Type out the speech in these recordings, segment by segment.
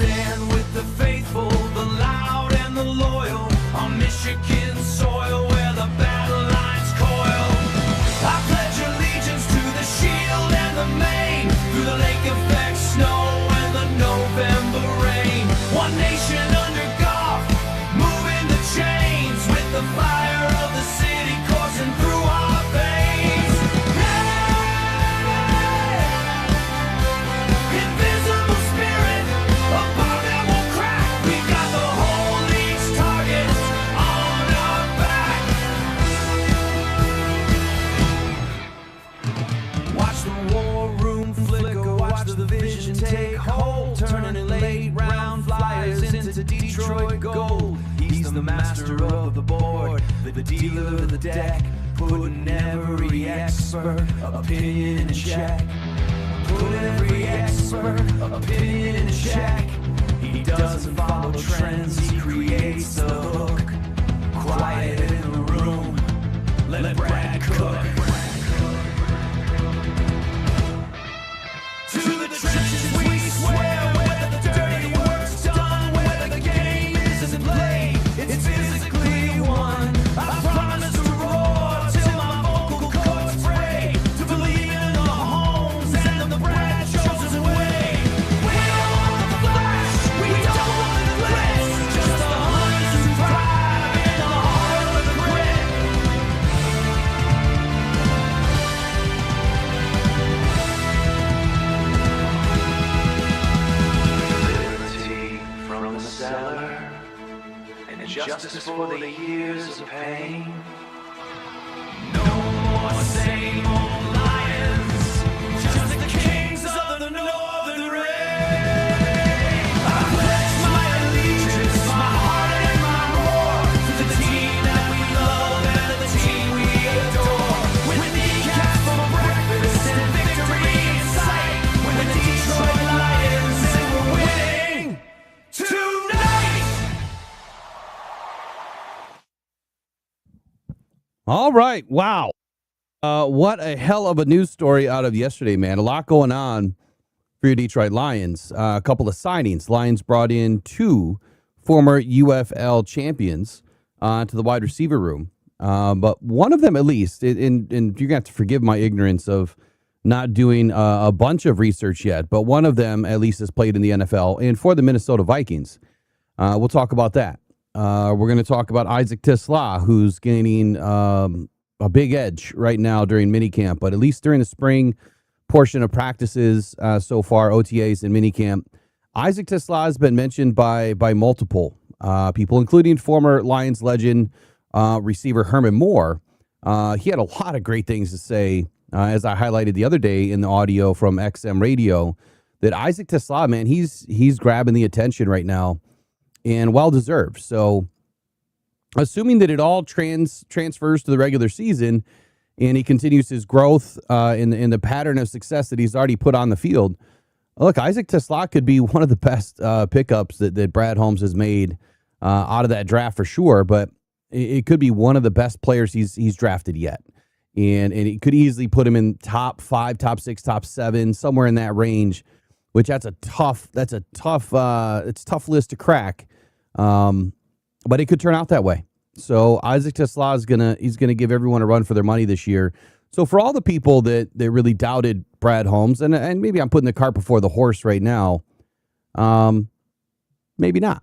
stand with the faithful, the loud and the loyal, on Michigan soil where the battle lines coil. I pledge allegiance to the shield and the main, through the lake effect snow and the November rain. One nation under God, moving the chains with the fire of the city coursing through our veins. Invisible spirit, a bomb that won't crack. We got the whole league's targets on our back. Watch the war room flicker, watch the vision take hold, turning late round flyers into Detroit gold. He's the master of the board, the dealer of the deck, putting every expert opinion in check. Put every expert opinion in check. He doesn't follow trends, he creates the hook. Quiet in the room, let Brad cook. To the trenches we swear, where the dirty work's done, where the game isn't played, it's physically won. I promise to roar till my vocal cords fray, to believe in the homes and the Brad chosen way. We don't want the flash, we don't want the glitz, just the hunters who thrive in the heart of the grit. Liberty from the cellar, and justice for the years of pain. No more same old lions, just the kings of the northern reign. I pledge my allegiance, my heart and my roar, to the team that we love and the team we adore. With Minicamp for breakfast and victory in sight, with the Detroit Lions, and we're winning tonight. All right. Wow. What a hell of a news story out of yesterday, man. A lot going on for your Detroit Lions. A couple of signings. Lions brought in 2 former UFL champions to the wide receiver room. But one of them, at least, and you're going to have to forgive my ignorance of not doing a bunch of research yet, but one of them, at least, has played in the NFL and for the Minnesota Vikings. We'll talk about that. We're going to talk about Isaac Tisla, who's gaining a big edge right now during minicamp, but at least during the spring portion of practices so far, OTAs and minicamp, Isaac Tisla has been mentioned by multiple people, including former Lions legend receiver Herman Moore. He had a lot of great things to say, as I highlighted the other day in the audio from XM Radio, that Isaac Tisla, man, he's grabbing the attention right now, and well-deserved. So assuming that it all transfers to the regular season and he continues his growth in the pattern of success that he's already put on the field, look, Isaac Tisla could be one of the best pickups that Brad Holmes has made out of that draft for sure, but it could be one of the best players he's drafted yet. And it could easily put him in top 5, top 6, top 7, somewhere in that range, which it's a tough list to crack. But it could turn out that way. So Isaac Tisla is gonna give everyone a run for their money this year. So for all the people that really doubted Brad Holmes, and maybe I'm putting the cart before the horse right now, maybe not.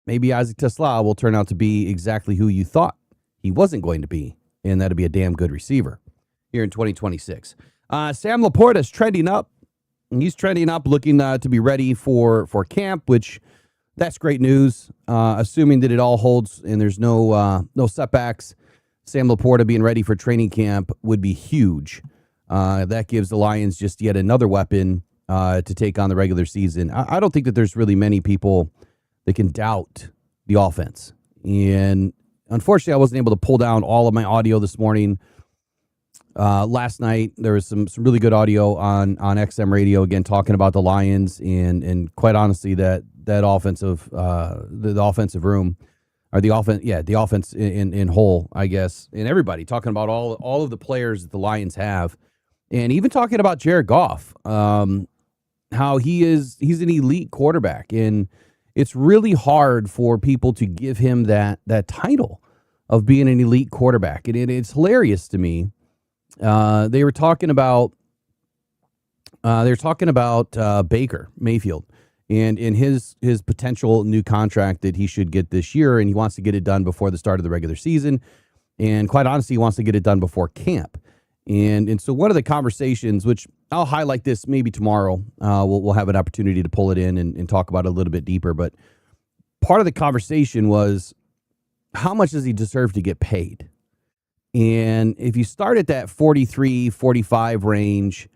Maybe Isaac Tisla will turn out to be exactly who you thought he wasn't going to be, and that'll be a damn good receiver here in 2026. Sam Laporta is trending up. He's trending up, looking to be ready for camp, which that's great news. Assuming that it all holds and there's no setbacks, Sam Laporta being ready for training camp would be huge. That gives the Lions just yet another weapon to take on the regular season. I don't think that there's really many people that can doubt the offense. And unfortunately, I wasn't able to pull down all of my audio this morning. Last night, there was some really good audio on XM Radio, again, talking about the Lions and quite honestly, the offensive room, or the offense in whole, I guess, and everybody talking about all of the players that the Lions have, and even talking about Jared Goff. how he's an elite quarterback, and it's really hard for people to give him that title of being an elite quarterback. And it's hilarious to me. They were talking about Baker Mayfield and in his potential new contract that he should get this year, and he wants to get it done before the start of the regular season. And quite honestly, he wants to get it done before camp. And so one of the conversations, which I'll highlight this maybe tomorrow, we'll have an opportunity to pull it in and talk about it a little bit deeper. But part of the conversation was, how much does he deserve to get paid? And if you start at that 43, 45 range,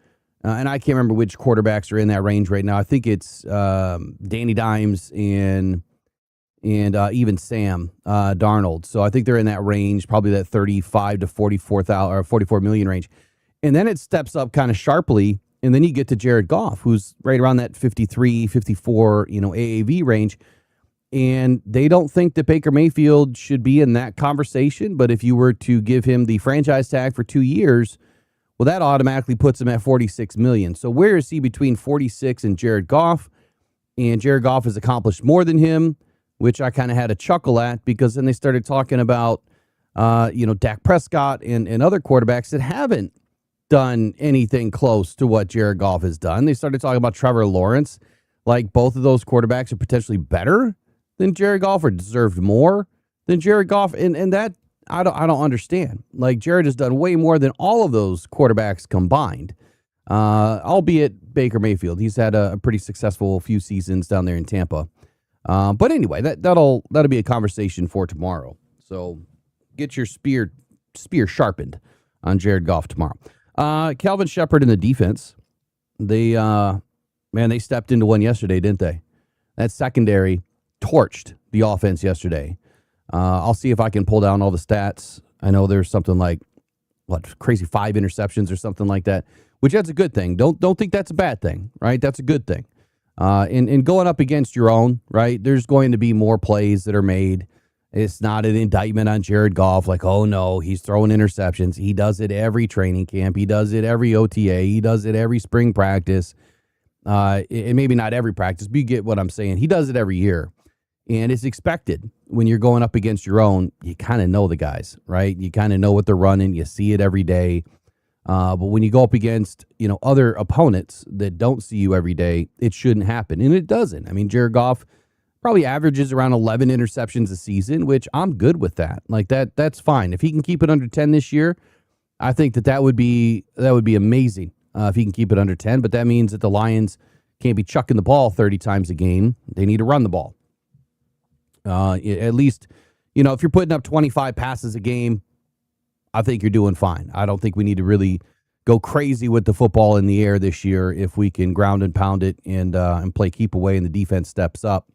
and I can't remember which quarterbacks are in that range right now. I think it's Danny Dimes and even Sam Darnold. So I think they're in that range, probably that 35 to 44,000 or 44 million range. And then it steps up kind of sharply, and then you get to Jared Goff, who's right around that 53, 54, AAV range. And they don't think that Baker Mayfield should be in that conversation. But if you were to give him the franchise tag for 2 years, well, that automatically puts him at 46 million. So where is he between 46 and Jared Goff? And Jared Goff has accomplished more than him, which I kind of had a chuckle at, because then they started talking about, Dak Prescott and other quarterbacks that haven't done anything close to what Jared Goff has done. They started talking about Trevor Lawrence, like both of those quarterbacks are potentially better than Jared Goff or deserved more than Jared Goff. And that I don't understand. Like, Jared has done way more than all of those quarterbacks combined. Albeit Baker Mayfield, he's had a pretty successful few seasons down there in Tampa. But anyway, that'll be a conversation for tomorrow. So get your spear sharpened on Jared Goff tomorrow. Calvin Shepard in the defense, they stepped into one yesterday, didn't they? That secondary torched the offense yesterday. I'll see if I can pull down all the stats. I know there's something like, crazy 5 interceptions or something like that, which that's a good thing. Don't think that's a bad thing, right? That's a good thing. And going up against your own, right? There's going to be more plays that are made. It's not an indictment on Jared Goff, like, oh no, he's throwing interceptions. He does it every training camp. He does it every OTA. He does it every spring practice. And maybe not every practice, but you get what I'm saying. He does it every year. And it's expected when you're going up against your own. You kind of know the guys, right? You kind of know what they're running. You see it every day. But when you go up against, other opponents that don't see you every day, it shouldn't happen. And it doesn't. I mean, Jared Goff probably averages around 11 interceptions a season, which I'm good with that. Like that's fine. If he can keep it under 10 this year, I think that would be amazing if he can keep it under 10. But that means that the Lions can't be chucking the ball 30 times a game. They need to run the ball. At least, if you're putting up 25 passes a game, I think you're doing fine. I don't think we need to really go crazy with the football in the air this year if we can ground and pound it and play keep away and the defense steps up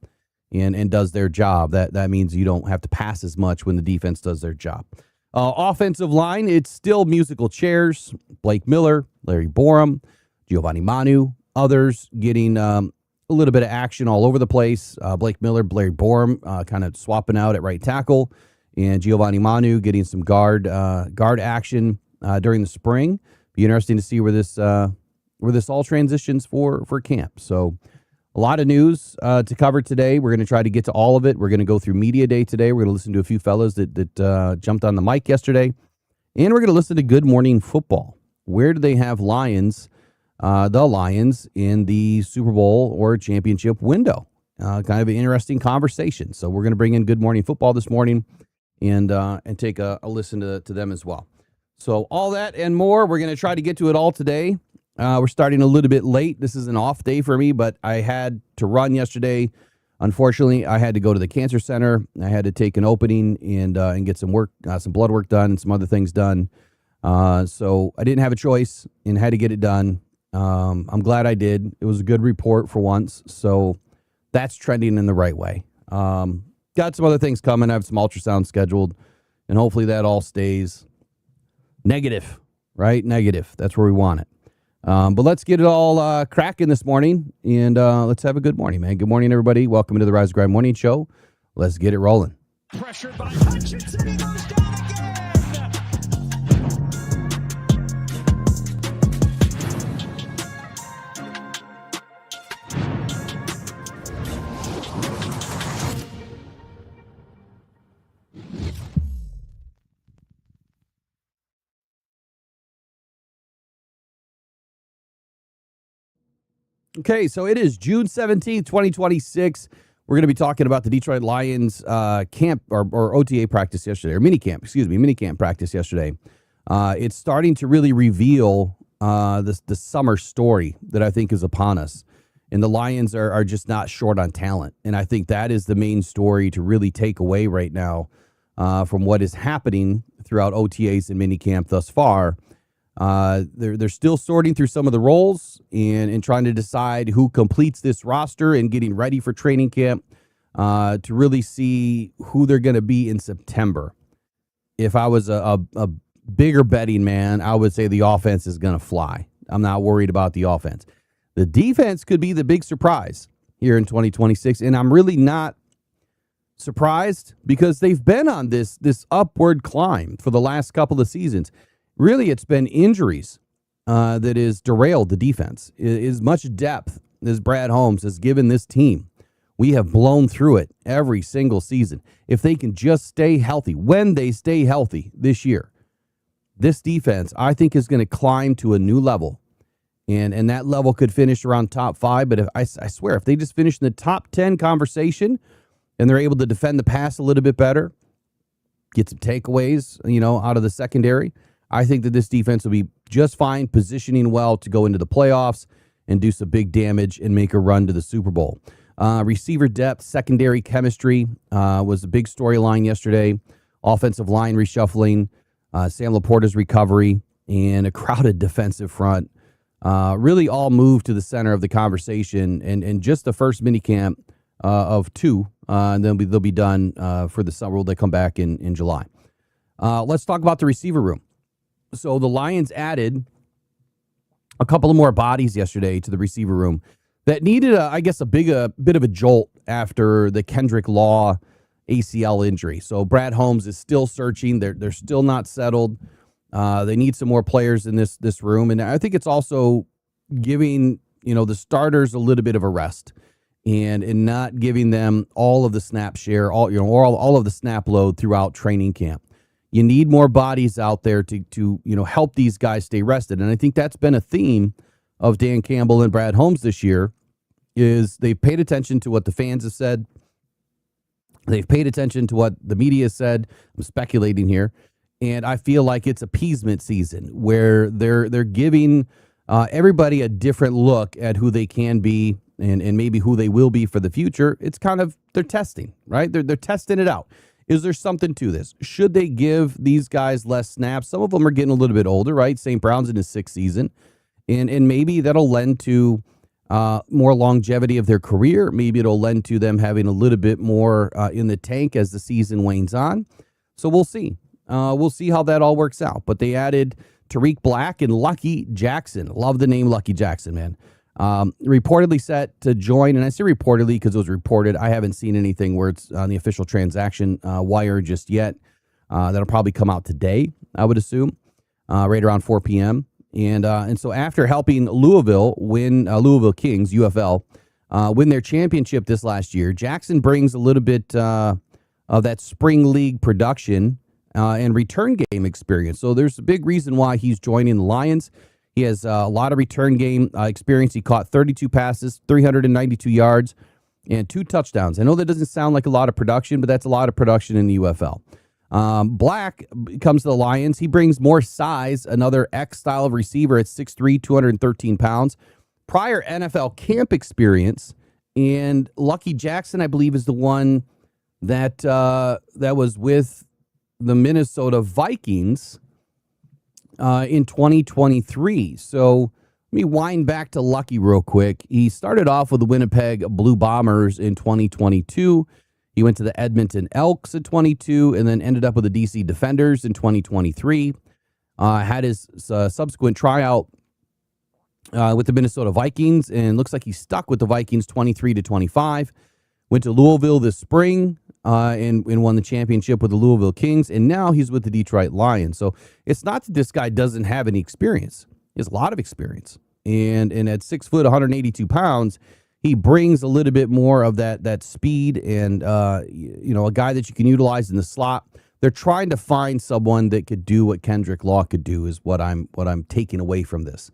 and does their job. That means you don't have to pass as much when the defense does their job. Offensive line, it's still musical chairs. Blake Miller, Larry Borum, Giovanni Manu, others getting a little bit of action all over the place. Blake Miller, Larry Borum kind of swapping out at right tackle, and Giovanni Manu getting some guard action during the spring. Be interesting to see where this all transitions for camp. So a lot of news to cover today. We're going to try to get to all of it. We're going to go through Media Day today. We're going to listen to a few fellows that jumped on the mic yesterday, and we're going to listen to Good Morning Football. Where do they have the Lions in the Super Bowl or championship window? Kind of an interesting conversation. So we're going to bring in Good Morning Football this morning and take a listen to them as well. So all that and more, we're going to try to get to it all today. We're starting a little bit late. This is an off day for me, but I had to run yesterday. Unfortunately, I had to go to the cancer center. I had to take an opening and get some blood work done and some other things done. So I didn't have a choice and had to get it done. I'm glad I did. It was a good report for once. So that's trending in the right way. Got some other things coming. I have some ultrasound scheduled, and hopefully that all stays negative, right? Negative. That's where we want it. But let's get it all cracking this morning, and let's have a good morning, man. Good morning, everybody. Welcome to the Rise and Grind Morning Show. Let's get it rolling. Pressured by Hutchinson, he goes down again. Okay, so it is June 17th, 2026. We're going to be talking about the Detroit Lions camp or OTA practice yesterday, or minicamp practice yesterday. It's starting to really reveal the summer story that I think is upon us. And the Lions are just not short on talent. And I think that is the main story to really take away right now from what is happening throughout OTAs and minicamp thus far. They're still sorting through some of the roles and trying to decide who completes this roster and getting ready for training camp to really see who they're going to be in September. If I was a bigger betting man, I would say the offense is going to fly. I'm not worried about the offense. The defense could be the big surprise here in 2026, and I'm really not surprised because they've been on this upward climb for the last couple of seasons. Really, it's been injuries that has derailed the defense. As much depth as Brad Holmes has given this team, we have blown through it every single season. If they can just stay healthy, when they stay healthy this year, this defense, I think, is going to climb to a new level. And that level could finish around top 5. But I swear, if they just finish in the top 10 conversation and they're able to defend the pass a little bit better, get some takeaways, out of the secondary, I think that this defense will be just fine, positioning well to go into the playoffs and do some big damage and make a run to the Super Bowl. Receiver depth, secondary chemistry was a big storyline yesterday. Offensive line reshuffling, Sam Laporta's recovery, and a crowded defensive front really all moved to the center of the conversation. And just the first minicamp of 2, and then they'll be done for the summer. They come back in July. Let's talk about the receiver room. So the Lions added a couple of more bodies yesterday to the receiver room that needed, a bit of a jolt after the Kendrick Law ACL injury. So Brad Holmes is still searching. They're still not settled. They need some more players in this room, and I think it's also giving the starters a little bit of a rest and not giving them all of the snap share, all of the snap load throughout training camp. You need more bodies out there to help these guys stay rested. And I think that's been a theme of Dan Campbell and Brad Holmes this year is they've paid attention to what the fans have said. They've paid attention to what the media said. I'm speculating here. And I feel like it's appeasement season where they're giving everybody a different look at who they can be and maybe who they will be for the future. It's kind of, they're testing, right? They're testing it out. Is there something to this? Should they give these guys less snaps? Some of them are getting a little bit older, right? St. Brown's in his 6th season. And maybe that'll lend to more longevity of their career. Maybe it'll lend to them having a little bit more in the tank as the season wanes on. So we'll see. We'll see how that all works out. But they added Tariq Black and Lucky Jackson. Love the name Lucky Jackson, man. Reportedly set to join, and I say reportedly because it was reported. I haven't seen anything where it's on the official transaction wire just yet. That'll probably come out today, I would assume, right around 4 p.m. And so after helping Louisville win, Louisville Kings, UFL, win their championship this last year, Jackson brings a little bit of that spring league production and return game experience. So there's a big reason why he's joining the Lions. He has a lot of return game experience. He caught 32 passes, 392 yards, and 2 touchdowns. I know that doesn't sound like a lot of production, but that's a lot of production in the UFL. Black comes to the Lions. He brings more size, another X style of receiver at 6'3", 213 pounds. Prior NFL camp experience, and Lucky Jackson, I believe, is the one that was with the Minnesota Vikings in 2023. So let me wind back to Lucky real quick. He started off with the Winnipeg Blue Bombers in 2022. He went to the Edmonton Elks in 22 and then ended up with the DC Defenders in 2023. Had his subsequent tryout with the Minnesota Vikings, and looks like he stuck with the Vikings 23 to 25. Went to Louisville this spring and won the championship with the Louisville Kings, and now he's with the Detroit Lions. So it's not that this guy doesn't have any experience. He has a lot of experience. And at 6 foot, 182 pounds, he brings a little bit more of that speed and, a guy that you can utilize in the slot. They're trying to find someone that could do what Kendrick Law could do is what I'm taking away from this.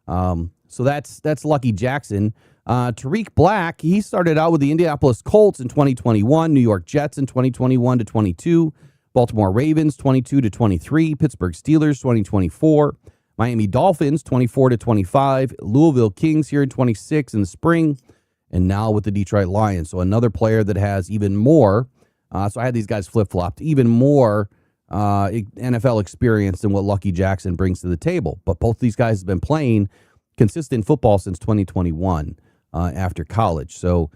So that's Lucky Jackson. Tariq Black, he started out with the Indianapolis Colts in 2021, New York Jets in 2021 to 22, Baltimore Ravens 22 to 23, Pittsburgh Steelers 2024, Miami Dolphins 24 to 25, Louisville Kings here in 26 in the spring, and now with the Detroit Lions. So another player that has even more. So I had these guys flip-flopped, even more NFL experience than what Lucky Jackson brings to the table. But both these guys have been playing consistent football since 2021 after college. So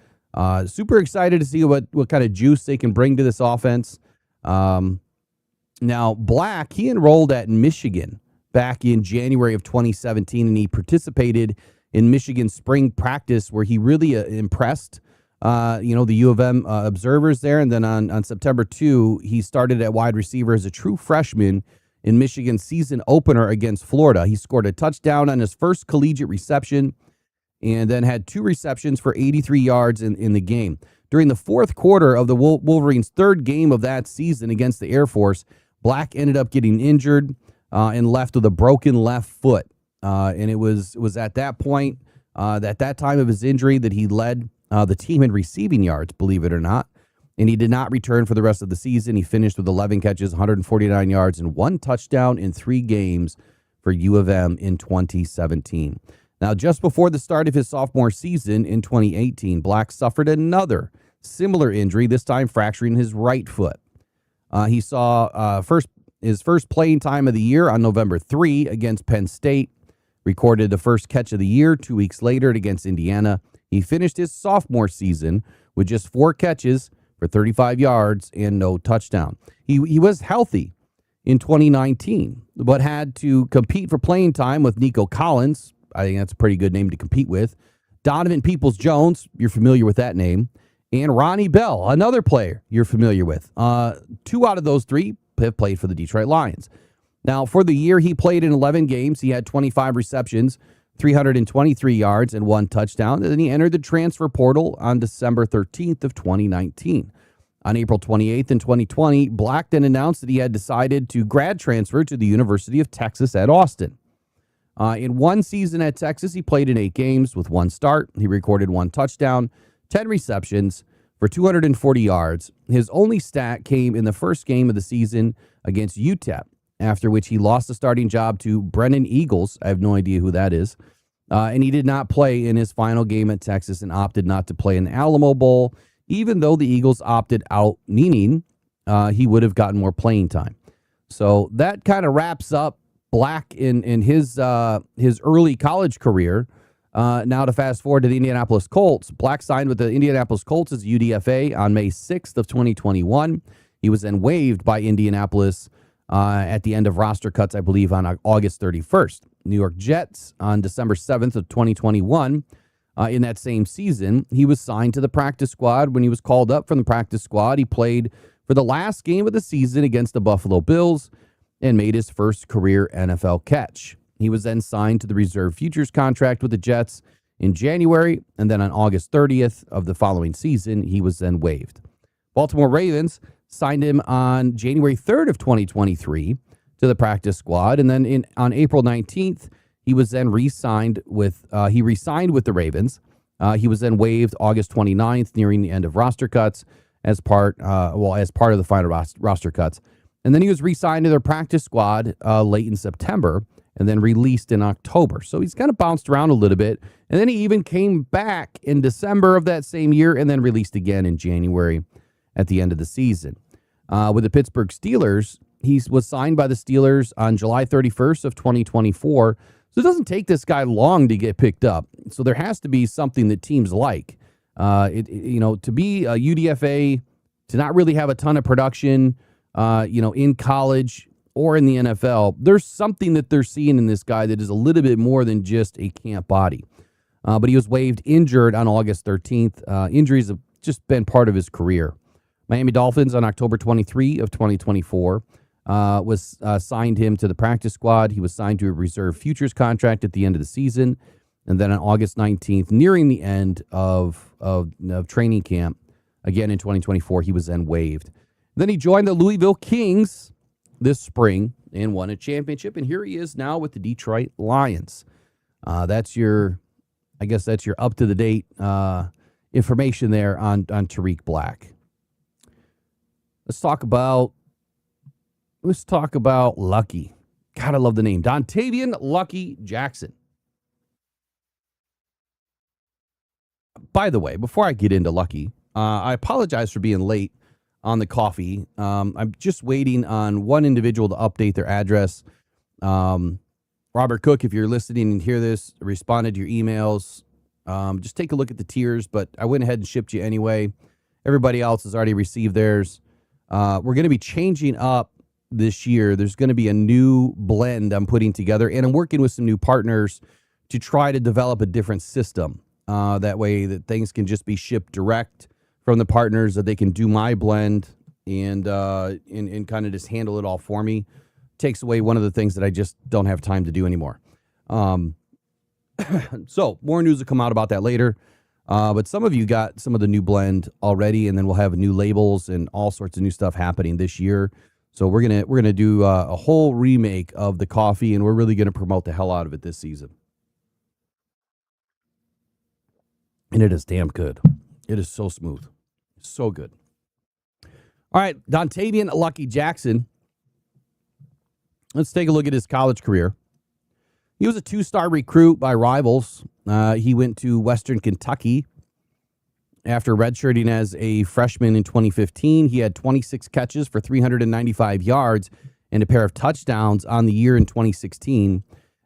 super excited to see what kind of juice they can bring to this offense. Now, Black, he enrolled at Michigan back in January of 2017, and he participated in Michigan's spring practice where he really impressed the U of M observers there. And then on September 2, he started at wide receiver as a true freshman in Michigan's season opener against Florida. He scored a touchdown on his first collegiate reception and then had 2 receptions for 83 yards in the game. During the fourth quarter of the Wolverines' third game of that season against the Air Force, Black ended up getting injured and left with a broken left foot. And it was at that point, at that time of his injury, that he led the team in receiving yards, believe it or not. And he did not return for the rest of the season. He finished with 11 catches, 149 yards, and 1 touchdown in 3 games for U of M in 2017. Now, just before the start of his sophomore season in 2018, Black suffered another similar injury, this time fracturing his right foot. He saw his first playing time of the year on November 3 against Penn State, recorded the first catch of the year 2 weeks later against Indiana. He finished his sophomore season with just 4 catches for 35 yards and no touchdown. He was healthy in 2019, but had to compete for playing time with Nico Collins. I think that's a pretty good name to compete with. Donovan Peoples-Jones, you're familiar with that name. And Ronnie Bell, another player you're familiar with. 2 out of those 3 have played for the Detroit Lions. Now, for the year, he played in 11 games. He had 25 receptions, 323 yards, and 1 touchdown. And then he entered the transfer portal on December 13th of 2019. On April 28th in 2020, Black then announced that he had decided to grad transfer to the University of Texas at Austin. In 1 season at Texas, he played in 8 games with 1 start. He recorded 1 touchdown, 10 receptions for 240 yards. His only stat came in the first game of the season against UTEP, after which he lost the starting job to Brennan Eagles. I have no idea who that is. And he did not play in his final game at Texas and opted not to play in the Alamo Bowl, even though the Eagles opted out, meaning he would have gotten more playing time. So that kind of wraps up Black in his early college career. Now to fast forward to the Indianapolis Colts. Black signed with the Indianapolis Colts as UDFA on May 6th of 2021. He was then waived by Indianapolis at the end of roster cuts, I believe, on August 31st. New York Jets on December 7th of 2021. In that same season, he was signed to the practice squad. When he was called up from the practice squad, he played for the last game of the season against the Buffalo Bills and made his first career NFL catch. He was then signed to the reserve futures contract with the Jets in January, and then on August 30th of the following season, he was then waived. Baltimore Ravens signed him on January 3rd of 2023 to the practice squad, and then on April 19th, he was then re-signed with the Ravens. He was then waived August 29th, nearing the end of roster cuts as part of the final roster cuts. And then he was re-signed to their practice squad late in September and then released in October. So he's kind of bounced around a little bit. And then he even came back in December of that same year and then released again in January at the end of the season. With the Pittsburgh Steelers, he was signed by the Steelers on July 31st of 2024. So it doesn't take this guy long to get picked up. So there has to be something that teams like. To be a UDFA, to not really have a ton of production, in college or in the NFL, there's something that they're seeing in this guy that is a little bit more than just a camp body. But he was waived injured on August 13th. Injuries have just been part of his career. Miami Dolphins on October 23 of 2024 signed him to the practice squad. He was signed to a reserve futures contract at the end of the season. And then on August 19th, nearing the end of training camp, again in 2024, he was then waived. Then he joined the Louisville Kings this spring and won a championship. And here he is now with the Detroit Lions. That's your up to the date information there on Tariq Black. Let's talk about Lucky. God, I love the name. Dontavian Lucky Jackson. By the way, before I get into Lucky, I apologize for being late on the coffee. I'm just waiting on one individual to update their address. Robert Cook, if you're listening and hear this, responded to your emails. Just take a look at the tiers, but I went ahead and shipped you anyway. Everybody else has already received theirs. We're going to be changing up this year. There's going to be a new blend I'm putting together, and I'm working with some new partners to try to develop a different system. That way that things can just be shipped direct from the partners, that they can do my blend and kind of just handle it all for me. Takes away one of the things that I just don't have time to do anymore. So more news will come out about that later. But some of you got some of the new blend already, and then we'll have new labels and all sorts of new stuff happening this year. So we're gonna do a whole remake of the coffee, and we're really gonna promote the hell out of it this season. And it is damn good. It is so smooth. So good. All right, Dontavian Lucky Jackson. Let's take a look at his college career. He was a 2-star recruit by rivals. He went to Western Kentucky after redshirting as a freshman in 2015. He had 26 catches for 395 yards and a pair of touchdowns on the year in 2016.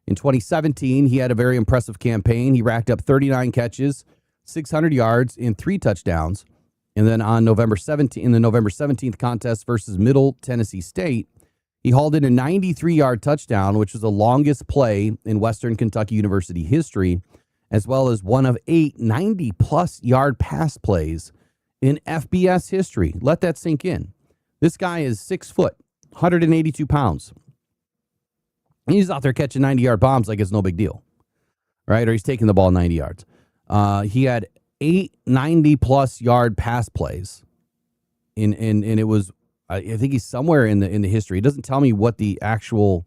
In 2017, he had a very impressive campaign. He racked up 39 catches, 600 yards, and 3 touchdowns. And then on November 17th contest versus Middle Tennessee State, he hauled in a 93-yard touchdown, which was the longest play in Western Kentucky University history, as well as one of 8 90-plus yard pass plays in FBS history. Let that sink in. This guy is 6 foot, 182 pounds. He's out there catching 90-yard bombs like it's no big deal, right? Or he's taking the ball 90 yards. He had 8 90-plus yard pass plays, and it was, I think he's somewhere in the history. It doesn't tell me what the actual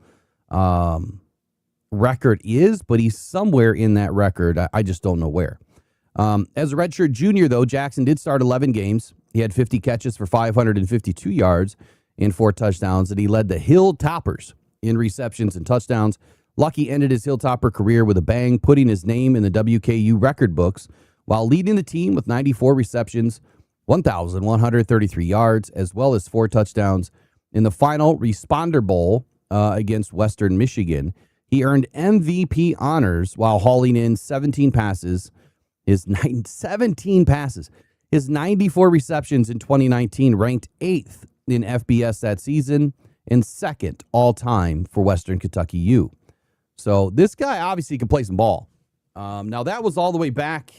record is, but he's somewhere in that record. I just don't know where. As a redshirt junior, though, Jackson did start 11 games. He had 50 catches for 552 yards and 4 touchdowns, and he led the Hill Toppers in receptions and touchdowns. Lucky ended his Hilltopper career with a bang, putting his name in the WKU record books while leading the team with 94 receptions, 1,133 yards, as well as 4 touchdowns. In the final Responder Bowl against Western Michigan, he earned MVP honors while hauling in 17 passes. His 94 receptions in 2019 ranked 8th in FBS that season and 2nd all-time for Western Kentucky U. So this guy obviously can play some ball. Now, that was all the way back,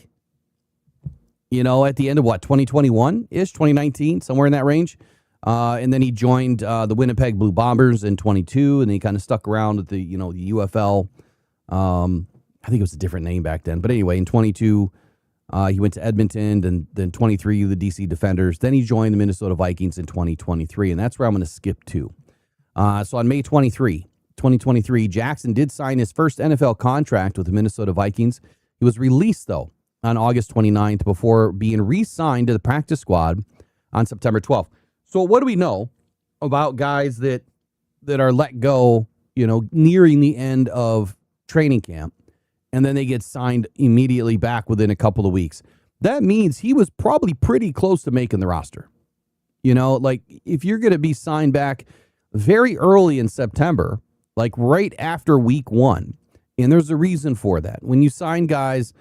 at the end of 2021-ish, 2019, somewhere in that range. And then he joined the Winnipeg Blue Bombers in 22, and then he kind of stuck around at the UFL. I think it was a different name back then. But anyway, in 22, he went to Edmonton, and then 23, the DC Defenders. Then he joined the Minnesota Vikings in 2023, and that's where I'm going to skip to. So on May 23, 2023, Jackson did sign his first NFL contract with the Minnesota Vikings. He was released, though, on August 29th before being re-signed to the practice squad on September 12th. So what do we know about guys that are let go, nearing the end of training camp, and then they get signed immediately back within a couple of weeks? That means he was probably pretty close to making the roster. If you're going to be signed back very early in September, like right after week 1, and there's a reason for that. When you sign guys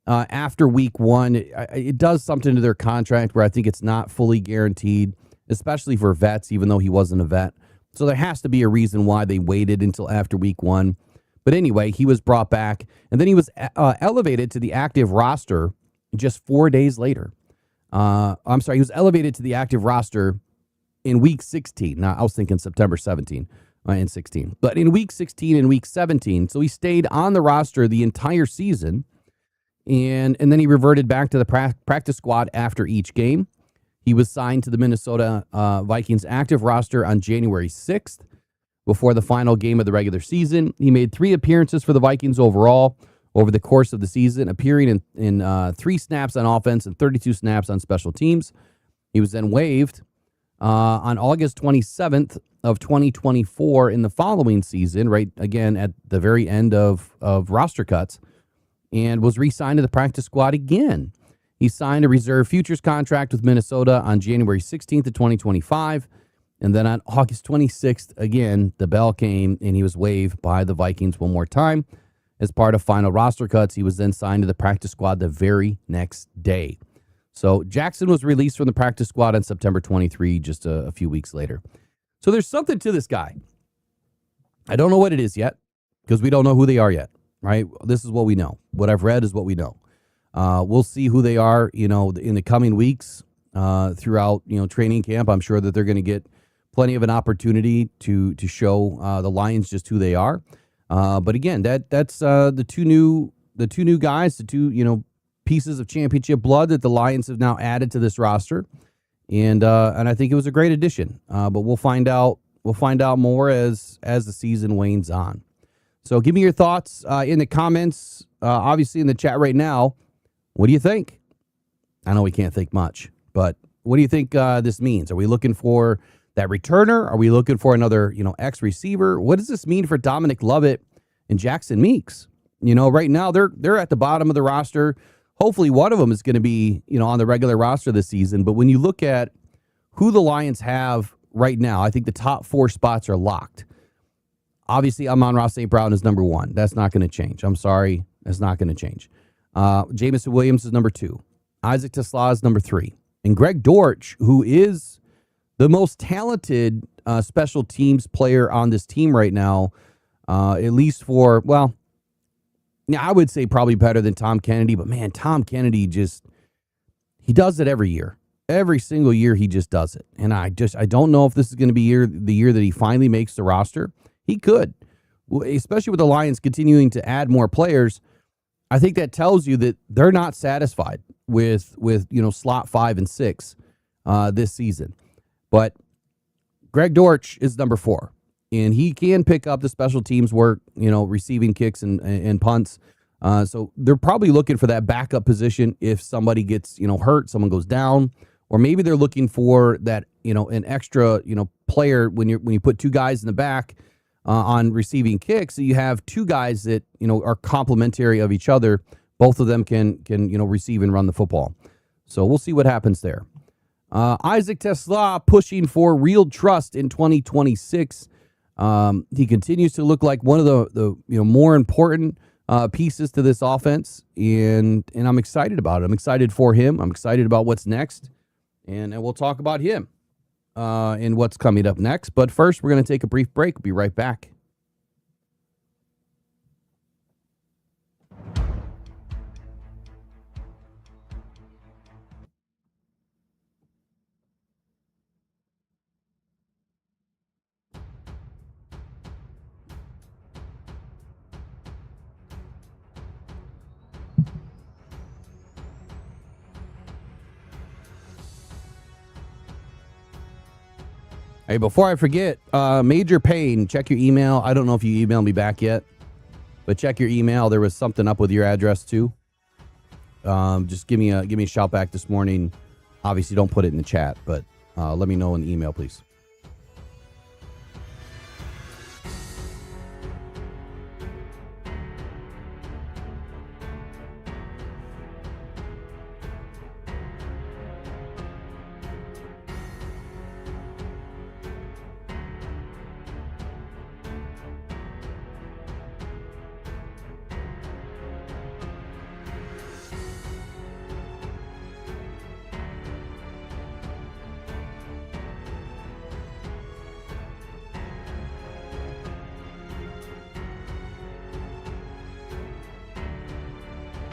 after week 1, it does something to their contract where I think it's not fully guaranteed, especially for vets, even though he wasn't a vet. So there has to be a reason why they waited until after week 1. But anyway, he was brought back, and then he was elevated to the active roster just 4 days later. He was elevated to the active roster in week 16. Now, I was thinking September 17 and 16. But in week 16 and week 17, so he stayed on the roster the entire season, and then he reverted back to the practice squad after each game. He was signed to the Minnesota Vikings active roster on January 6th before the final game of the regular season. He made 3 appearances for the Vikings overall, over the course of the season, appearing in 3 snaps on offense and 32 snaps on special teams. He was then waived on August 27th of 2024 in the following season, right again at the very end of roster cuts, and was re-signed to the practice squad again. He signed a reserve futures contract with Minnesota on January 16th of 2025. And then on August 26th, again, the bell came and he was waived by the Vikings one more time. As part of final roster cuts, he was then signed to the practice squad the very next day. So Jackson was released from the practice squad on September 23, just a few weeks later. So there's something to this guy. I don't know what it is yet because we don't know who they are yet, right? This is what we know. What I've read is what we know. We'll see who they are, in the coming weeks throughout, training camp. I'm sure that they're going to get plenty of an opportunity to show the Lions just who they are. But again, that's the two new guys, the two pieces of championship blood that the Lions have now added to this roster, and I think it was a great addition. But we'll find out more as the season wanes on. So give me your thoughts in the comments. Obviously in the chat right now. What do you think? I know we can't think much, but what do you think this means? Are we looking for that returner? Are we looking for another, ex-receiver? What does this mean for Dominic Lovett and Jackson Meeks? Right now they're at the bottom of the roster. Hopefully one of them is going to be, on the regular roster this season. But when you look at who the Lions have right now, I think the top 4 spots are locked. Obviously, Amon-Ra St. Brown is number 1. That's not going to change. I'm sorry. That's not going to change. Jamison Williams is number 2. Isaac Tesla is number 3. And Greg Dortch, who is the most talented special teams player on this team right now, at least for, I would say probably better than Tom Kennedy. But, man, Tom Kennedy he does it every year. Every single year he just does it. And I don't know if this is going to be the year that he finally makes the roster. He could, especially with the Lions continuing to add more players. I think that tells you that they're not satisfied with slot 5 and 6 this season. But Greg Dortch is number 4, and he can pick up the special teams work, receiving kicks and punts. So they're probably looking for that backup position if somebody gets hurt, someone goes down, or maybe they're looking for that an extra player when you put 2 guys in the back. On receiving kicks, so you have 2 guys that are complementary of each other. Both of them can receive and run the football. So we'll see what happens there. Isaac Tesla pushing for real trust in 2026. He continues to look like one of the more important pieces to this offense, and I'm excited about it. I'm excited for him. I'm excited about what's next, and we'll talk about him. And what's coming up next. But first, we're going to take a brief break. We'll be right back. Hey, before I forget, Major Payne, check your email. I don't know if you emailed me back yet, but check your email. There was something up with your address too. Just give me a shout back this morning. Obviously, don't put it in the chat, but let me know in the email, please.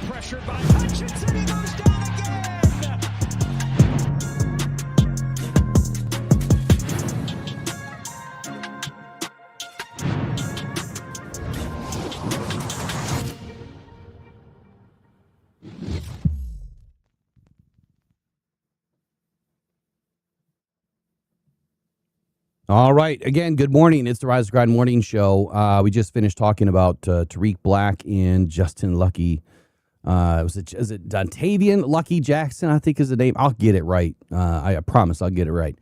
Pressured by Hutchinson, he goes down again. All right. Again, good morning. It's the Rise of Grind Morning Show. We just finished talking about Tariq Black and Justin Lucky. Is it Dontavian Lucky Jackson, I think is the name. I'll get it right. I promise I'll get it right.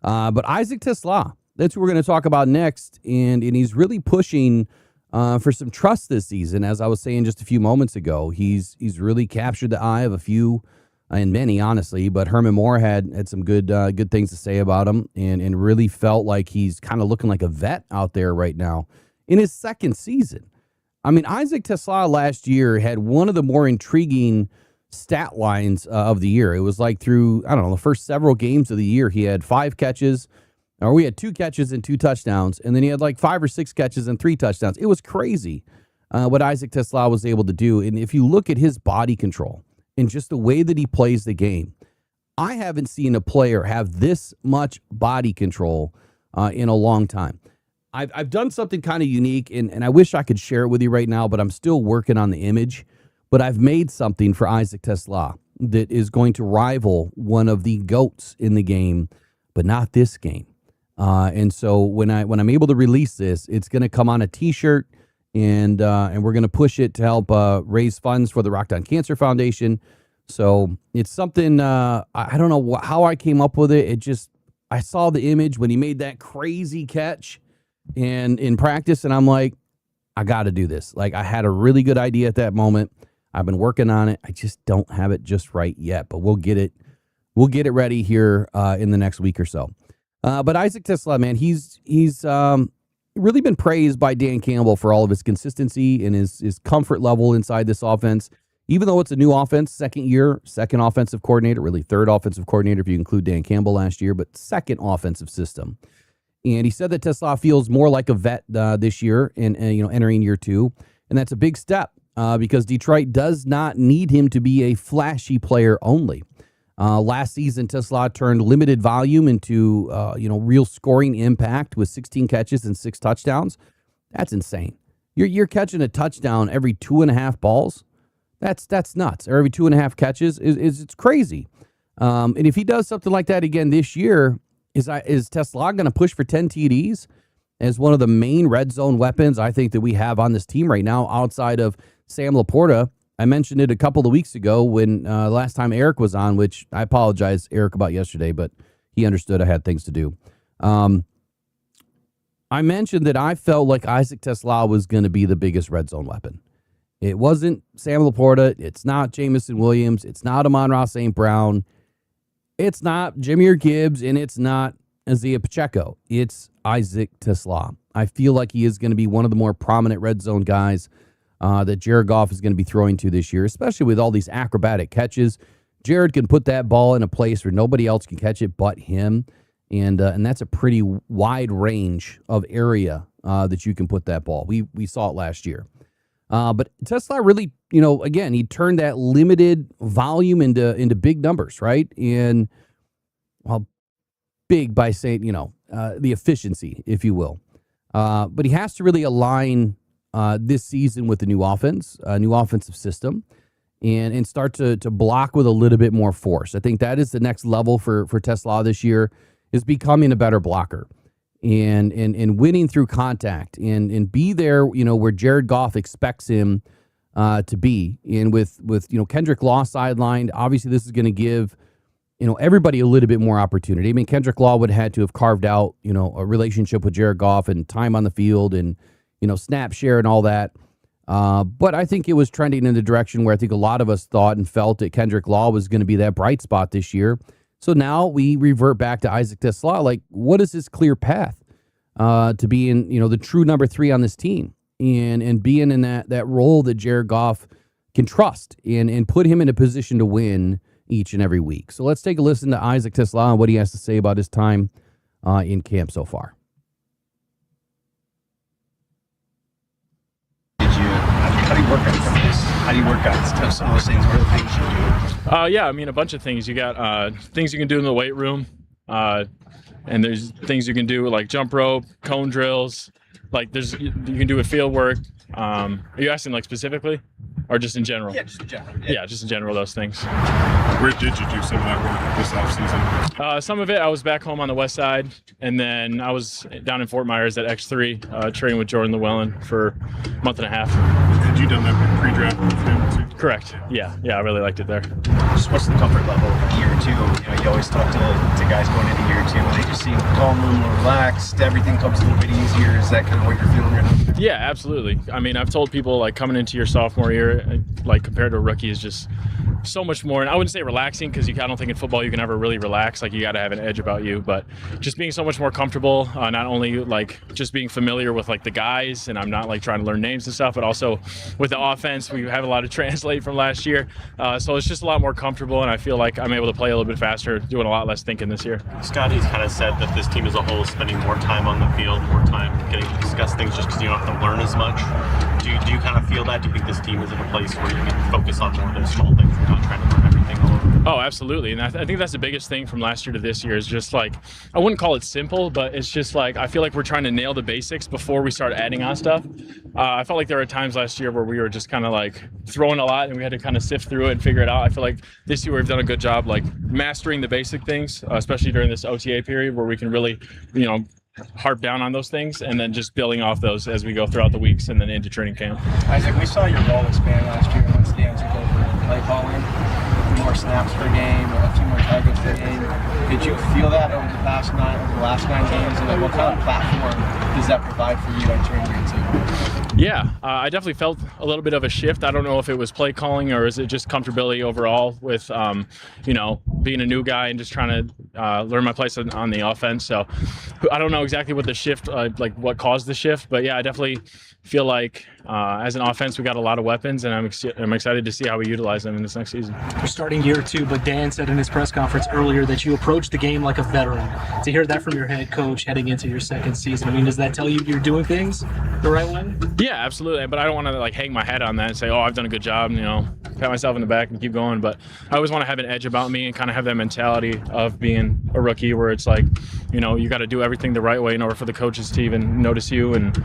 But Isaac Tesla, that's what we're going to talk about next. And he's really pushing for some trust this season. As I was saying just a few moments ago, he's really captured the eye of a few and many, honestly. But Herman Moore had some good things to say about him and really felt like he's kind of looking like a vet out there right now in his second season. I mean, Isaac Tesla last year had one of the more intriguing stat lines of the year. It was like through, I don't know, the first several games of the year, he had 5 catches, or we had 2 catches and 2 touchdowns, and then he had like 5 or 6 catches and 3 touchdowns. It was crazy what Isaac Tesla was able to do. And if you look at his body control and just the way that he plays the game, I haven't seen a player have this much body control in a long time. I've done something kind of unique, and I wish I could share it with you right now, but I'm still working on the image. But I've made something for Isaac Tesla that is going to rival one of the GOATs in the game, but not this game. And so when I'm able to release this, it's going to come on a T-shirt, and we're going to push it to help raise funds for the Rock Down Cancer Foundation. So it's something, I don't know how I came up with it. I saw the image when he made that crazy catch and in practice, and I'm like, I got to do this. Like, I had a really good idea at that moment. I've been working on it. I just don't have it just right yet, but we'll get it ready here in the next week or so. But Isaac Tesla, man, he's really been praised by Dan Campbell for all of his consistency and his comfort level inside this offense. Even though it's a new offense, second year, second offensive coordinator, really third offensive coordinator if you include Dan Campbell last year, but second offensive system. And he said that Tesla feels more like a vet this year and entering year 2. And that's a big step because Detroit does not need him to be a flashy player only. Last season, Tesla turned limited volume into, real scoring impact with 16 catches and 6 touchdowns. That's insane. You're catching a touchdown every 2.5 balls. That's nuts. Or every 2.5 catches it's crazy. And if he does something like that again this year, is Tesla going to push for 10 TDs as one of the main red zone weapons I think that we have on this team right now outside of Sam Laporta? I mentioned it a couple of weeks ago when last time Eric was on, which I apologize, Eric, about yesterday, but he understood I had things to do. I mentioned that I felt like Isaac Tesla was going to be the biggest red zone weapon. It wasn't Sam Laporta. It's not Jamison Williams. It's not Amon-Ra St. Brown. It's not Jahmyr Gibbs, and it's not Isaiah Pacheco. It's Isaac Tesla. I feel like he is going to be one of the more prominent red zone guys that Jared Goff is going to be throwing to this year, especially with all these acrobatic catches. Jared can put that ball in a place where nobody else can catch it but him, and that's a pretty wide range of area that you can put that ball. We saw it last year. But Tesla really, again, he turned that limited volume into big numbers, right? And, well, big by saying, the efficiency, if you will. But he has to really align this season with the new offense, a new offensive system, and start to block with a little bit more force. I think that is the next level for Tesla this year, is becoming a better blocker. And winning through contact and be there, where Jared Goff expects him to be. And with Kendrick Law sidelined, obviously this is going to give, everybody a little bit more opportunity. I mean, Kendrick Law would have had to have carved out, a relationship with Jared Goff and time on the field and, snap share and all that. But I think it was trending in the direction where I think a lot of us thought and felt that Kendrick Law was going to be that bright spot this year. So now we revert back to Isaac Tesla. Like, what is his clear path to being, the true number 3 on this team and being in that role that Jared Goff can trust and put him in a position to win each and every week. So let's take a listen to Isaac Tesla and what he has to say about his time in camp so far. How do you work on some of this? How do you work on some of those things? What are the things you do? Yeah, I mean, a bunch of things. You got things you can do in the weight room, and there's things you can do like jump rope, cone drills, like you can do with field work. Are you asking like specifically, or just in general? Yeah, just in general. Yeah, just in general, those things. Where did you do some of that work this offseason? Some of it I was back home on the west side, and then I was down in Fort Myers at X3 training with Jordan Llewellyn for a month and a half. Had you done that pre-draft with him too? Correct. Yeah, I really liked it there. Just what's the comfort level year two? You always talk to guys going into year two, and they just seem calmer, more relaxed. Everything comes a little bit easier. Is that kind of what you're feeling right now? Yeah, absolutely. I mean, I've told people like coming into your sophomore year, like compared to a rookie, is just so much more. And I wouldn't say relaxing because I don't think in football you can ever really relax. Like you got to have an edge about you, but just being so much more comfortable. Not only like just being familiar with like the guys, and I'm not like trying to learn names and stuff, but also with the offense, we have a lot of translate from last year. So it's just a lot more comfortable, and I feel like I'm able to play a little bit faster, doing a lot less thinking this year. Scotty's kind of said that this team as a whole is spending more time on the field, more time getting to discuss things just because you don't have to learn as much. Do you kind of feel that? Do you think this team is in a place where you can focus on more of those small things and not trying to learn everything all over? Oh, absolutely. And I think that's the biggest thing from last year to this year is just like, I wouldn't call it simple, but it's just like, I feel like we're trying to nail the basics before we start adding on stuff. I felt like there were times last year where we were just kind of like throwing a lot and we had to kind of sift through it and figure it out. I feel like this year we've done a good job like mastering the basic things, especially during this OTA period where we can really, harp down on those things and then just building off those as we go throughout the weeks and then into training camp. Isaac, we saw your role expand last year once Dan took over play calling. A few more snaps per game, a few more targets per game. Did you feel that over the last 9 games? And what kind of platform does that provide for you entering year two? Yeah, I definitely felt a little bit of a shift. I don't know if it was play calling or is it just comfortability overall with, being a new guy and just trying to learn my place on the offense. So I don't know exactly what the shift, what caused the shift, but yeah, I definitely feel like as an offense, we got a lot of weapons, and I'm excited to see how we utilize them in this next season. We're starting year two, but Dan said in his press conference earlier that you approach the game like a veteran. To hear that from your head coach heading into your second season, I mean, does that tell you you're doing things the right way? Yeah, absolutely. But I don't want to hang my head on that and say, oh, I've done a good job, pat myself in the back and keep going. But I always want to have an edge about me and kind of have that mentality of being a rookie where it's like, you got to do everything the right way in order for the coaches to even notice you. And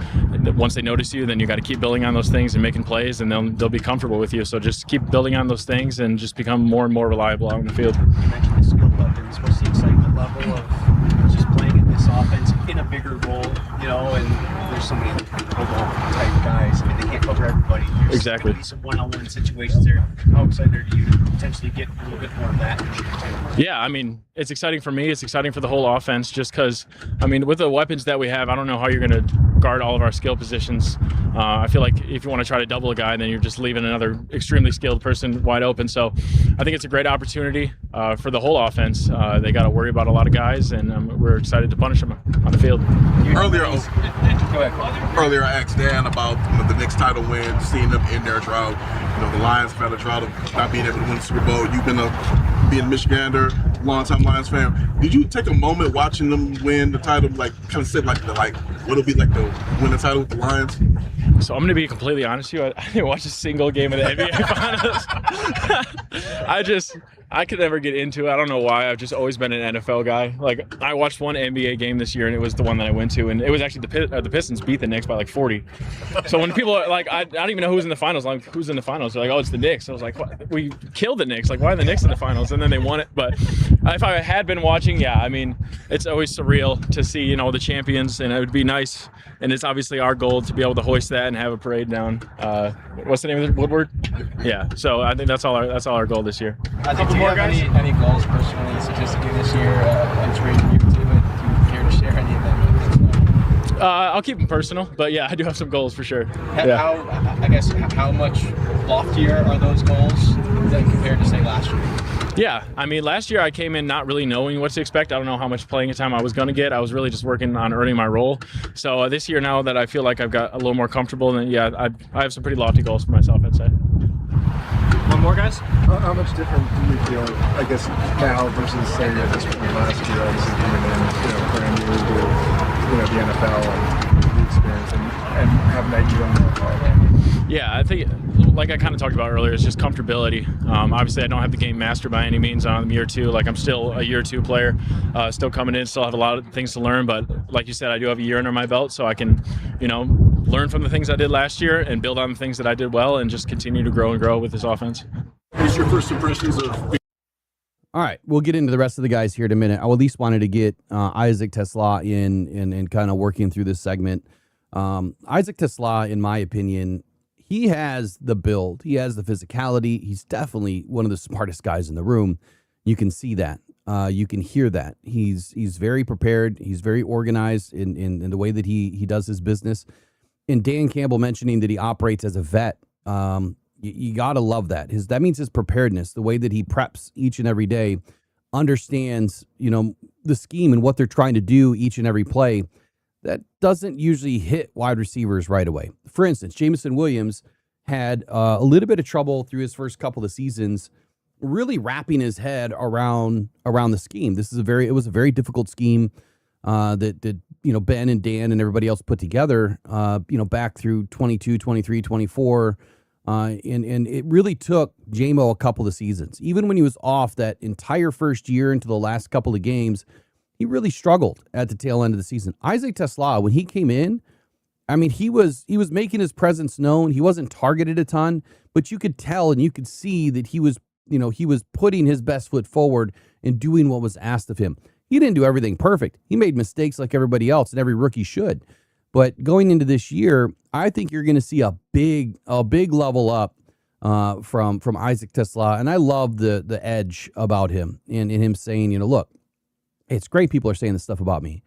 once they notice you, then you got to keep building on those things and making plays, and they'll be comfortable with you. So just keep building on those things and just become more and more reliable out in the field. You mentioned the skill weapons. What's the excitement level of just playing in this offense in a bigger role, and there's so many football type guys. I mean, they can't cover everybody. There's Exactly. Gonna be some one-on-one situations there. How excited are you to potentially get a little bit more of that? Yeah, I mean, it's exciting for me. It's exciting for the whole offense just because, with the weapons that we have, I don't know how you're going to guard all of our skill positions. I feel like if you want to try to double a guy, then you're just leaving another extremely skilled person wide open. So I think it's a great opportunity for the whole offense. They got to worry about a lot of guys, and we're excited to punish them on the field. Earlier, I asked Dan about the next title win, seeing them in their drought. The Lions have had a drought of not being able to win the Super Bowl. You've been being a Michigander, longtime Lions fan. Did you take a moment watching them win the title, kind of sit what'll be like to win the title with the Lions? So I'm going to be completely honest with you. I didn't watch a single game of the NBA Finals. I could never get into it. I don't know why. I've just always been an NFL guy. I watched one NBA game this year, and it was the one that I went to, and it was actually the Pistons beat the Knicks by 40. So when people are I don't even know who's in the finals. Who's in the finals? They're like, oh, it's the Knicks. I was like, what? We killed the Knicks. Why are the Knicks in the finals? And then they won it. But if I had been watching, it's always surreal to see, the champions, and it would be nice. And it's obviously our goal to be able to hoist that and have a parade down. What's the name of it? Woodward? Yeah. So I think that's all our goal this year. Do you have any goals personally, statistically this year entering year two? Do you care to share any of them? I'll keep them personal, but yeah, I do have some goals for sure. How much loftier are those goals than compared to say last year? Yeah, last year I came in not really knowing what to expect. I don't know how much playing time I was going to get. I was really just working on earning my role. So this year, now that I feel like I've got a little more comfortable, then I have some pretty lofty goals for myself, I'd say. One more, guys? How much different do you feel, now versus, say, at this point last year, obviously coming in, brand new to, the NFL and the experience and having that year on the Yeah, I think, like I kind of talked about earlier, it's just comfortability. Obviously, I don't have the game mastered by any means. I'm year 2. Like, I'm still a year 2 player, still coming in, still have a lot of things to learn. But like you said, I do have a year under my belt, so I can, learn from the things I did last year and build on the things that I did well and just continue to grow and grow with this offense. What's your first impressions of? All right, we'll get into the rest of the guys here in a minute. I at least wanted to get Isaac Tesla in and kind of working through this segment. Isaac Tesla, in my opinion, he has the build. He has the physicality. He's definitely one of the smartest guys in the room. You can see that. You can hear that. He's very prepared. He's very organized in the way that he does his business. And Dan Campbell mentioning that he operates as a vet. You got to love that. That means his preparedness, the way that he preps each and every day, understands, the scheme and what they're trying to do each and every play. That doesn't usually hit wide receivers right away. For instance, Jameson Williams had a little bit of trouble through his first couple of seasons, really wrapping his head around the scheme. It was a very difficult scheme that Ben and Dan and everybody else put together, back through 22, 23, 24. And it really took J-Mo a couple of seasons. Even when he was off that entire first year into the last couple of games, he really struggled at the tail end of the season. Isaac Tesla, when he came in, I mean, he was making his presence known. He wasn't targeted a ton, but you could tell and you could see that he was putting his best foot forward and doing what was asked of him. He didn't do everything perfect. He made mistakes like everybody else, and every rookie should. But going into this year, I think you're going to see a big level up from Isaac Tesla, and I love the edge about him and him saying, look, it's great people are saying this stuff about me.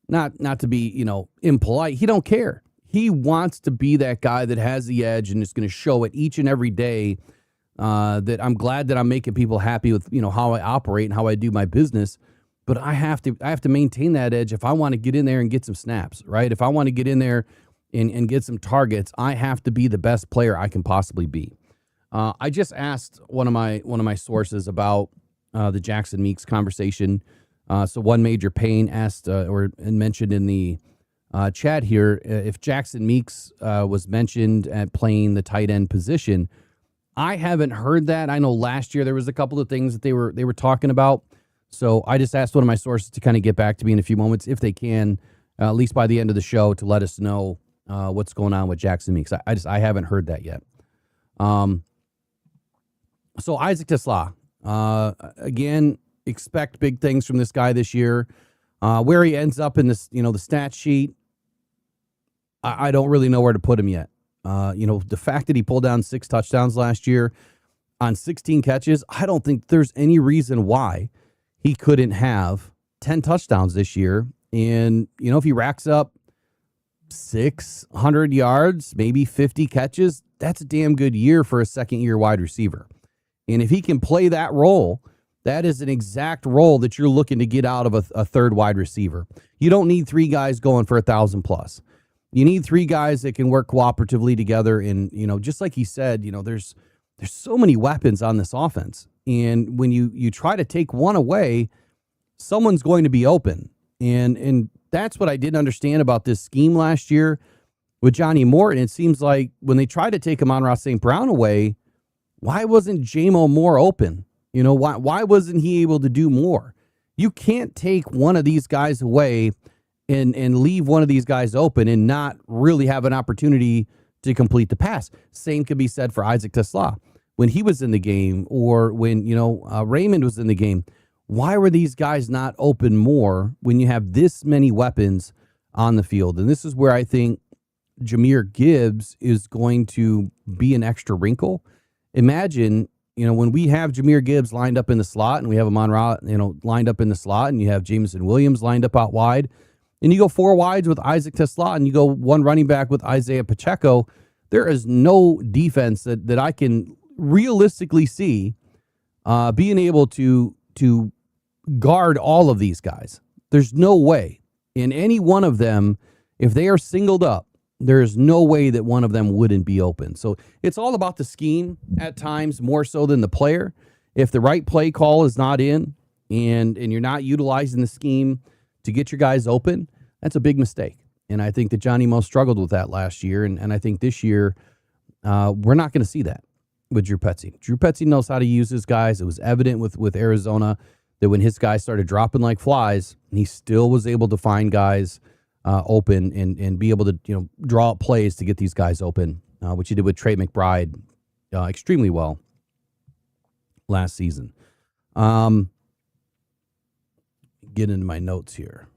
Not to be, impolite. He don't care. He wants to be that guy that has the edge and is going to show it each and every day, that I'm glad that I'm making people happy with, how I operate and how I do my business. But I have to maintain that edge if I want to get in there and get some snaps, right? If I want to get in there and get some targets, I have to be the best player I can possibly be. I just asked one of my sources about the Jackson Meeks conversation. So One Major Pain asked or mentioned in the chat here if Jackson Meeks was mentioned at playing the tight end position. I haven't heard that. I know last year there was a couple of things that they were talking about. So I just asked one of my sources to kind of get back to me in a few moments, if they can, at least by the end of the show, to let us know what's going on with Jackson Meeks. I haven't heard that yet. So Isaac Tesla, again, expect big things from this guy this year. Where he ends up in this, the stat sheet, I don't really know where to put him yet. The fact that he pulled down 6 touchdowns last year on 16 catches, I don't think there's any reason why he couldn't have 10 touchdowns this year. And, if he racks up 600 yards, maybe 50 catches, that's a damn good year for a second-year wide receiver. And if he can play that role, that is an exact role that you're looking to get out of a third wide receiver. You don't need 3 guys going for 1,000 plus. You need 3 guys that can work cooperatively together. And, just like he said, there's so many weapons on this offense. And when you try to take one away, someone's going to be open. And that's what I didn't understand about this scheme last year with Johnny Morton. It seems like when they tried to take Amon-Ra St. Brown away, why wasn't J-Mo more open? Why wasn't he able to do more? You can't take one of these guys away and leave one of these guys open and not really have an opportunity to complete the pass. Same could be said for Isaac Tesla. When he was in the game, or when, Raymond was in the game, why were these guys not open more when you have this many weapons on the field? And this is where I think Jahmyr Gibbs is going to be an extra wrinkle. Imagine, when we have Jahmyr Gibbs lined up in the slot and we have Amon-Ra, lined up in the slot, and you have Jameson Williams lined up out wide, and you go 4 wides with Isaac Tesla and you go 1 running back with Isaiah Pacheco, there is no defense that I can realistically see being able to guard all of these guys. There's no way in any one of them, if they are singled up, there is no way that one of them wouldn't be open. So it's all about the scheme at times, more so than the player. If the right play call is not in and you're not utilizing the scheme to get your guys open, that's a big mistake. And I think that Johnny Mo struggled with that last year. And I think this year we're not going to see that with Drew Petzing. Drew Petzing knows how to use his guys. It was evident with Arizona that when his guys started dropping like flies, he still was able to find guys open and be able to draw up plays to get these guys open, which he did with Trey McBride extremely well last season. Get into my notes here.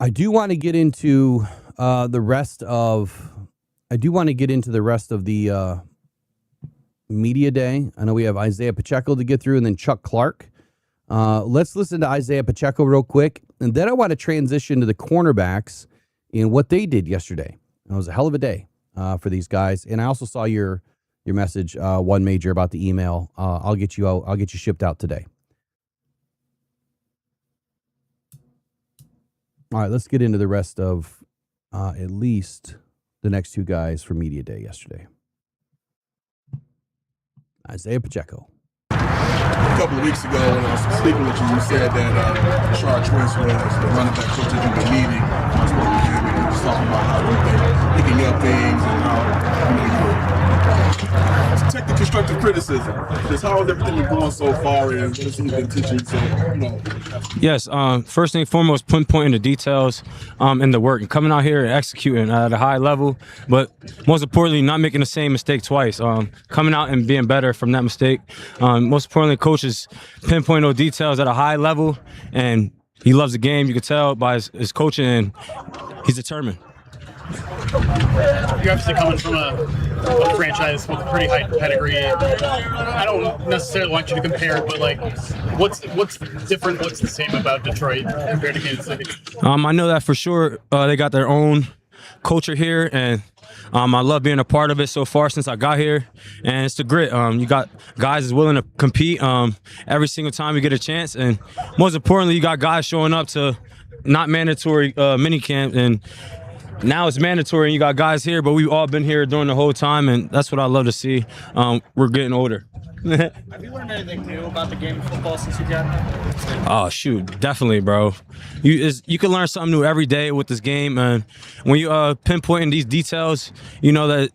I do want to get into the rest of the media day. I know we have Isaiah Pacheco to get through and then Chuck Clark. Let's listen to Isaiah Pacheco real quick, and then I want to transition to the cornerbacks and what they did yesterday. It was a hell of a day for these guys, and I also saw your message, one major, about the email. I'll get you shipped out today. All right, let's get into the rest of at least the next two guys for media day yesterday. Isaiah Pacheco. A couple of weeks ago when I was speaking with you, you said that Rashard Twist was the running back coach that you were meeting. I was spoke with him and he was talking about how you've been picking up things and how you take the constructive criticism. Just how has everything been going so far and what has he been teaching? So, Yes, first thing foremost, pinpointing the details and the work and coming out here and executing at a high level, but most importantly, not making the same mistake twice. Coming out and being better from that mistake. Most importantly, coaches pinpoint those details at a high level, and he loves the game. You can tell by his coaching, and he's determined. You're obviously coming from a franchise with a pretty high pedigree. I don't necessarily want you to compare, but like, what's different? What's the same about Detroit compared to Kansas City? I know that for sure. They got their own culture here, and I love being a part of it so far since I got here. And it's the grit. You got guys is willing to compete every single time you get a chance, and most importantly, you got guys showing up to not mandatory minicamp, and now it's mandatory, and you got guys here, but we've all been here during the whole time, and that's what I love to see. We're getting older. Have you learned anything new about the game of football since you got here? Oh, shoot, definitely, bro. You can learn something new every day with this game, and when you pinpointing these details, you know that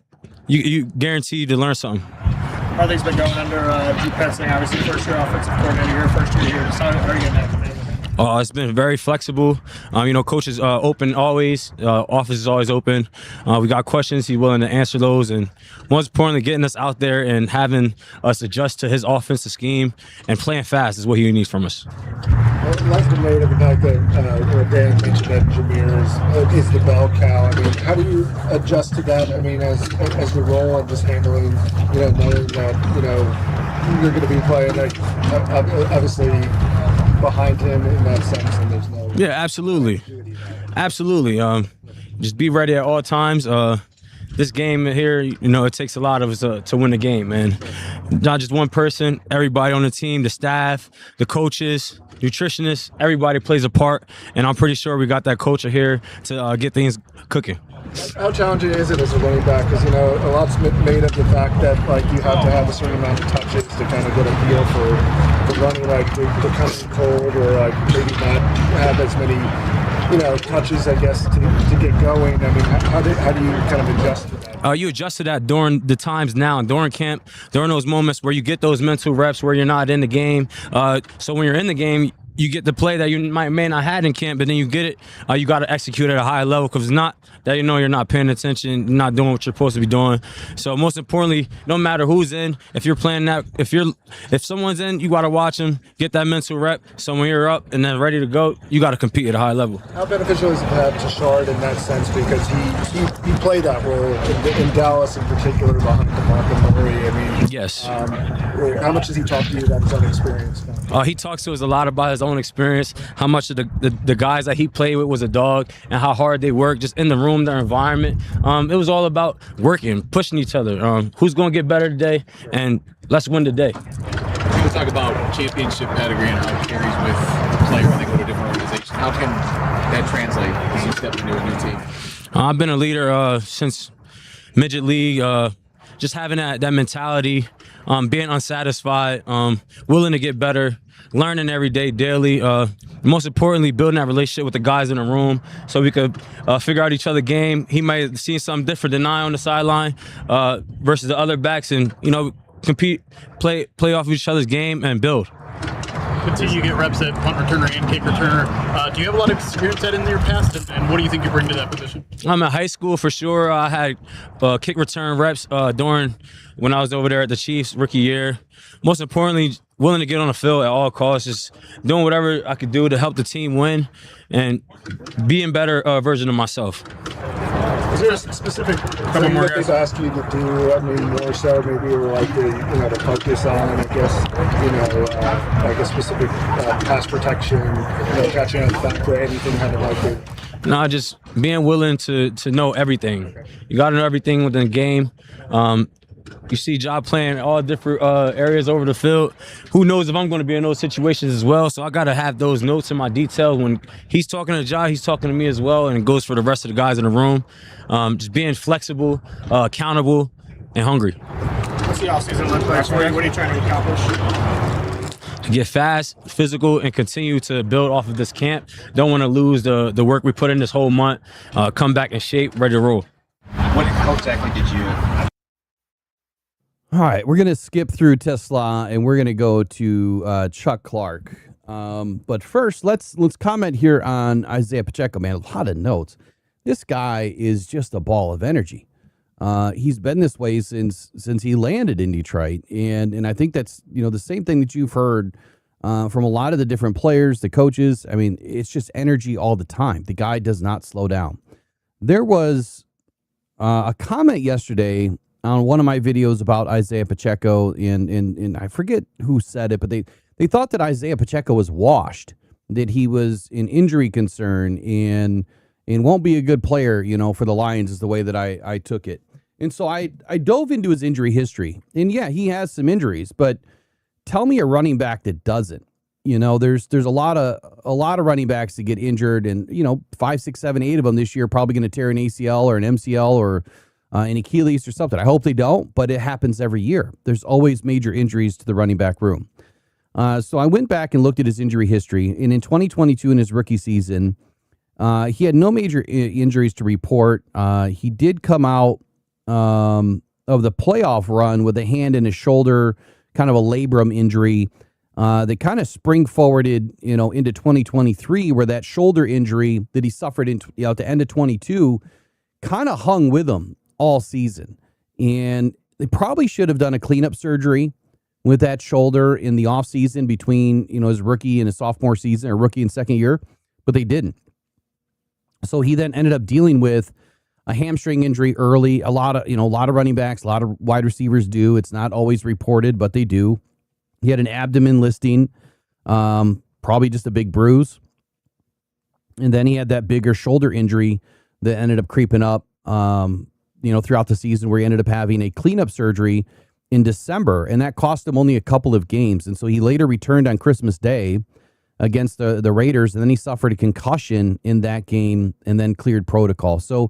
you guaranteed to learn something. How things been going under Drew Petzing, obviously first-year offensive coordinator, your first year here. Just how are you getting that? It's been very flexible. Coach is open always. Office is always open. We got questions. He's willing to answer those. And most importantly, getting us out there and having us adjust to his offensive scheme and playing fast is what he needs from us. Less been made of the fact that Dan mentioned that Jameer is the bell cow. I mean, how do you adjust to that? I mean, as the role of just handling, knowing that, you're going to be playing, like, obviously, behind him in that sense, and there's no. Yeah, absolutely. Just be ready at all times. This game here, it takes a lot of us to win the game, and not just one person. Everybody on the team, the staff, the coaches, nutritionists, everybody plays a part, and I'm pretty sure we got that culture here to get things cooking. How challenging is it as a running back? Because a lot's made of the fact that you have to have a certain amount of touches to kind of get a feel for running, the coming cold, or maybe not have as many touches, I guess, to get going. I mean, how do you kind of adjust to that? You adjust to that during the times now, during camp, during those moments where you get those mental reps where you're not in the game. So when you're in the game, you get the play that you may not have in camp, but then you get it. You got to execute at a high level, because it's not that you're not paying attention, you're not doing what you're supposed to be doing. So most importantly, no matter who's in, if you're playing that, if someone's in, you got to watch them, get that mental rep. So when you're up and then ready to go, you got to compete at a high level. How beneficial is that to Shard in that sense, because he played that role in Dallas in particular behind DeMarco Murray? I mean, yes. How much does he talk to you about his own experience? He talks to us a lot about his own experience, how much of the guys that he played with was a dog, and how hard they work just in the room, their environment. It was all about working, pushing each other. Who's going to get better today, and let's win today. People talk about championship pedigree and how it carries with the player when they go to different organizations. How can that translate as you step into a new team? I've been a leader since midget league. Just having that mentality, being unsatisfied, willing to get better, learning every day, daily. Most importantly, building that relationship with the guys in the room so we could figure out each other's game. He might have seen something different than I on the sideline versus the other backs, and compete, play off of each other's game, and build. Continue to get reps at punt returner and kick returner. Do you have a lot of experience that in your past, and what do you think you bring to that position? I'm in high school for sure. I had kick return reps during when I was over there at the Chiefs rookie year. Most importantly, willing to get on the field at all costs, just doing whatever I could do to help the team win and being better version of myself. Is there a specific Something that they've asked you to do, I mean, more so maybe, or like to focus on, I guess, like a specific pass protection, catching up back or anything kind of like it? No, just being willing to know everything. You got to know everything within the game. You see Ja playing all different areas over the field. Who knows if I'm going to be in those situations as well? So I got to have those notes in my details. When he's talking to Ja, he's talking to me as well, and it goes for the rest of the guys in the room. Just being flexible, accountable, and hungry. What's the offseason look like for you? What are you trying to accomplish? Get fast, physical, and continue to build off of this camp. Don't want to lose the work we put in this whole month. Come back in shape, ready to roll. How exactly did you... All right, we're going to skip through Tesla and we're going to go to Chuck Clark. But first, let's comment here on Isaiah Pacheco, man. A lot of notes. This guy is just a ball of energy. He's been this way since he landed in Detroit. And I think that's, the same thing that you've heard from a lot of the different players, the coaches. I mean, it's just energy all the time. The guy does not slow down. There was a comment yesterday on one of my videos about Isaiah Pacheco, and I forget who said it, but they thought that Isaiah Pacheco was washed, that he was an injury concern and won't be a good player, for the Lions is the way that I took it. And so I dove into his injury history, and yeah, he has some injuries, but tell me a running back that doesn't. There's a lot of running backs that get injured, and 5, 6, 7, 8 of them this year are probably going to tear an ACL or an MCL or an Achilles or something. I hope they don't, but it happens every year. There's always major injuries to the running back room. So I went back and looked at his injury history, and in 2022, in his rookie season, he had no major injuries to report. He did come out of the playoff run with a hand in his shoulder, kind of a labrum injury. That kind of spring forwarded, into 2023, where that shoulder injury that he suffered at the end of 22 kind of hung with him all season. And they probably should have done a cleanup surgery with that shoulder in the offseason between, his rookie and his sophomore season, or rookie and second year, but they didn't. So he then ended up dealing with a hamstring injury early. A lot of running backs, a lot of wide receivers do. It's not always reported, but they do. He had an abdomen listing, probably just a big bruise. And then he had that bigger shoulder injury that ended up creeping up, throughout the season, where he ended up having a cleanup surgery in December, and that cost him only a couple of games. And so he later returned on Christmas Day against the Raiders, and then he suffered a concussion in that game and then cleared protocol. So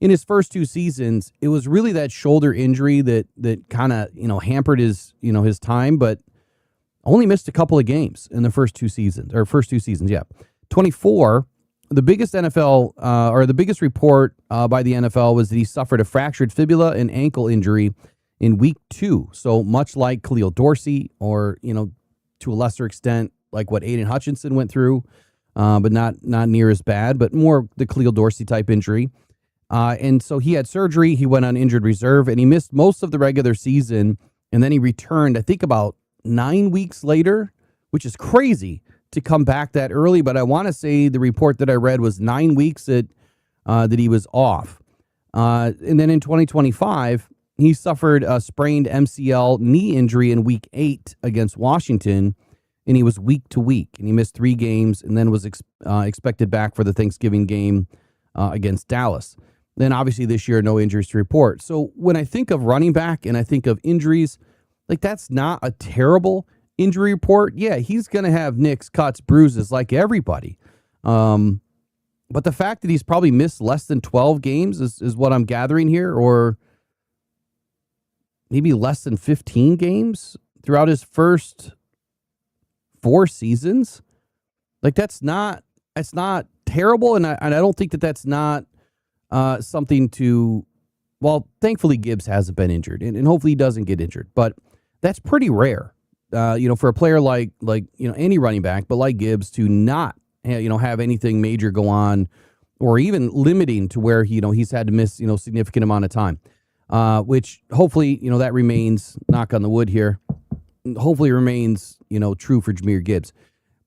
in his first 2 seasons, it was really that shoulder injury that kind of, hampered his time, but only missed a couple of games in the first 2 seasons. 24, the biggest the biggest report by the NFL was that he suffered a fractured fibula and ankle injury in week 2. So much like Khalil Dorsey, or, to a lesser extent, like what Aiden Hutchinson went through, but not near as bad, but more the Khalil Dorsey type injury. And so he had surgery. He went on injured reserve, and he missed most of the regular season. And then he returned, I think, about 9 weeks later, which is crazy to come back that early. But I want to say the report that I read was 9 weeks that he was off. And then in 2025, he suffered a sprained MCL knee injury in week 8 against Washington, and he was week to week, and he missed 3 games, and then was expected back for the Thanksgiving game against Dallas. Then obviously this year, no injuries to report. So when I think of running back and I think of injuries, like, that's not a terrible injury report. Yeah, he's going to have nicks, cuts, bruises like everybody. But the fact that he's probably missed less than 12 games is what I'm gathering here, or maybe less than 15 games throughout his first 4 seasons. Like that's not terrible, and I don't think that that's not something to. Well, thankfully Gibbs hasn't been injured, and hopefully he doesn't get injured. But that's pretty rare, for a player like any running back, but like Gibbs to not have anything major go on, or even limiting to where he's had to miss significant amount of time, which hopefully that remains, knock on the wood here, hopefully remains true for Jahmyr Gibbs.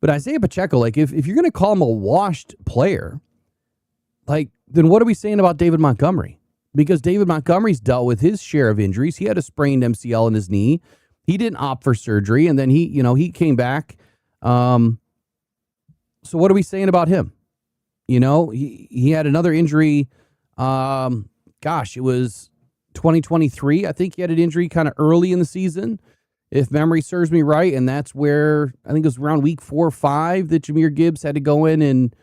But Isaiah Pacheco, like if you're going to call him a washed player, like then what are we saying about David Montgomery? Because David Montgomery's dealt with his share of injuries. He had a sprained MCL in his knee. He didn't opt for surgery, and then he came back. So what are we saying about him? He had another injury. It was 2023. I think he had an injury kind of early in the season, if memory serves me right. And that's where I think it was around week 4 or 5 that Jahmyr Gibbs had to go in and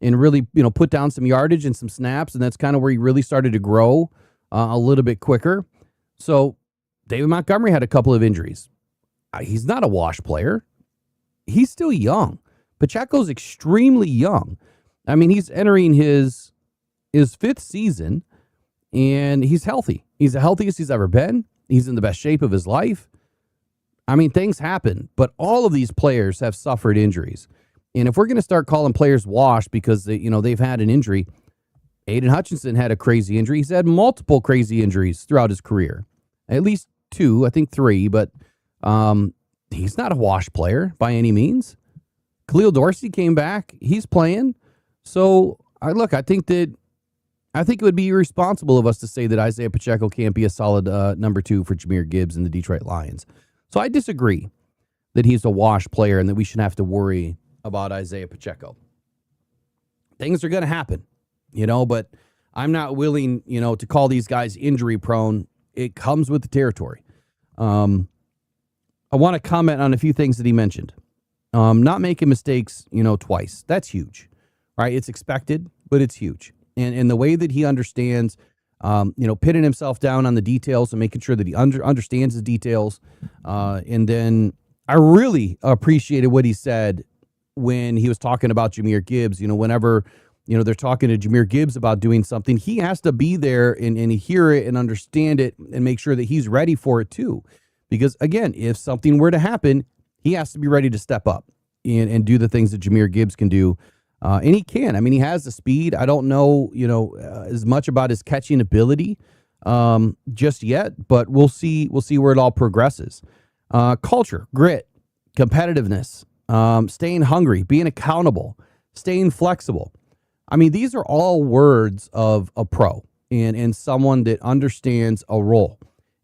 really, put down some yardage and some snaps. And that's kind of where he really started to grow a little bit quicker. So David Montgomery had a couple of injuries. He's not a wash player. He's still young. Pacheco's extremely young. I mean, he's entering his 5th season, and he's healthy. He's the healthiest he's ever been. He's in the best shape of his life. I mean, things happen, but all of these players have suffered injuries. And if we're going to start calling players washed because they've had an injury, Aiden Hutchinson had a crazy injury. He's had multiple crazy injuries throughout his career, at least 2, I think 3, but he's not a washed player by any means. Khalil Dorsey came back. He's playing. So I think it would be irresponsible of us to say that Isaiah Pacheco can't be a solid number 2 for Jahmyr Gibbs and the Detroit Lions. So I disagree that he's a wash player and that we shouldn't have to worry about Isaiah Pacheco. Things are going to happen, but I'm not willing, to call these guys injury prone. It comes with the territory. I want to comment on a few things that he mentioned. Not making mistakes, twice. That's huge, right? It's expected, but it's huge. And the way that he understands, pinning himself down on the details and making sure that he understands the details. And then I really appreciated what he said when he was talking about Jahmyr Gibbs. Whenever, they're talking to Jahmyr Gibbs about doing something, he has to be there and hear it and understand it and make sure that he's ready for it too. Because again, if something were to happen, he has to be ready to step up and do the things that Jahmyr Gibbs can do. And he can. I mean, he has the speed. I don't know, as much about his catching ability just yet, but we'll see where it all progresses. Culture, grit, competitiveness, staying hungry, being accountable, staying flexible. I mean, these are all words of a pro and someone that understands a role.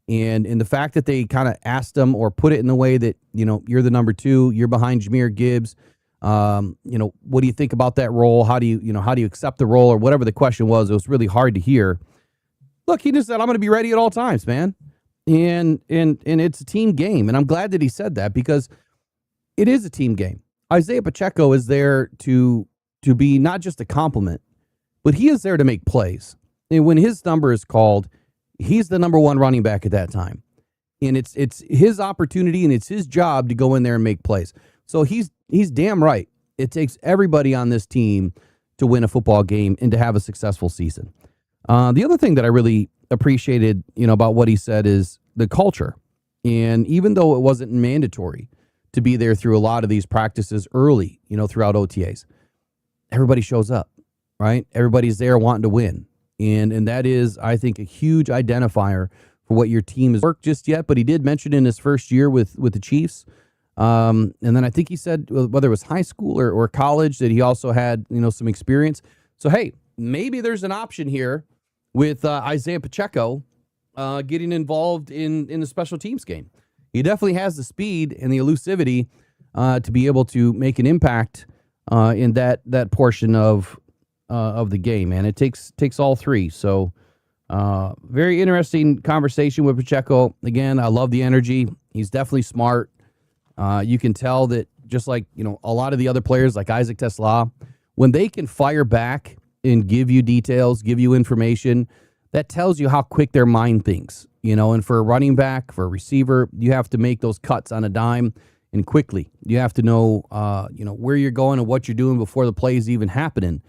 And the fact that they kind of asked him or put it in the way that, you're the number 2, you're behind Jahmyr Gibbs. What do you think about that role? How do you accept the role, or whatever the question was? It was really hard to hear. Look, he just said, I'm going to be ready at all times, man. And it's a team game. And I'm glad that he said that, because it is a team game. Isaiah Pacheco is there to be not just a compliment, but he is there to make plays. And when his number is called, he's the number 1 running back at that time. And it's his opportunity and it's his job to go in there and make plays. So he's damn right. It takes everybody on this team to win a football game and to have a successful season. The other thing that I really appreciated, about what he said is the culture. And even though it wasn't mandatory to be there through a lot of these practices early, throughout OTAs, everybody shows up, right? Everybody's there wanting to win. And that is, I think, a huge identifier for what your team has worked just yet. But he did mention in his first year with the Chiefs. And then I think he said whether it was high school or college that he also had, some experience. So, hey, maybe there's an option here with Isaiah Pacheco getting involved in the special teams game. He definitely has the speed and the elusivity to be able to make an impact in that portion of the game, man. It takes all 3. So very interesting conversation with Pacheco. Again, I love the energy. He's definitely smart. You can tell that, just like, a lot of the other players like Isaac Tesla, when they can fire back and give you details, give you information, that tells you how quick their mind thinks, and for a running back, for a receiver, you have to make those cuts on a dime and quickly. You have to know, where you're going and what you're doing before the play is even happening.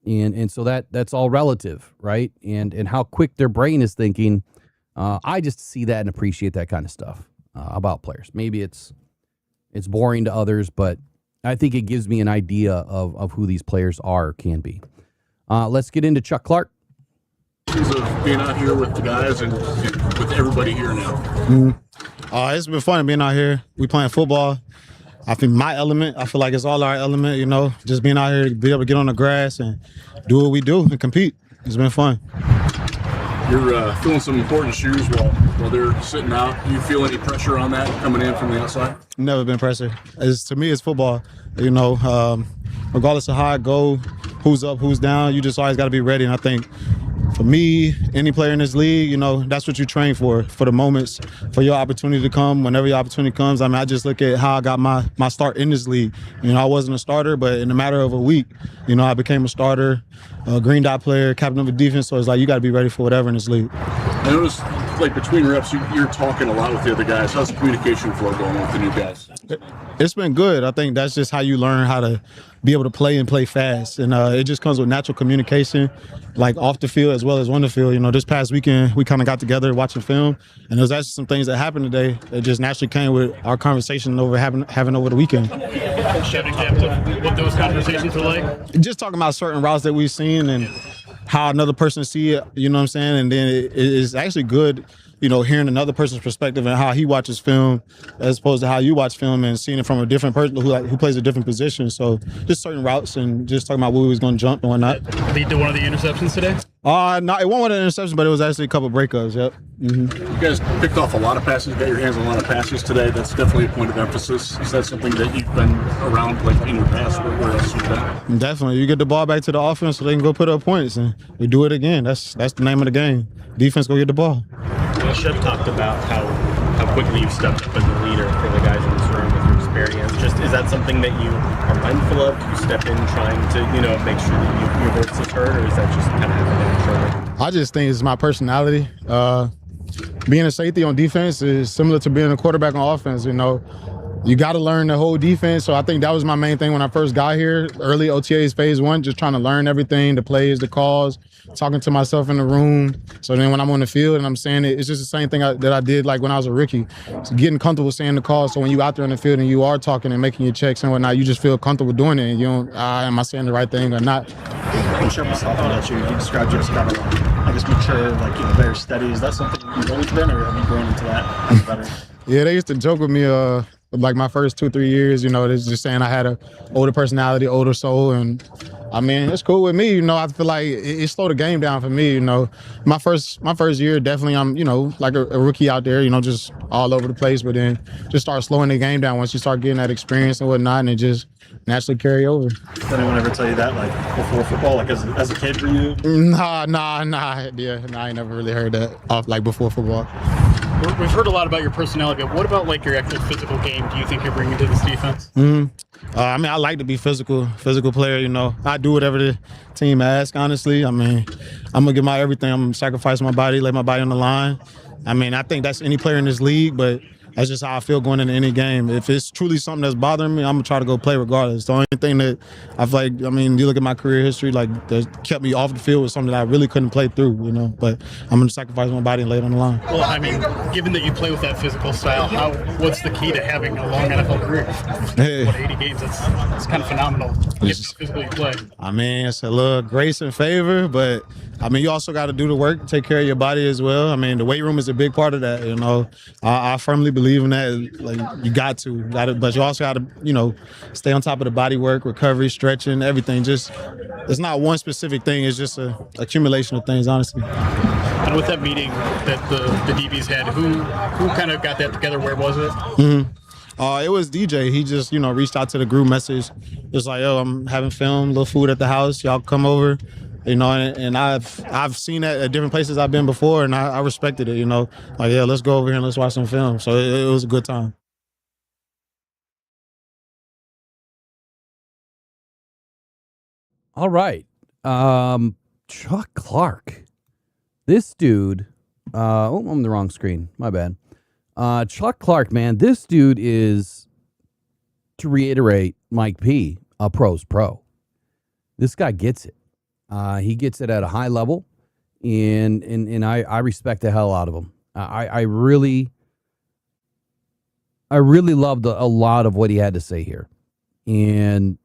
And so that's all relative, right? And how quick their brain is thinking. I just see that and appreciate that kind of stuff about players. Maybe it's boring to others, but I think it gives me an idea of who these players are or can be. Let's get into Chuck Clark. Of being out here with the guys and with everybody here now. It's been fun being out here. We playing football. I think my element, I feel like it's all our element, just being out here to be able to get on the grass and do what we do and compete. It's been fun. You're filling some important shoes while they're sitting out. Do you feel any pressure on that coming in from the outside? Never been pressure. To me, it's football. Regardless of how I go, who's up, who's down, you just always got to be ready. And I think for me, any player in this league, that's what you train for the moments, for your opportunity to come. Whenever your opportunity comes, I just look at how I got my start in this league. I wasn't a starter, but in a matter of a week, I became a starter, a green dot player, captain of a defense. So it's like you got to be ready for whatever in this league. I noticed, between reps, you're talking a lot with the other guys. How's the communication flow going with the new guys? It's been good. I think that's just how you learn how to be able to play and play fast. And it just comes with natural communication, off the field as well as on the field. This past weekend, we kind of got together watching film, and there's actually some things that happened today that just naturally came with our conversation having over the weekend. Shed examples of what those conversations were like? Just talking about certain routes that we've seen and how another person see it, you know what I'm saying? And then it's actually good, hearing another person's perspective and how he watches film as opposed to how you watch film and seeing it from a different person who plays a different position. So just certain routes and just talking about where we was going to jump and whatnot. Lead to one of the interceptions today? No, it wasn't an interception, but it was actually a couple breakups, yep. Mm-hmm. You guys picked off a lot of passes, got your hands on a lot of passes today. That's definitely a point of emphasis. Is that something that you've been around in the past? Where else you've been? Definitely. You get the ball back to the offense so they can go put up points, and we do it again. That's the name of the game. Defense go get the ball. Shep talked about how quickly you've stepped up as a leader for the guys in this room with your experience. Just is that something that you are mindful of? Do you step in trying to make sure that your voice is heard, or is that just kind of happening naturally? I just think it's my personality. Being a safety on defense is similar to being a quarterback on offense. You got to learn the whole defense. So I think that was my main thing when I first got here. Early OTAs phase 1, just trying to learn everything, the plays, the calls, talking to myself in the room. So then when I'm on the field and I'm saying it, it's just the same thing that I did when I was a rookie. So getting comfortable saying the calls. So when you out there in the field and you are talking and making your checks and whatnot, you just feel comfortable doing it. And you don't, am I saying the right thing or not? I'm sure was talking about you described you as kind of mature, very steady. Is that something you've always been, or have you grown into that as better? Yeah, they used to joke with me my first 2-3 years, they're just saying I had a older personality, older soul, and it's cool with me. I feel like it slowed the game down for me. My first year, definitely I'm, like a rookie out there, just all over the place, but then just start slowing the game down once you start getting that experience and whatnot, and it just naturally carry over. Did anyone ever tell you that, before football, as a kid for you? Nah. Yeah, I ain't never really heard that off before football. We've heard a lot about your personality, but what about your actual physical game do you think you're bringing to this defense? I like to be physical player, I do whatever the team asks, honestly. I'm going to give my everything. I'm going to sacrifice my body, lay my body on the line. I think that's any player in this league, but that's just how I feel going into any game. If it's truly something that's bothering me, I'm going to try to go play regardless. The only thing that I feel you look at my career history, that kept me off the field was something that I really couldn't play through, but I'm going to sacrifice my body and lay it on the line. Well, given that you play with that physical style, what's the key to having a long NFL career? 80 games, that's kind of phenomenal. Physically you play. It's a little grace and favor, but you also got to do the work, take care of your body as well. The weight room is a big part of that, I firmly believe in that. You got to, but you also got to, stay on top of the body work, recovery, stretching, everything. It's not one specific thing. It's just a accumulation of things, honestly. And with that meeting that the DBs had, who kind of got that together? Where was it? It was DJ. He just, reached out to the group message. Just yo, I'm having film, little food at the house. Y'all come over. And I've seen that at different places I've been before, and I respected it, yeah, let's go over here and let's watch some film. So it was a good time. All right. Chuck Clark. This dude, I'm on the wrong screen. My bad. Chuck Clark, man, this dude is, to reiterate, Mike P, a pro's pro. This guy gets it. He gets it at a high level, and I respect the hell out of him. I really loved a lot of what he had to say here. And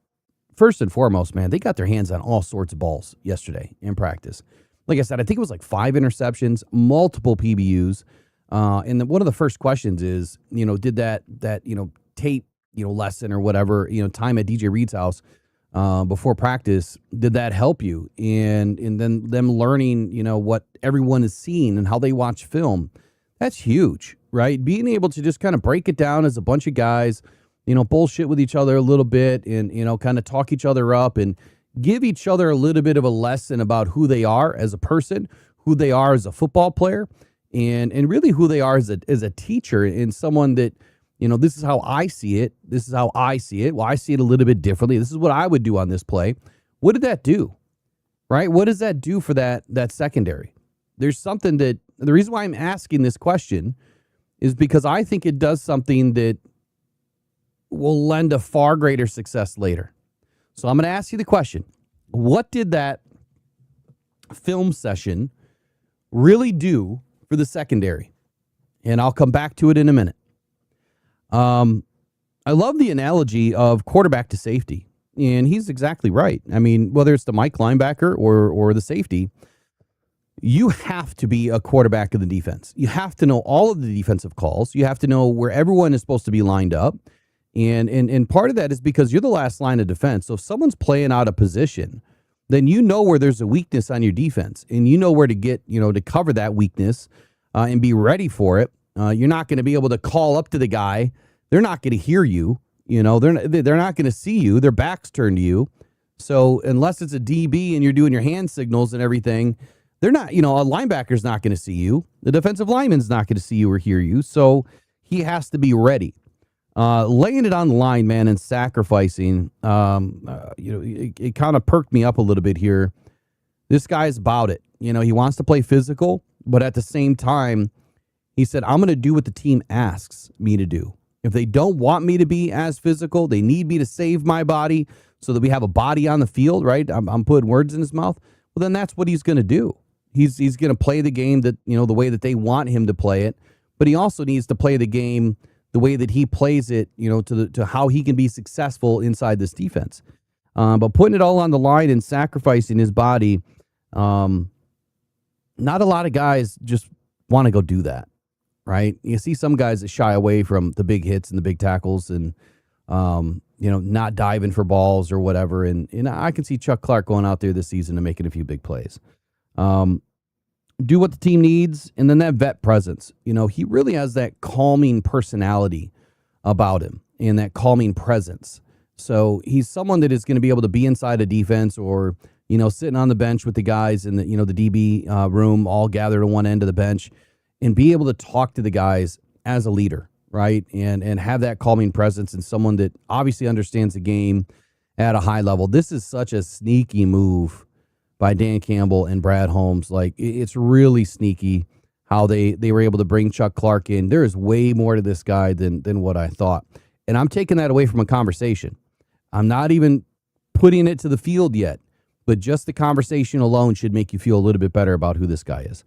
first and foremost, man, they got their hands on all sorts of balls yesterday in practice. Like I said, I think it was like 5 interceptions, multiple PBUs. And one of the first questions is, did that tape, lesson or whatever, time at DJ Reed's house before practice, did that help you? And then them learning, what everyone is seeing and how they watch film. That's huge, right? Being able to just kind of break it down as a bunch of guys, bullshit with each other a little bit and, kind of talk each other up and give each other a little bit of a lesson about who they are as a person, who they are as a football player, and really who they are as a teacher and someone that, this is how I see it. This is how I see it. Well, I see it a little bit differently. This is what I would do on this play. What did that do? Right? What does that do for that secondary? There's something that, the reason why I'm asking this question is because I think it does something that will lend a far greater success later. So I'm going to ask you the question. What did that film session really do for the secondary? And I'll come back to it in a minute. I love the analogy of quarterback to safety, and he's exactly right. I mean, whether it's the Mike linebacker or the safety, you have to be a quarterback of the defense. You have to know all of the defensive calls. You have to know where everyone is supposed to be lined up. And part of that is because you're the last line of defense. So if someone's playing out of position, then you know where there's a weakness on your defense, and you know where to get, to cover that weakness and be ready for it. You're not going to be able to call up to the guy. They're not going to hear you. They're not going to see you. Their back's turned to you. So unless it's a DB and you're doing your hand signals and everything, they're not, a linebacker's not going to see you. The defensive lineman's not going to see you or hear you. So he has to be ready. Laying it on the line, man, and sacrificing, it kind of perked me up a little bit here. This guy's about it. He wants to play physical, but at the same time, he said, I'm going to do what the team asks me to do. If they don't want me to be as physical, they need me to save my body so that we have a body on the field, right? I'm putting words in his mouth. Well, then that's what he's going to do. He's going to play the game that, the way that they want him to play it, but he also needs to play the game the way that he plays it, to how he can be successful inside this defense. But putting it all on the line and sacrificing his body, not a lot of guys just want to go do that, right? You see some guys that shy away from the big hits and the big tackles and, not diving for balls or whatever. And I can see Chuck Clark going out there this season and making a few big plays. Do what the team needs, and then that vet presence. He really has that calming personality about him and that calming presence. So he's someone that is going to be able to be inside a defense or, sitting on the bench with the guys in the, the DB room, all gathered on one end of the bench, and be able to talk to the guys as a leader, right? And have that calming presence and someone that obviously understands the game at a high level. This is such a sneaky move by Dan Campbell and Brad Holmes. Like, it's really sneaky how they were able to bring Chuck Clark in. There is way more to this guy than what I thought. And I'm taking that away from a conversation. I'm not even putting it to the field yet, but just the conversation alone should make you feel a little bit better about who this guy is.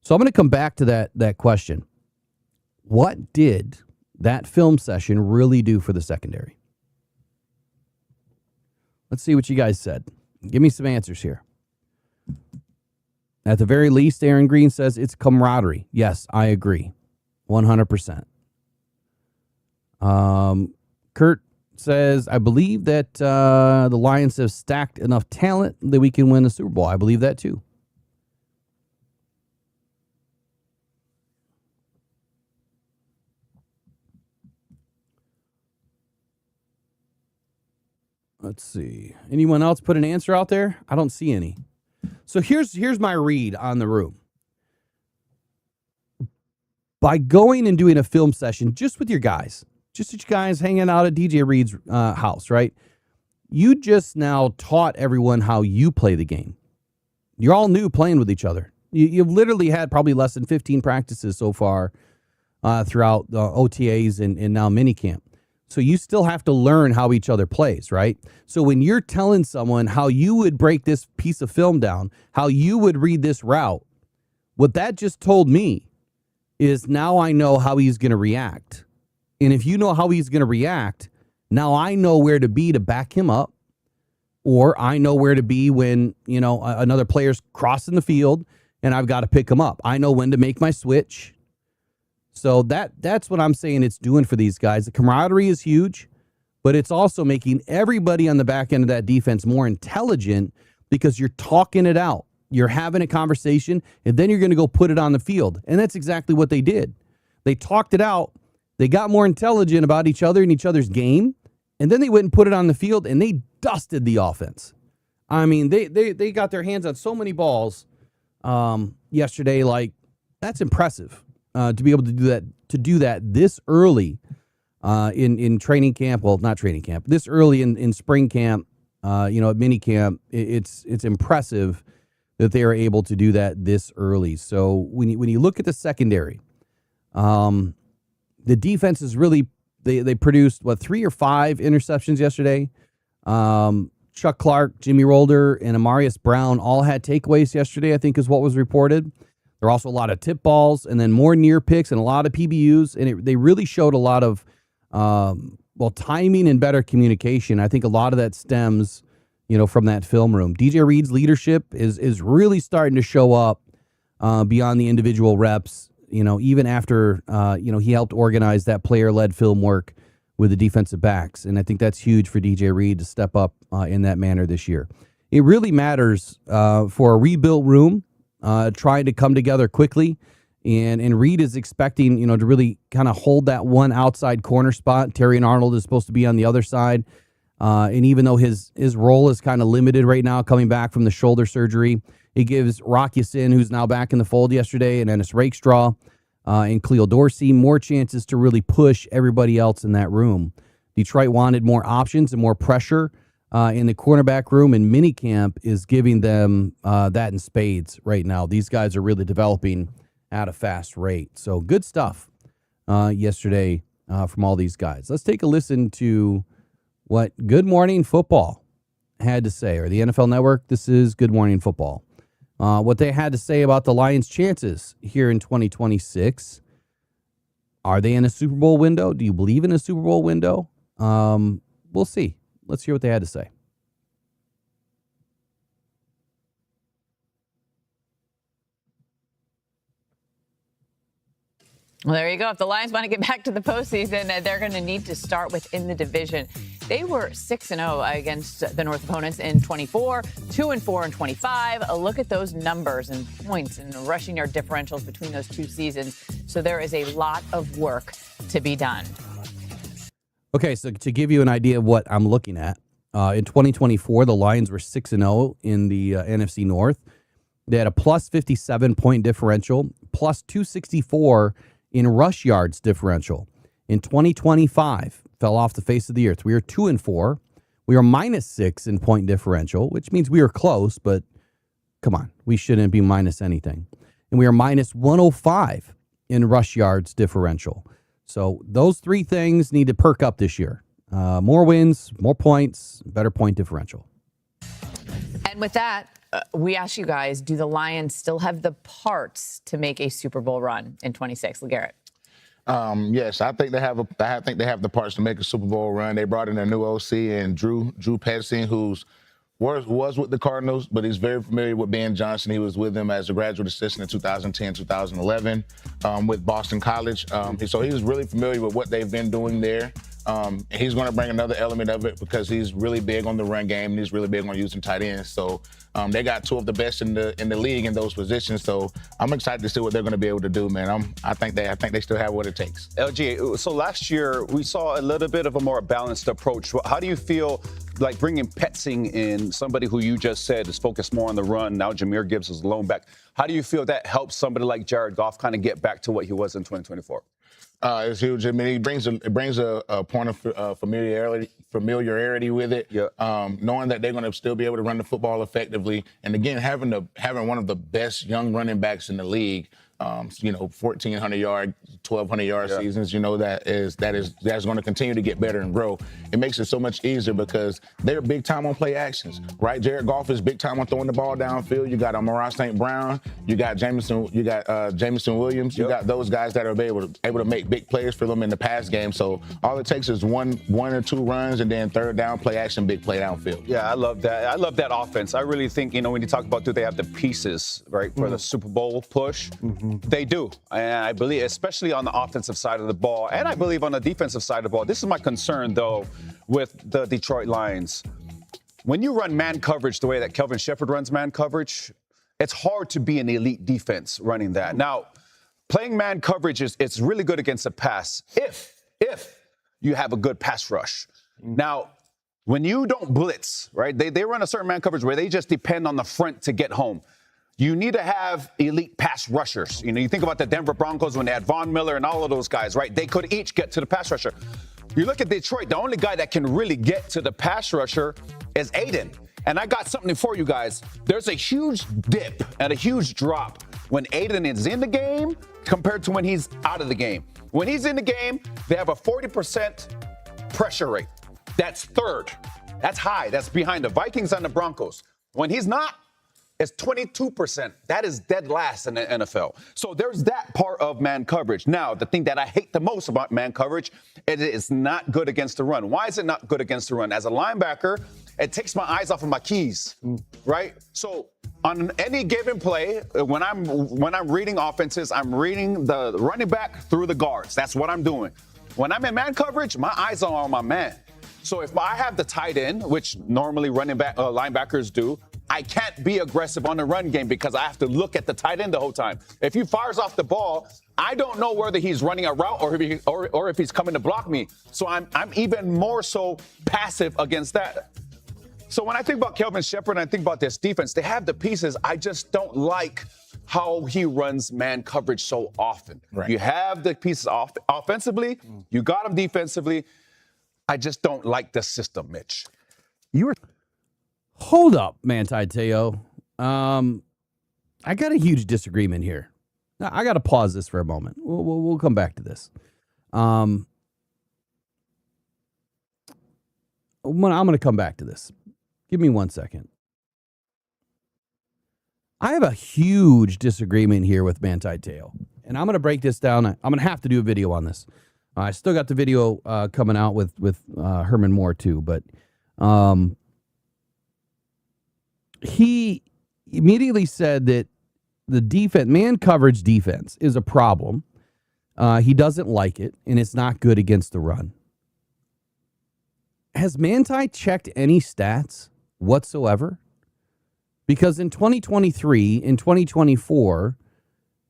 So I'm going to come back to that question. What did that film session really do for the secondary? Let's see what you guys said. Give me some answers here. At the very least, Aaron Green says it's camaraderie. Yes, I agree. 100%. Kurt says, I believe that the Lions have stacked enough talent that we can win the Super Bowl. I believe that too. Let's see. Anyone else put an answer out there? I don't see any. So here's my read on the room. By going and doing a film session just with your guys, hanging out at DJ Reed's house, right? You just now taught everyone how you play the game. You're all new playing with each other. You've literally had probably less than 15 practices so far throughout the OTAs and now minicamp. So you still have to learn how each other plays, right? So when you're telling someone how you would break this piece of film down, how you would read this route, what that just told me is now I know how he's going to react. And if you know how he's going to react, now I know where to be to back him up, or I know where to be when, another player's crossing the field and I've got to pick him up. I know when to make my switch. So that's what I'm saying it's doing for these guys. The camaraderie is huge, but it's also making everybody on the back end of that defense more intelligent because you're talking it out. You're having a conversation, and then you're going to go put it on the field. And that's exactly what they did. They talked it out. They got more intelligent about each other and each other's game, and then they went and put it on the field, and they dusted the offense. I mean, they got their hands on so many balls yesterday. Like, that's impressive. To be able to do that this early in training camp, well, not training camp, this early in spring camp, at minicamp, it's impressive that they are able to do that this early. So when you look at the secondary, the defense is really they produced 3 or 5 interceptions yesterday. Chuck Clark, Jimmy Rolder, and Amarius Brown all had takeaways yesterday, I think is what was reported. There are also a lot of tip balls and then more near picks and a lot of PBUs. And they really showed a lot of, timing and better communication. I think a lot of that stems, from that film room. DJ Reed's leadership is really starting to show up beyond the individual reps, even after, he helped organize that player-led film work with the defensive backs. And I think that's huge for DJ Reed to step up in that manner this year. It really matters for a rebuilt room. Trying to come together quickly, and Reed is expecting, to really kind of hold that one outside corner spot. Terry and Arnold is supposed to be on the other side, and even though his role is kind of limited right now, coming back from the shoulder surgery, it gives Rock Ya-Sin, who's now back in the fold yesterday, and Ennis Rakestraw and Cleo Dorsey more chances to really push everybody else in that room. Detroit wanted more options and more pressure. In the cornerback room, and minicamp is giving them that in spades right now. These guys are really developing at a fast rate. So good stuff yesterday from all these guys. Let's take a listen to what Good Morning Football had to say, or the NFL Network. This is Good Morning Football. What they had to say about the Lions' chances here in 2026. Are they in a Super Bowl window? Do you believe in a Super Bowl window? We'll see. Let's hear what they had to say. Well, there you go. If the Lions want to get back to the postseason, they're going to need to start within the division. They were 6-0 against the North opponents in 24, 2-4 in 25. Look at those numbers and points and rushing yard differentials between those two seasons. So there is a lot of work to be done. Okay, so to give you an idea of what I'm looking at, in 2024, the Lions were 6-0 in the NFC North. They had a plus 57 point differential, plus 264 in rush yards differential. In 2025, fell off the face of the earth. We were 2-4. We were -6 in point differential, which means we were close, but come on, we shouldn't be minus anything. And we are -105 in rush yards differential. So those 3 things need to perk up this year. More wins, more points, better point differential. And with that, we ask you guys, do the Lions still have the parts to make a Super Bowl run in 26? LeGarrette. Yes, I think they have the parts to make a Super Bowl run. They brought in a new OC and Drew Petzing, who's was with the Cardinals, but he's very familiar with Ben Johnson. He was with him as a graduate assistant in 2010, 2011 with Boston College. So he's really familiar with what they've been doing there. He's going to bring another element of it because he's really big on the run game and he's really big on using tight ends. So they got 2 of the best in the league in those positions. So I'm excited to see what they're going to be able to do, man. I think they still have what it takes. LG, so last year we saw a little bit of a more balanced approach. How do you feel like bringing Petzing in, somebody who you just said is focused more on the run? Now Jahmyr Gibbs is lone back. How do you feel that helps somebody like Jared Goff kind of get back to what he was in 2024? It's huge. I mean, it brings a point of familiarity with it. Knowing that they're going to still be able to run the football effectively, and again, having one of the best young running backs in the league. 1,400 yard, 1,200 yard seasons. That's going to continue to get better and grow. It makes it so much easier because they're big time on play actions, right? Jared Goff is big time on throwing the ball downfield. You got Amon-Ra St. Brown, you got Jameson Williams. You got those guys that are able to make big plays for them in the pass game. So all it takes is one or two runs and then third down play action, big play downfield. Yeah, I love that. I love that offense. I really think when you talk about do they have the pieces right for the Super Bowl push. They do. And I believe, especially on the offensive side of the ball, and I believe on the defensive side of the ball. This is my concern, though, with the Detroit Lions. When you run man coverage the way that Kelvin Shepherd runs man coverage, it's hard to be an elite defense running that. Now, playing man coverage it's really good against the pass if you have a good pass rush. Now, when you don't blitz, right, they run a certain man coverage where they just depend on the front to get home. You need to have elite pass rushers. You think about the Denver Broncos when they had Von Miller and all of those guys, right? They could each get to the pass rusher. You look at Detroit, the only guy that can really get to the pass rusher is Aiden. And I got something for you guys. There's a huge dip and a huge drop when Aiden is in the game compared to when he's out of the game. When he's in the game, they have a 40% pressure rate. That's third. That's high. That's behind the Vikings and the Broncos. When he's not, it's 22%. That is dead last in the NFL. So there's that part of man coverage. Now, the thing that I hate the most about man coverage, it is not good against the run. Why is it not good against the run? As a linebacker, it takes my eyes off of my keys, right? So on any given play, when I'm reading offenses, I'm reading the running back through the guards. That's what I'm doing. When I'm in man coverage, my eyes are on my man. So if I have the tight end, which normally linebackers do, I can't be aggressive on the run game because I have to look at the tight end the whole time. If he fires off the ball, I don't know whether he's running a route or if he's coming to block me. So I'm even more so passive against that. So when I think about Kelvin Shepherd and I think about this defense, they have the pieces. I just don't like how he runs man coverage so often. Right. You have the pieces offensively, you got him defensively. I just don't like the system, Mitch. Hold up, Manti Te'o. I got a huge disagreement here. Now, I got to pause this for a moment. We'll come back to this. I'm going to come back to this. Give me 1 second. I have a huge disagreement here with Manti Te'o, and I'm going to break this down. I'm going to have to do a video on this. I still got the video coming out with Herman Moore too, but he immediately said that the defense, man coverage defense, is a problem. He doesn't like it, and it's not good against the run. Has Manti checked any stats whatsoever? Because in 2023, in 2024,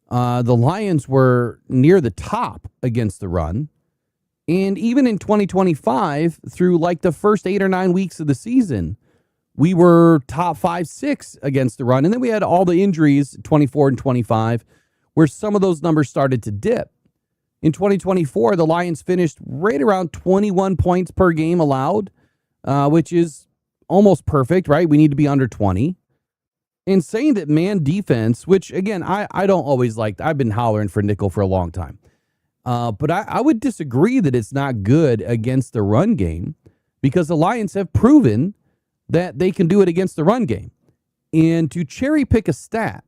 the Lions were near the top against the run. And even in 2025, through like the first 8 or 9 weeks of the season, we were top 5, 6 against the run. And then we had all the injuries, 24 and 25, where some of those numbers started to dip. In 2024, the Lions finished right around 21 points per game allowed, which is almost perfect, right? We need to be under 20. And saying that man defense, which, again, I don't always like. I've been hollering for nickel for a long time. But I would disagree that it's not good against the run game because the Lions have proven that they can do it against the run game. And to cherry pick a stat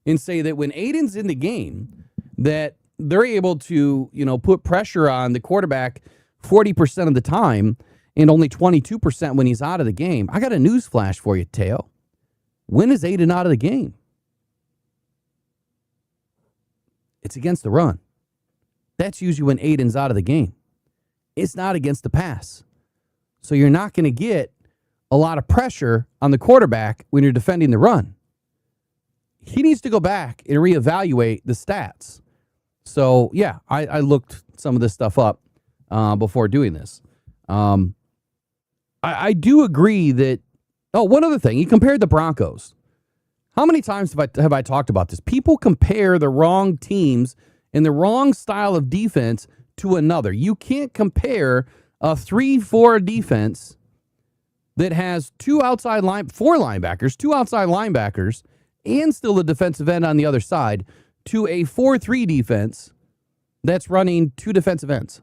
and say that when Aiden's in the game, that they're able to, put pressure on the quarterback 40% of the time and only 22% when he's out of the game. I got a news flash for you, Te'o. When is Aiden out of the game? It's against the run. That's usually when Aiden's out of the game. It's not against the pass. So you're not going to get a lot of pressure on the quarterback when you're defending the run. He needs to go back and reevaluate the stats. So, yeah, I looked some of this stuff up before doing this. I do agree that. Oh, one other thing. He compared the Broncos. How many times have I talked about this? People compare the wrong teams and the wrong style of defense to another. You can't compare a 3-4 defense that has four linebackers, two outside linebackers, and still a defensive end on the other side to a 4-3 defense that's running two defensive ends.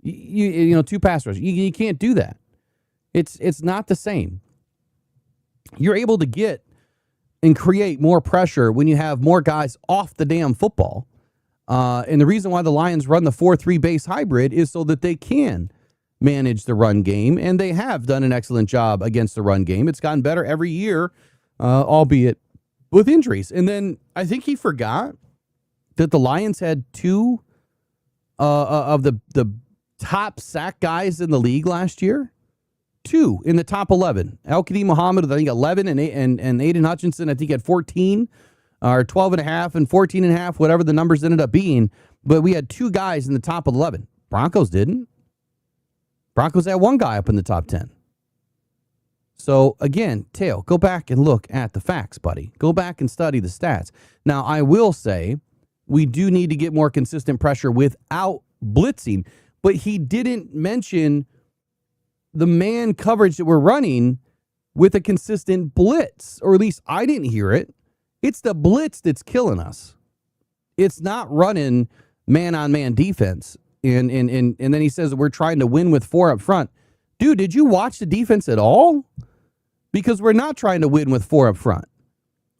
Two pass rushers. You can't do that. It's not the same. You're able to get and create more pressure when you have more guys off the damn football. And the reason why the Lions run the 4-3 base hybrid is so that they can manage the run game, and they have done an excellent job against the run game. It's gotten better every year, albeit with injuries. And then I think he forgot that the Lions had two of the top sack guys in the league last year. Two in the top 11. Al-Qadim Muhammad, I think 11, and Aiden Hutchinson, I think, had 14 or 12 and a half and 14 and a half, whatever the numbers ended up being. But we had two guys in the top 11. Broncos didn't. Broncos had one guy up in the top 10. So, again, Teo, go back and look at the facts, buddy. Go back and study the stats. Now, I will say we do need to get more consistent pressure without blitzing. But he didn't mention the man coverage that we're running with a consistent blitz, or at least I didn't hear it. It's the blitz that's killing us. It's not running man-on-man defense. And then he says that we're trying to win with four up front. Dude, did you watch the defense at all? Because we're not trying to win with four up front.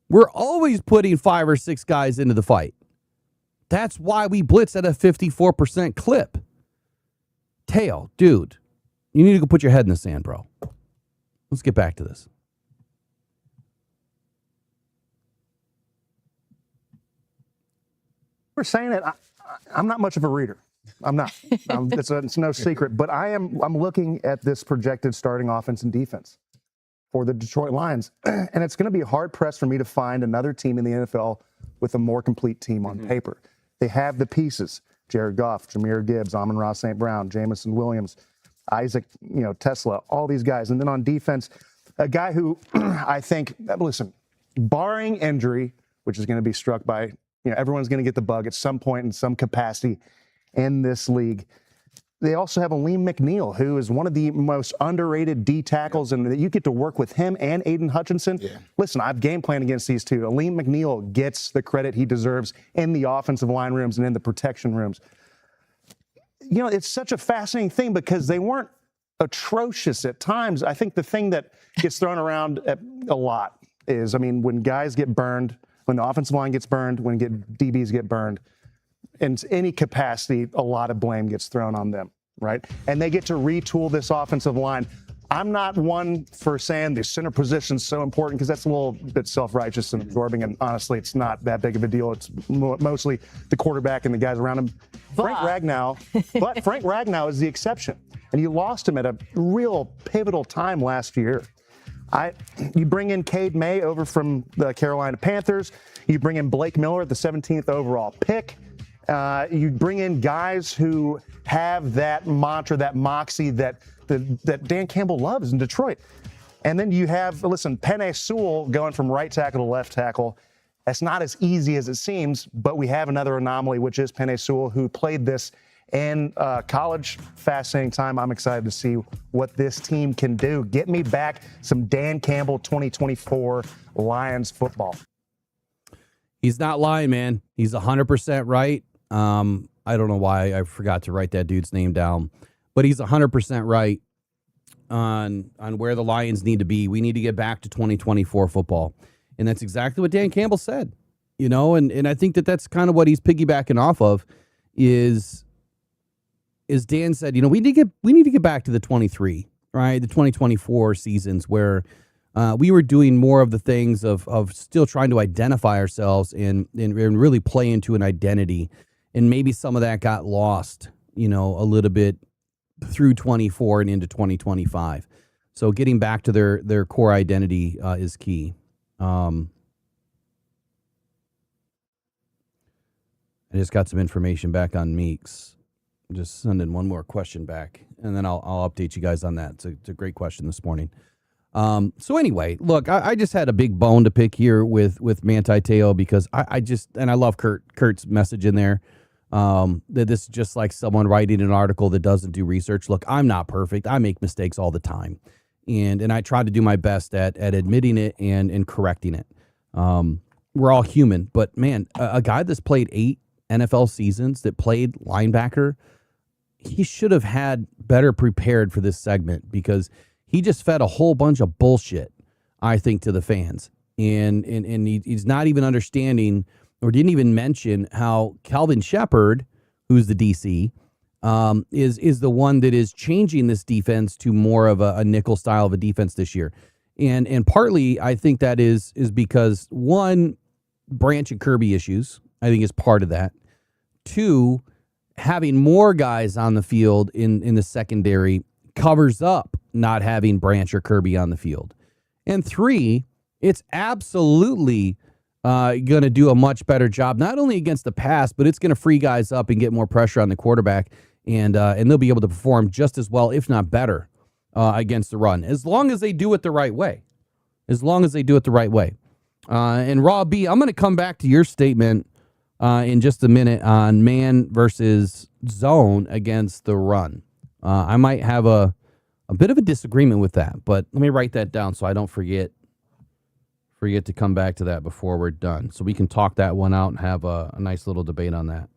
We're always putting 5 or 6 guys into the fight. That's why we blitz at a 54% clip. Teo, dude, you need to go put your head in the sand, bro. Let's get back to this. We're saying it. I'm not much of a reader. I'm not. It's no secret. But I'm looking at this projected starting offense and defense for the Detroit Lions, and it's going to be hard pressed for me to find another team in the NFL with a more complete team on paper. They have the pieces: Jared Goff, Jahmyr Gibbs, Amon-Ra St. Brown, Jamison Williams, Isaac, Tesla, all these guys. And then on defense, a guy who I think, listen, barring injury, which is going to be struck by, everyone's going to get the bug at some point in some capacity in this league. They also have Aleem McNeil, who is one of the most underrated D tackles, and you get to work with him and Aiden Hutchinson. Yeah. Listen, I've game planned against these two. Aleem McNeil gets the credit he deserves in the offensive line rooms and in the protection rooms. It's such a fascinating thing because they weren't atrocious at times. I think the thing that gets thrown around a lot is, when guys get burned, when the offensive line gets burned, when DBs get burned, in any capacity, a lot of blame gets thrown on them, right? And they get to retool this offensive line. I'm not one for saying the center position is so important because that's a little bit self-righteous and absorbing, and honestly, it's not that big of a deal. It's mostly the quarterback and the guys around him. Frank Ragnow is the exception, and you lost him at a real pivotal time last year. You bring in Cade May over from the Carolina Panthers. You bring in Blake Miller at the 17th overall pick. You bring in guys who have that mantra, that moxie that Dan Campbell loves in Detroit. And then you have, Penei Sewell going from right tackle to left tackle. That's not as easy as it seems, but we have another anomaly, which is Penei Sewell, who played this in college. Fascinating time. I'm excited to see what this team can do. Get me back some Dan Campbell 2024 Lions football. He's not lying, man. He's 100% right. I don't know why I forgot to write that dude's name down, but he's 100% right on where the Lions need to be. We need to get back to 2024 football. And that's exactly what Dan Campbell said, and I think that's kind of what he's piggybacking off of is Dan said, we need to get back to the 23, right? The 2024 seasons where we were doing more of the things of still trying to identify ourselves and really play into an identity. And maybe some of that got lost, a little bit through 24 and into 2025. So getting back to their core identity is key. I just got some information back on Meeks. Just sending one more question back, and then I'll update you guys on that. It's a great question this morning. So anyway, look, I just had a big bone to pick here with Manti Te'o because I love Kurt's message in there. that this is just like someone writing an article that doesn't do research. Look, I'm not perfect. I make mistakes all the time. And I try to do my best at admitting it and correcting it. We're all human, but man, a guy that's played 8 NFL seasons, that played linebacker, he should have had better prepared for this segment, because he just fed a whole bunch of bullshit, I think, to the fans. And he's not even understanding, or didn't even mention, how Calvin Shepard, who's the DC, is the one that is changing this defense to more of a nickel style of a defense this year. And partly I think that is because, one, Branch and Kirby issues, I think, is part of that. 2, having more guys on the field in the secondary covers up not having Branch or Kirby on the field. And 3, it's absolutely going to do a much better job, not only against the pass, but it's going to free guys up and get more pressure on the quarterback, and they'll be able to perform just as well, if not better, against the run, as long as they do it the right way. And Raw B, I'm going to come back to your statement in just a minute on man versus zone against the run. I might have a bit of a disagreement with that, but let me write that down so I don't forget to come back to that before we're done, so we can talk that one out and have a nice little debate on that.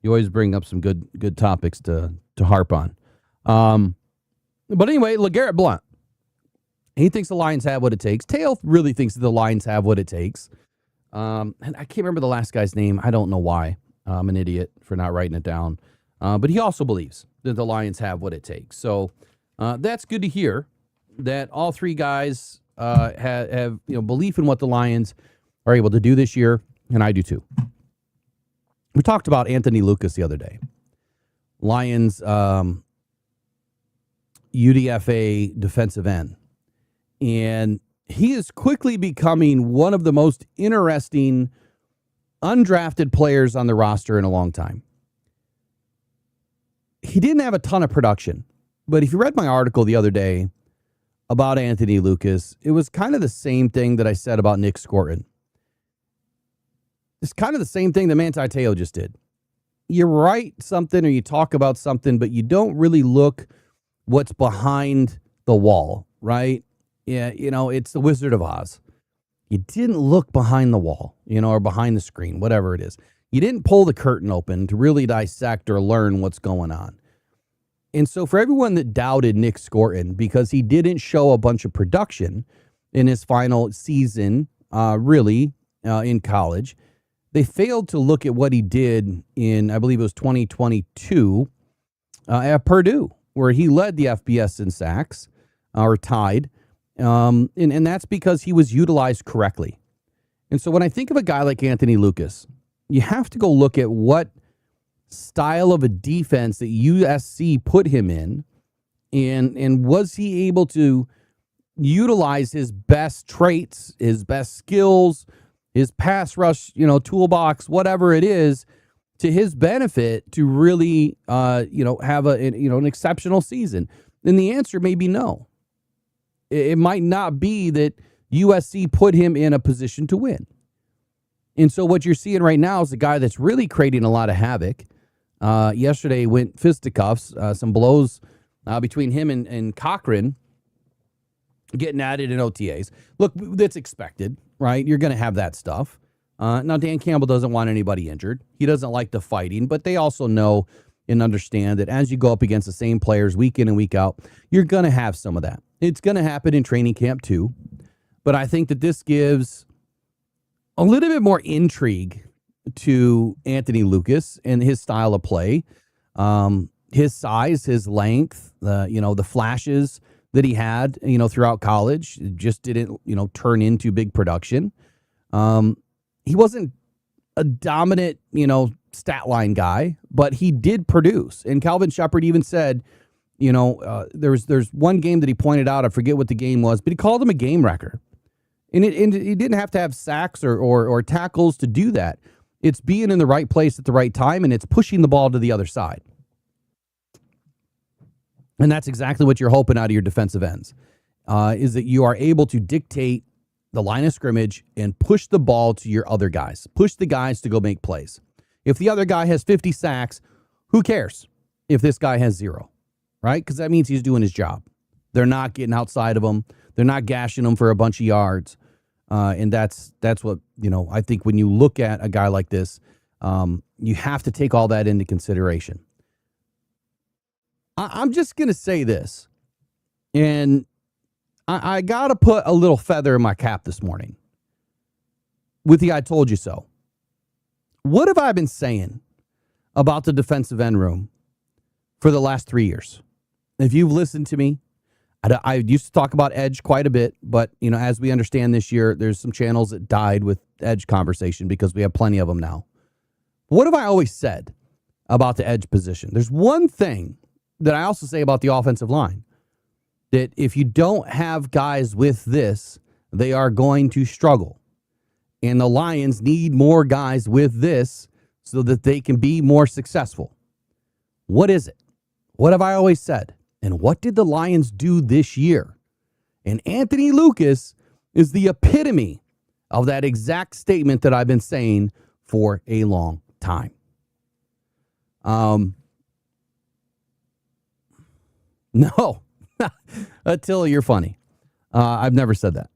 You always bring up some good topics to harp on. But anyway, LeGarrette Blount, he thinks the Lions have what it takes. Tail really thinks that the Lions have what it takes. And I can't remember the last guy's name. I don't know why. I'm an idiot for not writing it down. But he also believes that the Lions have what it takes. So that's good to hear, that all 3 guys have belief in what the Lions are able to do this year, and I do too. We talked about Anthony Lucas the other day. Lions UDFA defensive end. And he is quickly becoming one of the most interesting undrafted players on the roster in a long time. He didn't have a ton of production, but if you read my article the other day about Anthony Lucas, it was kind of the same thing that I said about Nick Scorton. It's kind of the same thing that Manti Te'o just did. You write something or you talk about something, but you don't really look what's behind the wall, right? Yeah, it's the Wizard of Oz. You didn't look behind the wall, or behind the screen, whatever it is. You didn't pull the curtain open to really dissect or learn what's going on. And so for everyone that doubted Nick Scorton because he didn't show a bunch of production in his final season, in college, they failed to look at what he did in, I believe it was 2022 at Purdue, where he led the FBS in sacks, or tied. And that's because he was utilized correctly. And so when I think of a guy like Anthony Lucas, you have to go look at what style of a defense that USC put him in, and was he able to utilize his best traits, his best skills, his pass rush, toolbox, whatever it is, to his benefit to really, have an exceptional season? And the answer may be no. It might not be that USC put him in a position to win. And so what you're seeing right now is a guy that's really creating a lot of havoc. Yesterday went fisticuffs, some blows between him and Cochran, getting at it in OTAs. Look, that's expected, right? You're going to have that stuff. Now, Dan Campbell doesn't want anybody injured. He doesn't like the fighting, but they also know and understand that as you go up against the same players week in and week out, you're going to have some of that. It's going to happen in training camp too. But I think that this gives a little bit more intrigue to Anthony Lucas and his style of play, his size, his length, the flashes that he had, throughout college. It just didn't, turn into big production. He wasn't a dominant, stat line guy, but he did produce. And Calvin Shepard even said, there's one game that he pointed out, I forget what the game was, but he called him a game wrecker. And he didn't have to have sacks or tackles to do that. It's being in the right place at the right time, and it's pushing the ball to the other side. And that's exactly what you're hoping out of your defensive ends, is that you are able to dictate the line of scrimmage and push the ball to your other guys. Push the guys to go make plays. If the other guy has 50 sacks, who cares if this guy has 0, right? Because that means he's doing his job. They're not getting outside of him. They're not gashing him for a bunch of yards. And that's what, I think when you look at a guy like this, you have to take all that into consideration. I'm just going to say this, and I got to put a little feather in my cap this morning with the I told you so. What have I been saying about the defensive end room for the last 3 years? If you've listened to me, I used to talk about edge quite a bit, but, as we understand this year, there's some channels that died with edge conversation because we have plenty of them now. What have I always said about the edge position? There's one thing that I also say about the offensive line, that if you don't have guys with this, they are going to struggle. And the Lions need more guys with this so that they can be more successful. What is it? What have I always said? And what did the Lions do this year? And Anthony Lucas is the epitome of that exact statement that I've been saying for a long time. No, Attila, you're funny. I've never said that.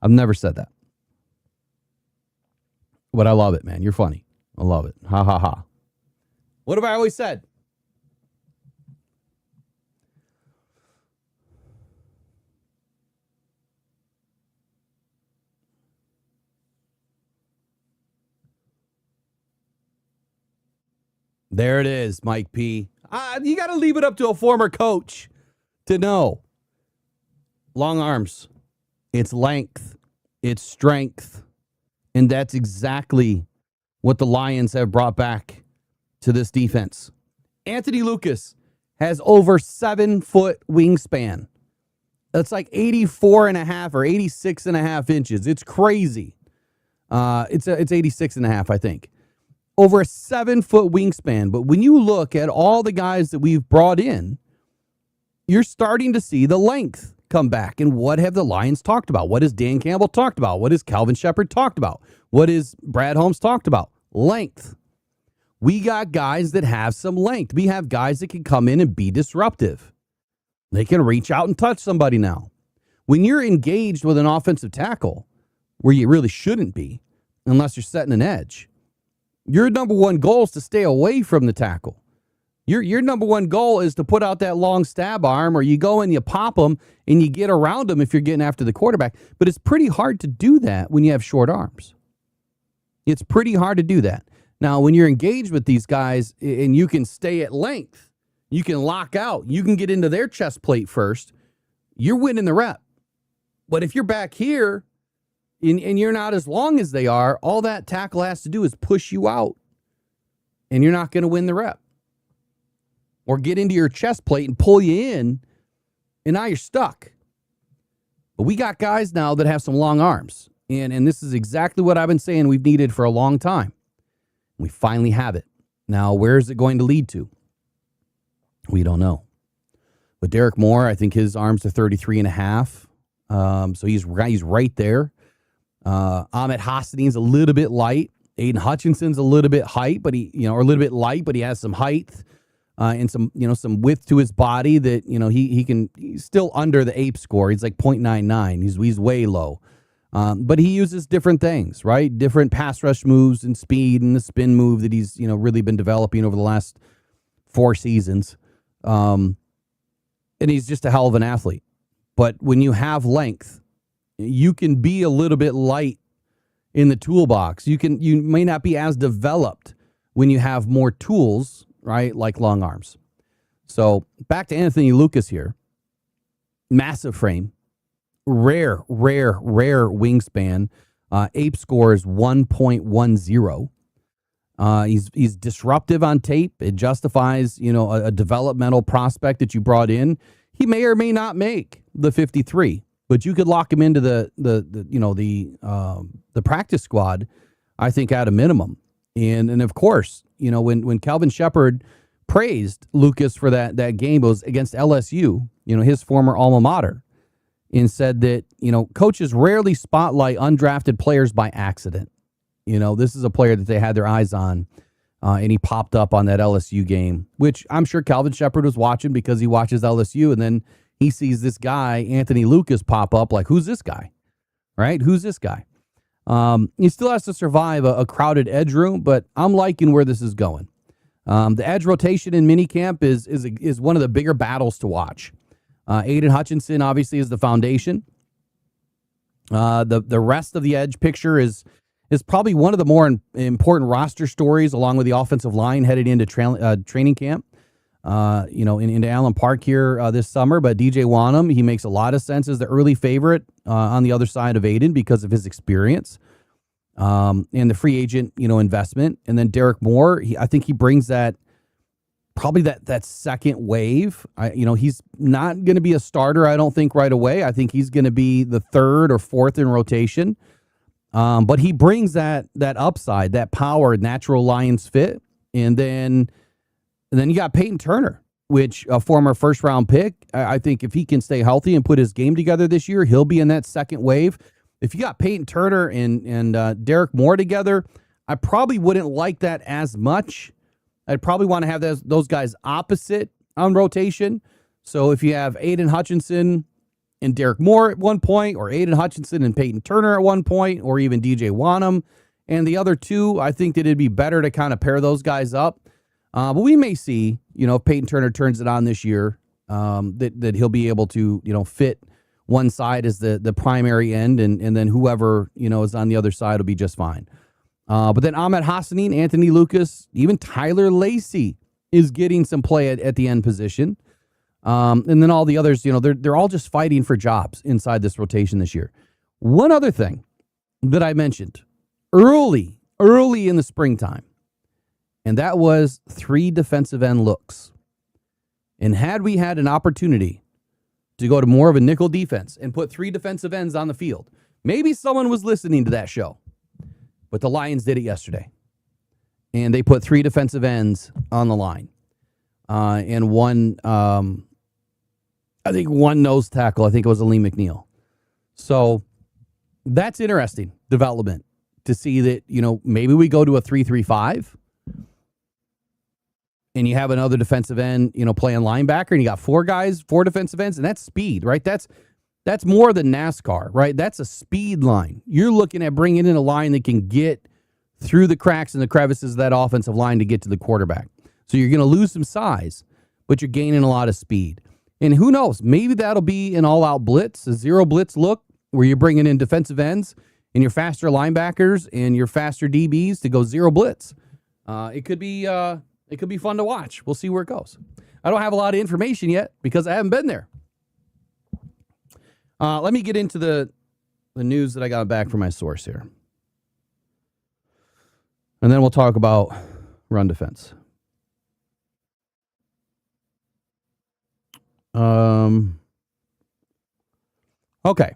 I've never said that. But I love it, man. You're funny. I love it. Ha, ha, ha. What have I always said? There it is, Mike P. You got to leave it up to a former coach to know. Long arms. It's length. It's strength. And that's exactly what the Lions have brought back to this defense. Anthony Lucas has over 7-foot wingspan. That's like 84 and a half or 86 and a half inches. It's crazy. It's 86 and a half, I think. Over a 7-foot wingspan. But when you look at all the guys that we've brought in, you're starting to see the length come back. And what have the Lions talked about? What has Dan Campbell talked about? What has Calvin Shepard talked about? What has Brad Holmes talked about? Length. We got guys that have some length. We have guys that can come in and be disruptive. They can reach out and touch somebody now. When you're engaged with an offensive tackle, where you really shouldn't be, unless you're setting an edge, your number one goal is to stay away from the tackle. Your number one goal is to put out that long stab arm, or you go and you pop them and you get around them if you're getting after the quarterback. But it's pretty hard to do that when you have short arms. It's pretty hard to do that. Now, when you're engaged with these guys and you can stay at length, you can lock out, you can get into their chest plate first, you're winning the rep. But if you're back here and you're not as long as they are, all that tackle has to do is push you out, and you're not going to win the rep. Or get into your chest plate and pull you in, and now you're stuck. But we got guys now that have some long arms, and this is exactly what I've been saying we've needed for a long time. We finally have it. Now, where is it going to lead to? We don't know. But Derek Moore, I think his arms are 33 and a half. So he's right there. Ahmed Hassanin's a little bit light. Aiden Hutchinson's a little bit height, but or a little bit light, but he has some height and some width to his body that, he's still under the APE score. He's like 0.99. He's way low. But he uses different things, right? Different pass rush moves and speed and the spin move that he's, really been developing over the last 4 seasons. And he's just a hell of an athlete. But when you have length, you can be a little bit light in the toolbox. You may not be as developed when you have more tools, right? Like long arms. So back to Anthony Lucas here. Massive frame. Rare wingspan. APE score is 1.10. He's disruptive on tape. It justifies, a developmental prospect that you brought in. He may or may not make the 53, but you could lock him into the practice squad, I think, at a minimum. And of course, when Calvin Shepard praised Lucas for that game, it was against LSU, his former alma mater, and said that, coaches rarely spotlight undrafted players by accident. This is a player that they had their eyes on, and he popped up on that LSU game, which I'm sure Calvin Shepard was watching because he watches LSU, and then he sees this guy, Anthony Lucas, pop up like, who's this guy, right? Who's this guy? He still has to survive a crowded edge room, but I'm liking where this is going. The edge rotation in minicamp is one of the bigger battles to watch. Aiden Hutchinson obviously is the foundation. The rest of the edge picture is probably one of the more important roster stories, along with the offensive line headed into training camp. Into Allen Park here this summer. But DJ Wanham, he makes a lot of sense as the early favorite on the other side of Aiden because of his experience and the free agent, investment. And then Derek Moore, I think he brings that second wave. He's not going to be a starter, I don't think, right away. I think he's going to be the third or fourth in rotation. But he brings that upside, that power, natural Lions fit. And then you got Peyton Turner, which a former first-round pick. I think if he can stay healthy and put his game together this year, he'll be in that second wave. If you got Peyton Turner and Derek Moore together, I probably wouldn't like that as much. I'd probably want to have those guys opposite on rotation. So if you have Aiden Hutchinson and Derek Moore at one point, or Aiden Hutchinson and Peyton Turner at one point, or even DJ Wanham and the other two, I think that it'd be better to kind of pair those guys up. But we may see, if Peyton Turner turns it on this year, that he'll be able to, fit one side as the primary end, and then whoever, is on the other side will be just fine. But then Ahmed Hassanin, Anthony Lucas, even Tyler Lacey is getting some play at the end position. And then all the others, they're all just fighting for jobs inside this rotation this year. One other thing that I mentioned early in the springtime, and that was 3 defensive end looks. And had we had an opportunity to go to more of a nickel defense and put 3 defensive ends on the field, maybe someone was listening to that show. But the Lions did it yesterday. And they put 3 defensive ends on the line. And one, I think one nose tackle. I think it was Aleem McNeil. So that's interesting development to see that, maybe we go to a 3-3-5. And you have another defensive end, playing linebacker, and you got 4 defensive ends, and that's speed, right? That's more than NASCAR, right? That's a speed line. You're looking at bringing in a line that can get through the cracks and the crevices of that offensive line to get to the quarterback. So you're going to lose some size, but you're gaining a lot of speed. And who knows? Maybe that'll be an all-out blitz, a zero blitz look, where you're bringing in defensive ends and your faster linebackers and your faster DBs to go zero blitz. It could be fun to watch. We'll see where it goes. I don't have a lot of information yet because I haven't been there. Let me get into the news that I got back from my source here. And then we'll talk about run defense. Okay.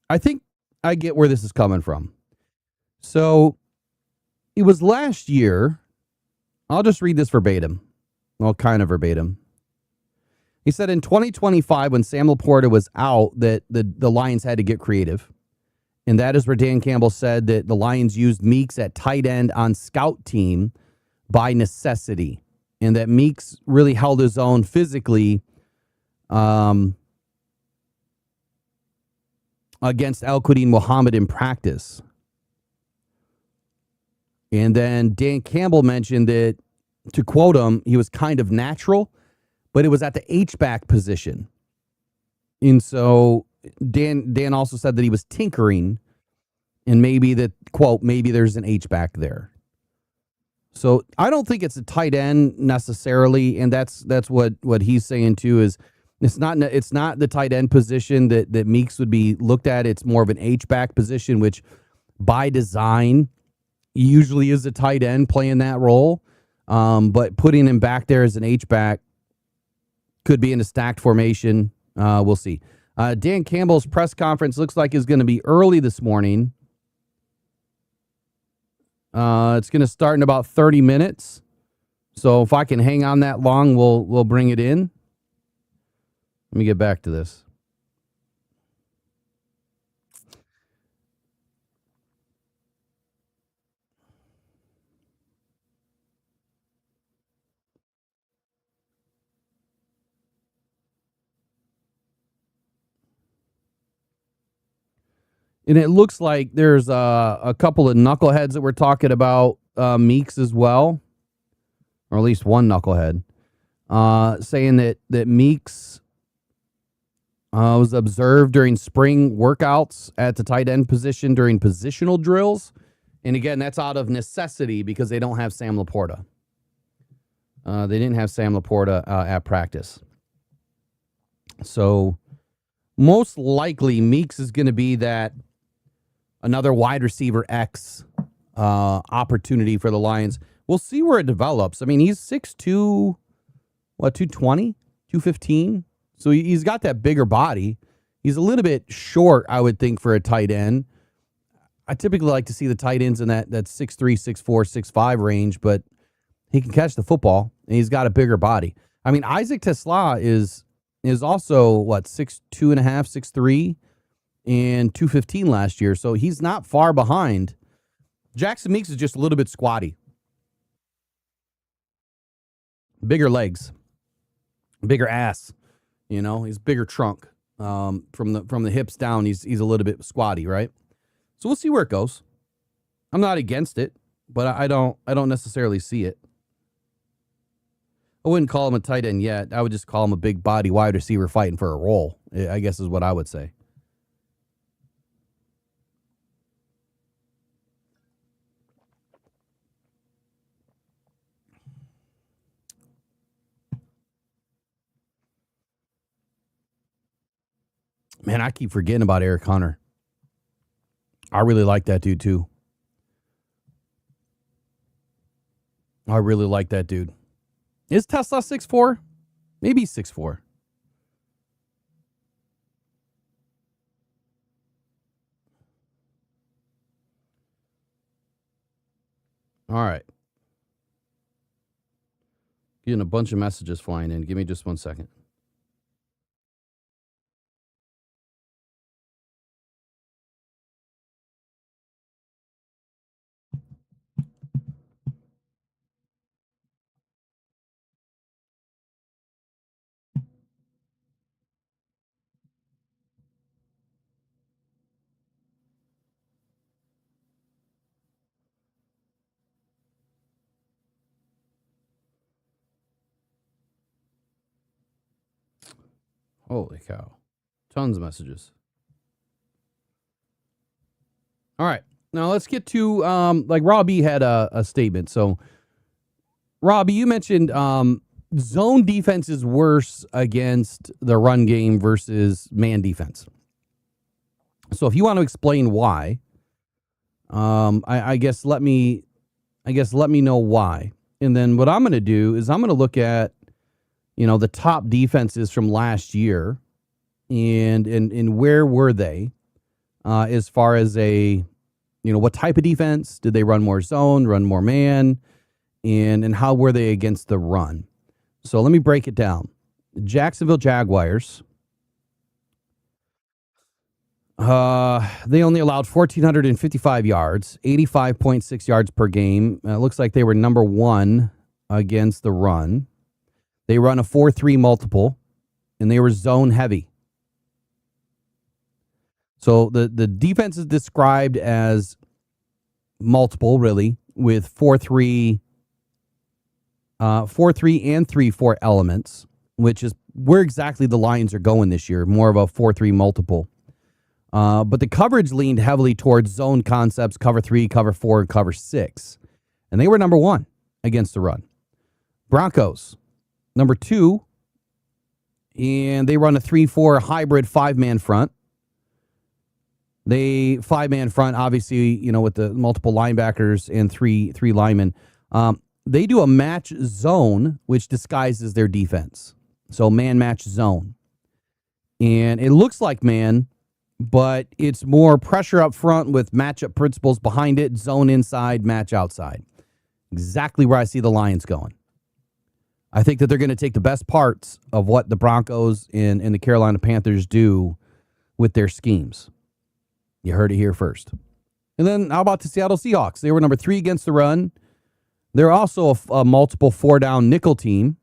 I think I get where this is coming from. So it was last year. I'll just read this verbatim. Well, kind of verbatim. He said in 2025, when Sam Laporta was out, that the Lions had to get creative. And that is where Dan Campbell said that the Lions used Meeks at tight end on scout team by necessity. And that Meeks really held his own physically against Al-Quadin Muhammad in practice. And then Dan Campbell mentioned that, to quote him, he was kind of natural, but it was at the H-back position. And so Dan also said that he was tinkering, and maybe that, quote, maybe there's an H-back there. So I don't think it's a tight end necessarily, and that's what he's saying too, is it's not the tight end position that Meeks would be looked at. It's more of an H-back position, which by design usually is a tight end playing that role. But putting him back there as an H-back could be in a stacked formation. We'll see. Dan Campbell's press conference looks like is going to be early this morning. It's going to start in about 30 minutes. So if I can hang on that long, we'll bring it in. Let me get back to this. And it looks like there's a couple of knuckleheads that we're talking about Meeks as well, or at least one knucklehead, saying that Meeks was observed during spring workouts at the tight end position during positional drills. And again, that's out of necessity because they don't have Sam Laporta. They didn't have Sam Laporta at practice. So most likely Meeks is going to be that another wide receiver X opportunity for the Lions. We'll see where it develops. I mean, he's 6'2", 220, 215. So he's got that bigger body. He's a little bit short, I would think, for a tight end. I typically like to see the tight ends in that 6'3", 6'4", 6'5 range, but he can catch the football, and he's got a bigger body. I mean, Isaac Tesla is also, 6'2 and a half, 6'3", and 215 last year, so he's not far behind. Jackson Meeks is just a little bit squatty. Bigger legs. Bigger ass. He's bigger trunk. From the hips down, he's a little bit squatty, right? So we'll see where it goes. I'm not against it, but I don't necessarily see it. I wouldn't call him a tight end yet. I would just call him a big body wide receiver fighting for a role, I guess is what I would say. Man, I keep forgetting about Eric Hunter. I really like that dude, too. I really like that dude. Is Tesla 6'4"? Maybe 6'4". All right. Getting a bunch of messages flying in. Give me just 1 second. Holy cow. Tons of messages. All right. Now let's get to, Robbie had a statement. So, Robbie, you mentioned zone defense is worse against the run game versus man defense. So if you want to explain why, I guess let me know why. And then what I'm going to do is I'm going to look at, the top defenses from last year and where were they as far as what type of defense? Did they run more zone, run more man? And how were they against the run? So let me break it down. Jacksonville Jaguars, they only allowed 1,455 yards, 85.6 yards per game. It looks like they were number one against the run. They run a 4-3 multiple, and they were zone heavy. So the defense is described as multiple, really, with 4-3 and 3-4 elements, which is where exactly the Lions are going this year, more of a 4-3 multiple. But the coverage leaned heavily towards zone concepts, cover 3, cover 4, and cover 6. And they were number one against the run. Broncos, number 2, and they run a 3-4 hybrid 5-man front. They 5-man front, obviously, with the multiple linebackers and three linemen. They do a match zone, which disguises their defense. So man match zone. And it looks like man, but it's more pressure up front with matchup principles behind it, zone inside, match outside. Exactly where I see the Lions going. I think that they're going to take the best parts of what the Broncos and the Carolina Panthers do with their schemes. You heard it here first. And then how about the Seattle Seahawks? They were number 3 against the run. They're also a multiple 4-down nickel team.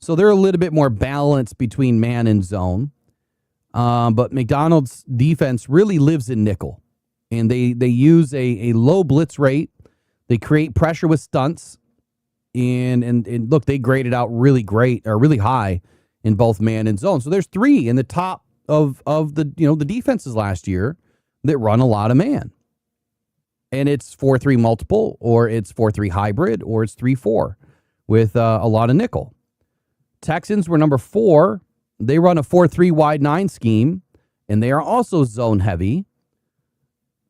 So they're a little bit more balanced between man and zone. But McDonald's defense really lives in nickel. And they use a low blitz rate. They create pressure with stunts. And look, they graded out really great or really high in both man and zone. So there's 3 in the top of the the defenses last year that run a lot of man. And it's 4-3 multiple, or it's 4-3 hybrid, or it's 3-4 with a lot of nickel. Texans were number 4. They run a 4-3 wide 9 scheme, and they are also zone heavy.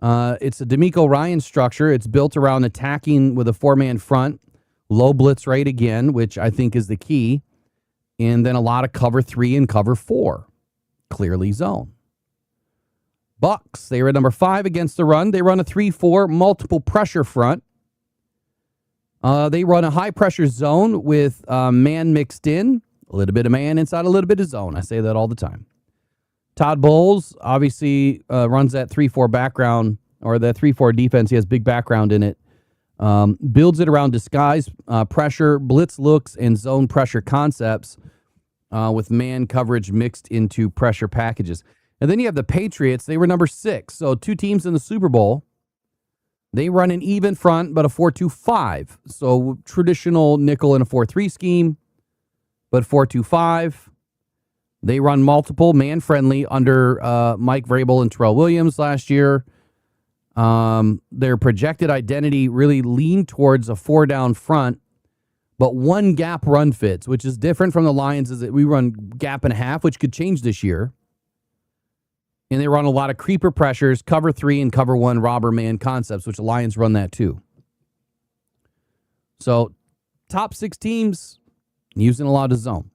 It's a DeMeco Ryan structure. It's built around attacking with a 4-man front, low blitz rate again, which I think is the key, and then a lot of cover 3 and cover 4, clearly zone. Bucks, they were number 5 against the run. They run a 3-4 multiple pressure front. They run a high pressure zone with man mixed in, a little bit of man inside a little bit of zone. I say that all the time. Todd Bowles obviously runs that 3-4 background, or the 3-4 defense. He has big background in it. Builds it around disguise, pressure, blitz looks, and zone pressure concepts with man coverage mixed into pressure packages. And then you have the Patriots. They were number 6. So 2 teams in the Super Bowl. They run an even front, but a 4-2-5. So traditional nickel in a 4-3 scheme, but 4-2-5. They run multiple man-friendly under Mike Vrabel and Terrell Williams last year. Their projected identity really leaned towards a 4-down front, but 1 gap run fits, which is different from the Lions, is that we run gap and a half, which could change this year. And they run a lot of creeper pressures, cover 3 and cover 1 robber man concepts, which the Lions run that too. So top 6 teams using a lot of zone.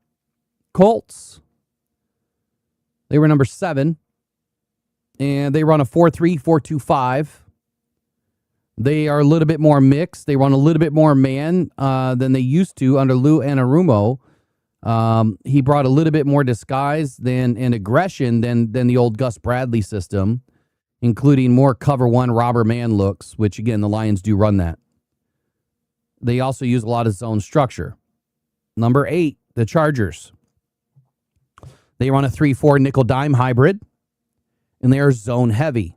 Colts, they were number 7, and they run a 4-3, 4-2-5. They are a little bit more mixed. They run a little bit more man than they used to under Lou Anarumo. He brought a little bit more disguise and aggression than the old Gus Bradley system, including more cover 1 robber man looks, which, again, the Lions do run that. They also use a lot of zone structure. Number 8, the Chargers. They run a 3-4 nickel dime hybrid, and they are zone heavy.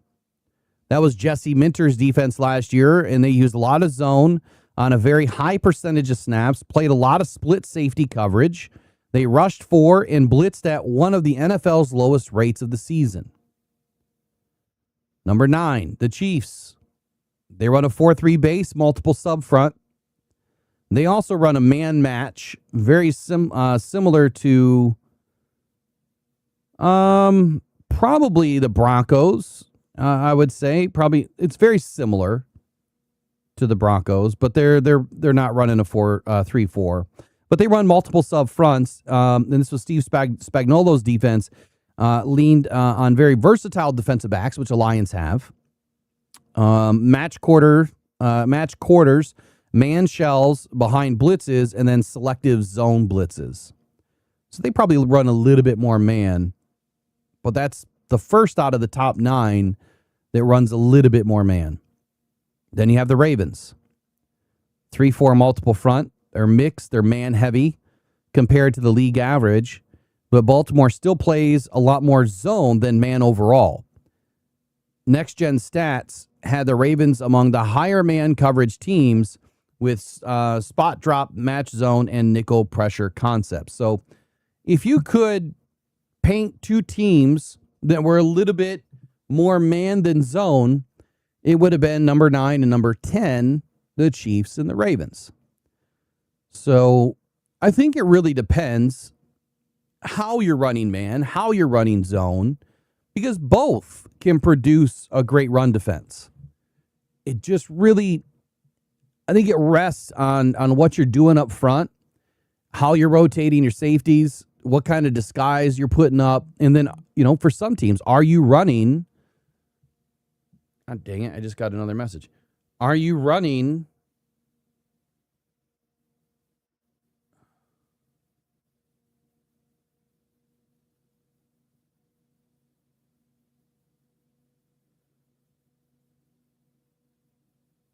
That was Jesse Minter's defense last year, and they used a lot of zone on a very high percentage of snaps, played a lot of split safety coverage. They rushed 4 and blitzed at one of the NFL's lowest rates of the season. Number 9, the Chiefs. They run a 4-3 base, multiple sub front. They also run a man match, very similar to probably the Broncos. I would say probably it's very similar to the Broncos, but they're not running a 3-4. But they run multiple sub fronts. And this was Steve Spagnuolo's defense, leaned on very versatile defensive backs, which the Lions have. Match quarters, man shells behind blitzes, and then selective zone blitzes. So they probably run a little bit more man, but that's the first out of the top 9 that runs a little bit more man. Then you have the Ravens. 3-4 multiple front. They're mixed. They're man heavy compared to the league average, but Baltimore still plays a lot more zone than man overall. Next Gen Stats had the Ravens among the higher man coverage teams with spot drop, match zone, and nickel pressure concepts. So if you could paint 2 teams that were a little bit more man than zone, it would have been number 9 and number 10, the Chiefs and the Ravens. So I think it really depends how you're running man, how you're running zone, because both can produce a great run defense. It just really, I think it rests on what you're doing up front, how you're rotating your safeties, what kind of disguise you're putting up. And then, for some teams, are you running? God dang it, I just got another message. Are you running?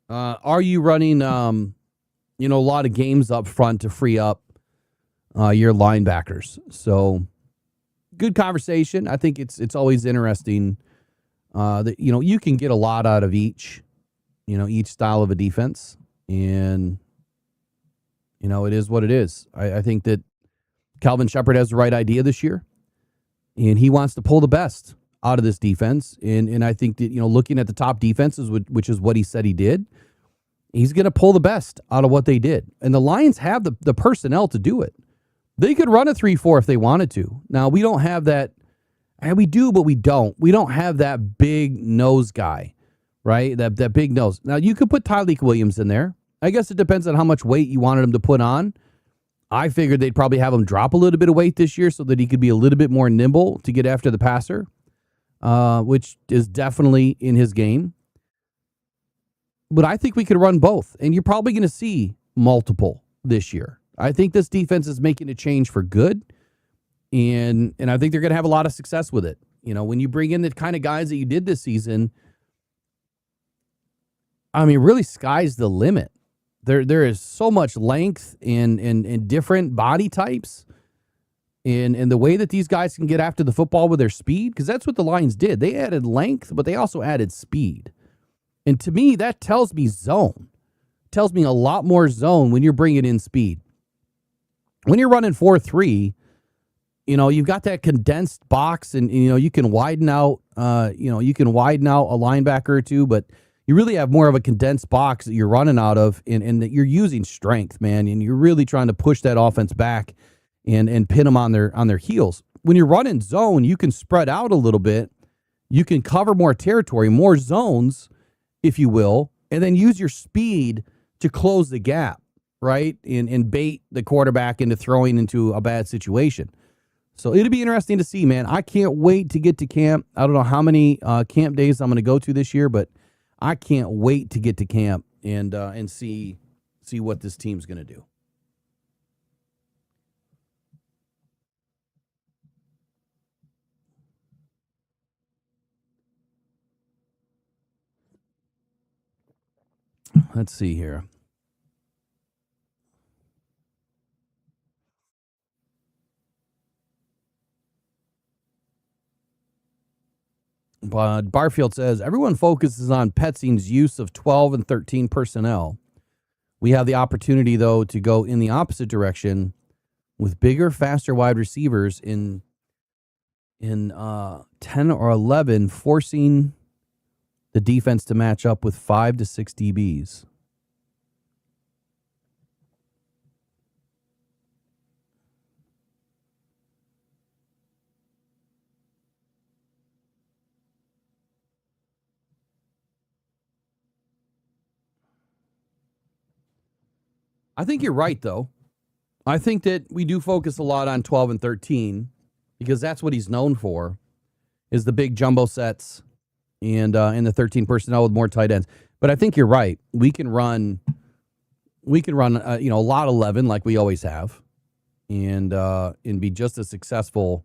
Are you running, a lot of games up front to free up your linebackers? So good conversation. I think it's always interesting That you can get a lot out of each style of a defense, and it is what it is. I think that Calvin Shepard has the right idea this year, and he wants to pull the best out of this defense. And I think that, looking at the top defenses, which is what he said he did, he's going to pull the best out of what they did. And the Lions have the personnel to do it. They could run a 3-4 if they wanted to. Now, we don't have that. And we do, but we don't. We don't have that big nose guy, right? That big nose. Now, you could put Tyleek Williams in there. I guess it depends on how much weight you wanted him to put on. I figured they'd probably have him drop a little bit of weight this year so that he could be a little bit more nimble to get after the passer, which is definitely in his game. But I think we could run both, and you're probably going to see multiple this year. I think this defense is making a change for good, and I think they're going to have a lot of success with it. When you bring in the kind of guys that you did this season, I mean, really, sky's the limit. There is so much length and different body types, and the way that these guys can get after the football with their speed, because that's what the Lions did. They added length, but they also added speed. And to me, that tells me zone. Tells me a lot more zone when you're bringing in speed. When you're running 4-3, you've got that condensed box, and you can widen out a linebacker or two, but you really have more of a condensed box that you're running out of, and that you're using strength, man, and you're really trying to push that offense back and pin them on their heels. When you're running zone, you can spread out a little bit. You can cover more territory, more zones, if you will, and then use your speed to close the gap, right? And bait the quarterback into throwing into a bad situation. So it'll be interesting to see, man. I can't wait to get to camp. I don't know how many camp days I'm going to go to this year, but I can't wait to get to camp and see what this team's going to do. Let's see here. Barfield says, everyone focuses on Petzing's use of 12 and 13 personnel. We have the opportunity, though, to go in the opposite direction with bigger, faster wide receivers in 10 or 11, forcing the defense to match up with 5 to 6 DBs. I think you're right, though. I think that we do focus a lot on 12 and 13 because that's what he's known for, is the big jumbo sets and the 13 personnel with more tight ends. But I think you're right. We can run a lot 11 like we always have, and be just as successful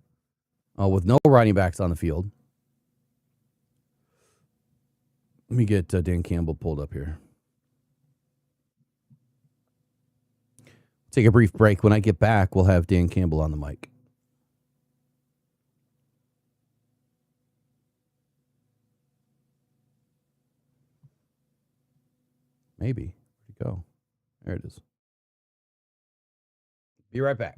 with no running backs on the field. Let me get Dan Campbell pulled up here. Take a brief break. When I get back, we'll have Dan Campbell on the mic. Maybe. Where'd it go? There it is. Be right back.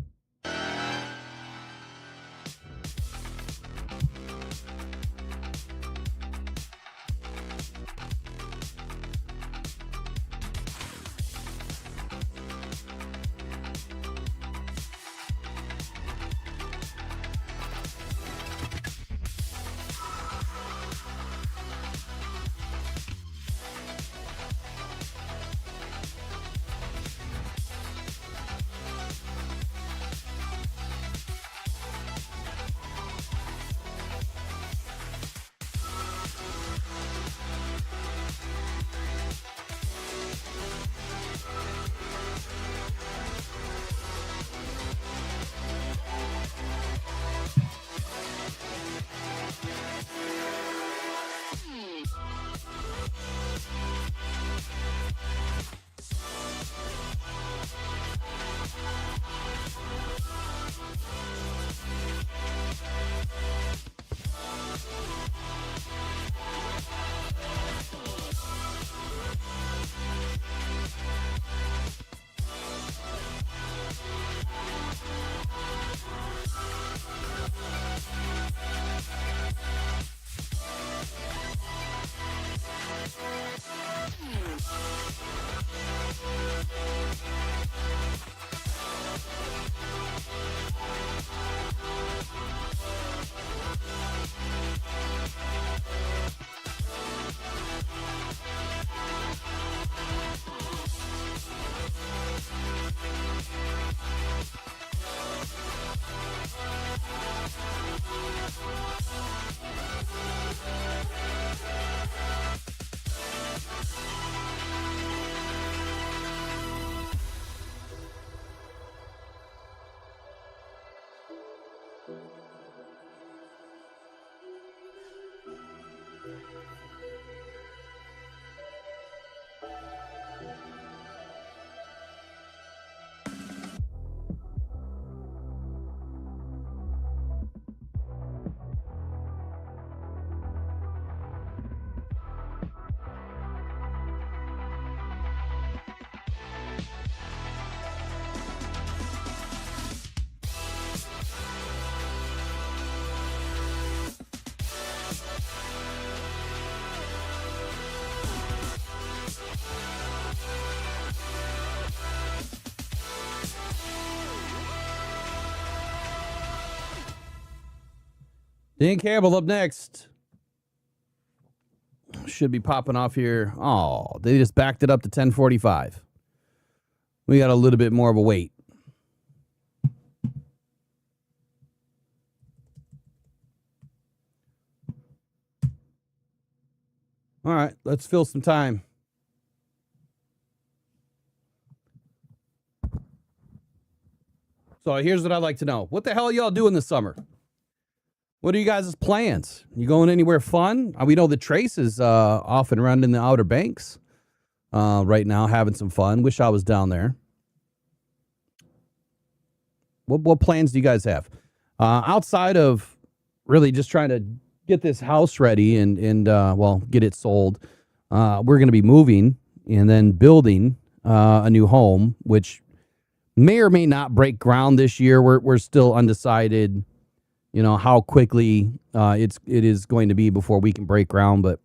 Dan Campbell up next. Should be popping off here. Oh, they just backed it up to 10:45. We got a little bit more of a wait. All right, let's fill some time. So here's what I'd like to know. What the hell are y'all doing this summer? What are you guys' plans? You going anywhere fun? We know that Trace is off and around in the Outer Banks right now, having some fun. Wish I was down there. What plans do you guys have? Outside of really just trying to get this house ready and well, get it sold, we're going to be moving and then building a new home, which may or may not break ground this year. We're still undecided, you know, how quickly it is going to be before we can break ground. But,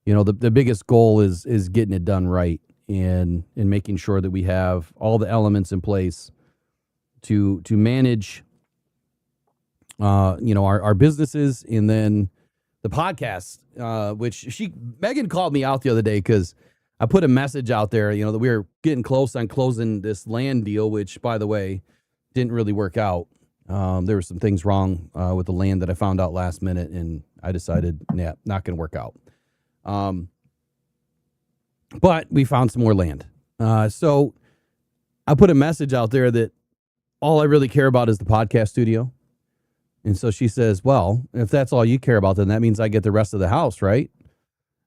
you know, the biggest goal is getting it done right and making sure that we have all the elements in place to manage, you know, our businesses and then the podcast, which Megan called me out the other day because I put a message out there, you know, that we were getting close on closing this land deal, which, by the way, didn't really work out. There were some things wrong with the land that I found out last minute, and I decided, yeah, not going to work out. But we found some more land. So I put a message out there that all I really care about is the podcast studio. And so she says, well, if that's all you care about, then that means I get the rest of the house, right?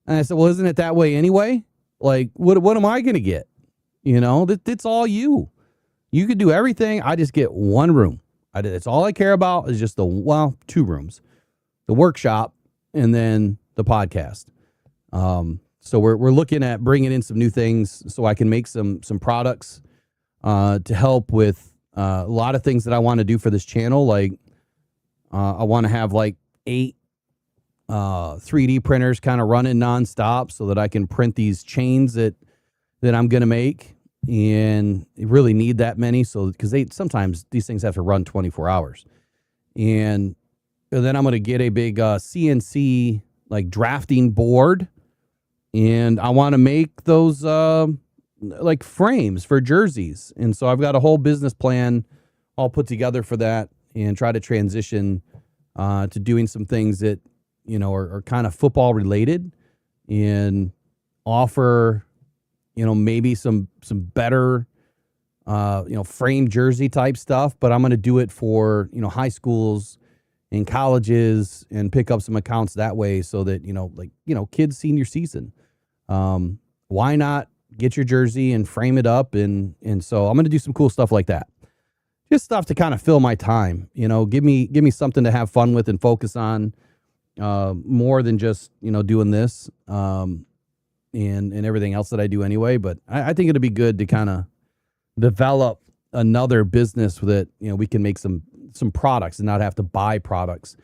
And I said, well, isn't it that way anyway? Like, what am I going to get? You know, it's all you. You could do everything. I just get one room. It's all I care about is just two rooms, the workshop and then the podcast. So we're looking at bringing in some new things so I can make some products to help with a lot of things that I want to do for this channel. Like I want to have like 8 3D printers kind of running nonstop so that I can print these chains that I'm going to make. And you really need that many, so because sometimes these things have to run 24 hours, and then I'm going to get a big CNC like drafting board, and I want to make those like frames for jerseys, and so I've got a whole business plan all put together for that, and try to transition to doing some things that, you know, are kind of football related, and offer, you know, maybe some better, you know, frame jersey type stuff, but I'm going to do it for, you know, high schools and colleges and pick up some accounts that way so that, you know, like, you know, kids' senior season. Why not get your jersey and frame it up? And so I'm going to do some cool stuff like that. Just stuff to kind of fill my time, you know, give me something to have fun with and focus on, more than just, you know, doing this. And everything else that I do anyway. But I think it'd be good to kind of develop another business that, you know, we can make some products and not have to buy products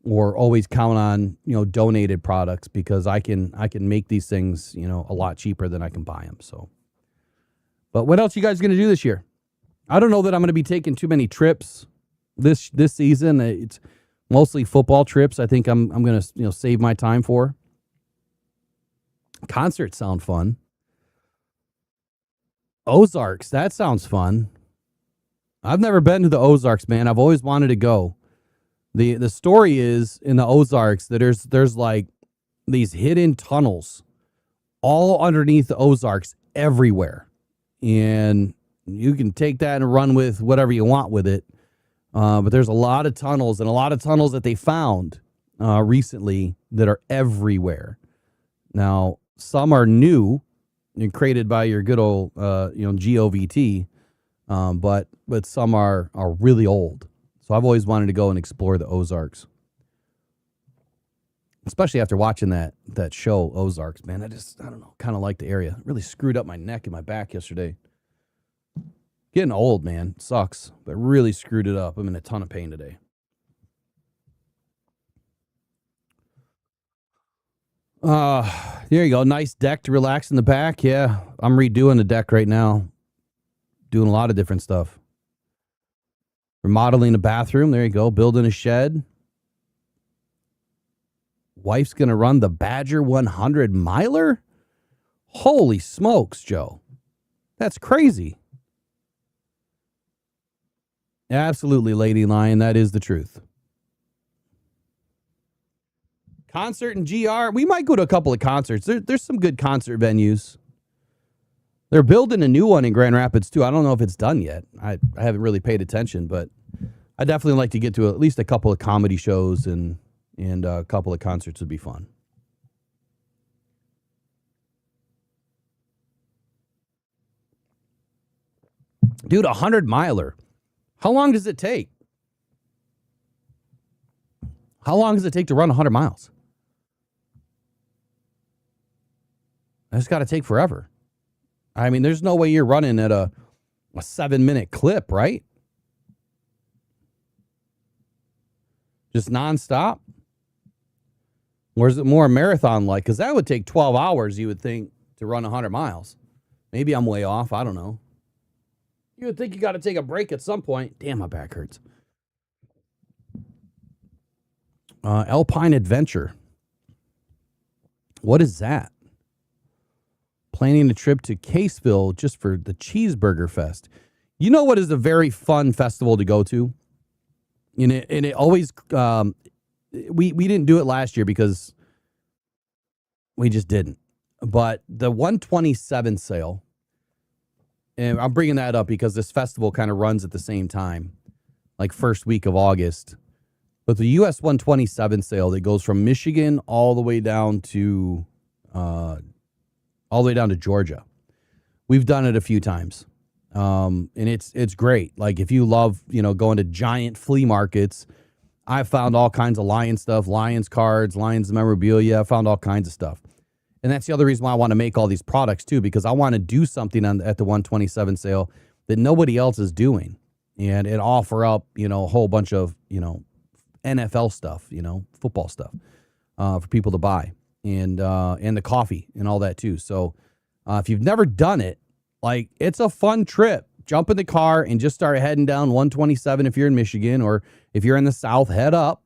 or always count on, you know, donated products, because I can make these things, you know, a lot cheaper than I can buy them. So, but what else you guys going to do this year? I don't know that I'm going to be taking too many trips this season. It's mostly football trips. I think I'm going to, you know, save my time for. Concerts sound fun. Ozarks, that sounds fun. I've never been to the Ozarks, man. I've always wanted to go. The story is in the Ozarks that there's like these hidden tunnels all underneath the Ozarks everywhere. And you can take that and run with whatever you want with it. But there's a lot of tunnels that they found recently that are everywhere. Now, some are new and created by your good old, GOVT, but some are really old. So I've always wanted to go and explore the Ozarks, especially after watching that show Ozarks. Man, I don't know, kind of like the area. It really screwed up my neck and my back yesterday. Getting old, man, sucks, but really screwed it up. I'm in a ton of pain today. There you go. Nice deck to relax in the back. Yeah, I'm redoing the deck right now. Doing a lot of different stuff. Remodeling a bathroom. There you go. Building a shed. Wife's going to run the Badger 100 miler? Holy smokes, Joe. That's crazy. Absolutely, Lady Lion. That is the truth. Concert in GR. We might go to a couple of concerts. There's some good concert venues. They're building a new one in Grand Rapids, too. I don't know if it's done yet. I haven't really paid attention, but I definitely like to get to at least a couple of comedy shows and a couple of concerts would be fun. Dude, 100 miler. How long does it take? How long does it take to run 100 miles? That's got to take forever. I mean, there's no way you're running at a 7-minute clip, right? Just nonstop? Or is it more marathon like? Because that would take 12 hours, you would think, to run 100 miles. Maybe I'm way off. I don't know. You would think you got to take a break at some point. Damn, my back hurts. Alpine Adventure. What is that? Planning a trip to Caseville just for the Cheeseburger Fest. You know what is a very fun festival to go to? And it always, we didn't do it last year because we just didn't. But the 127 sale, and I'm bringing that up because this festival kind of runs at the same time, like first week of August. But the US 127 sale that goes from Michigan all the way down to Georgia. We've done it a few times. And it's great. Like if you love, going to giant flea markets, I've found all kinds of Lions stuff, Lions cards, Lions memorabilia. I found all kinds of stuff. And that's the other reason why I want to make all these products too, because I want to do something at the 127 sale that nobody else is doing. And it offer up, a whole bunch of, NFL stuff, football stuff, for people to buy and the coffee and all that too. So, if you've never done it, like it's a fun trip. Jump in the car and just start heading down 127 if you're in Michigan, or if you're in the South, head up.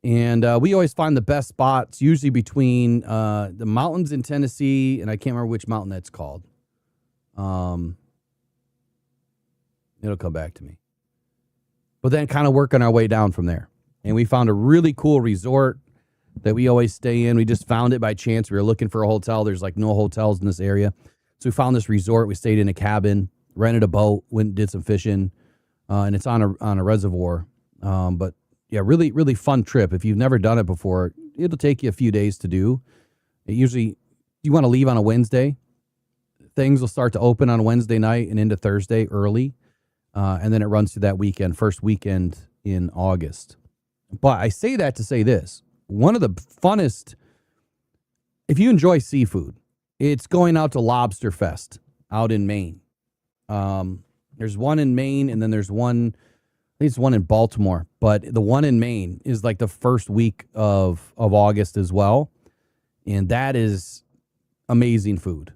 And we always find the best spots, usually between the mountains in Tennessee, and I can't remember which mountain that's called. It'll come back to me. But then kind of working our way down from there. And we found a really cool resort that we always stay in. We just found it by chance. We were looking for a hotel. There's like no hotels in this area. So we found this resort. We stayed in a cabin, rented a boat, went and did some fishing. And it's on a reservoir. But yeah, really, really fun trip. If you've never done it before, it'll take you a few days to do. You want to leave on a Wednesday. Things will start to open on Wednesday night and into Thursday early. And then it runs through that weekend, first weekend in August. But I say that to say this. One of the funnest, if you enjoy seafood, it's going out to Lobster Fest out in Maine. There's one in Maine, and then there's one, I think it's one in Baltimore. But the one in Maine is like the first week of August as well. And that is amazing food.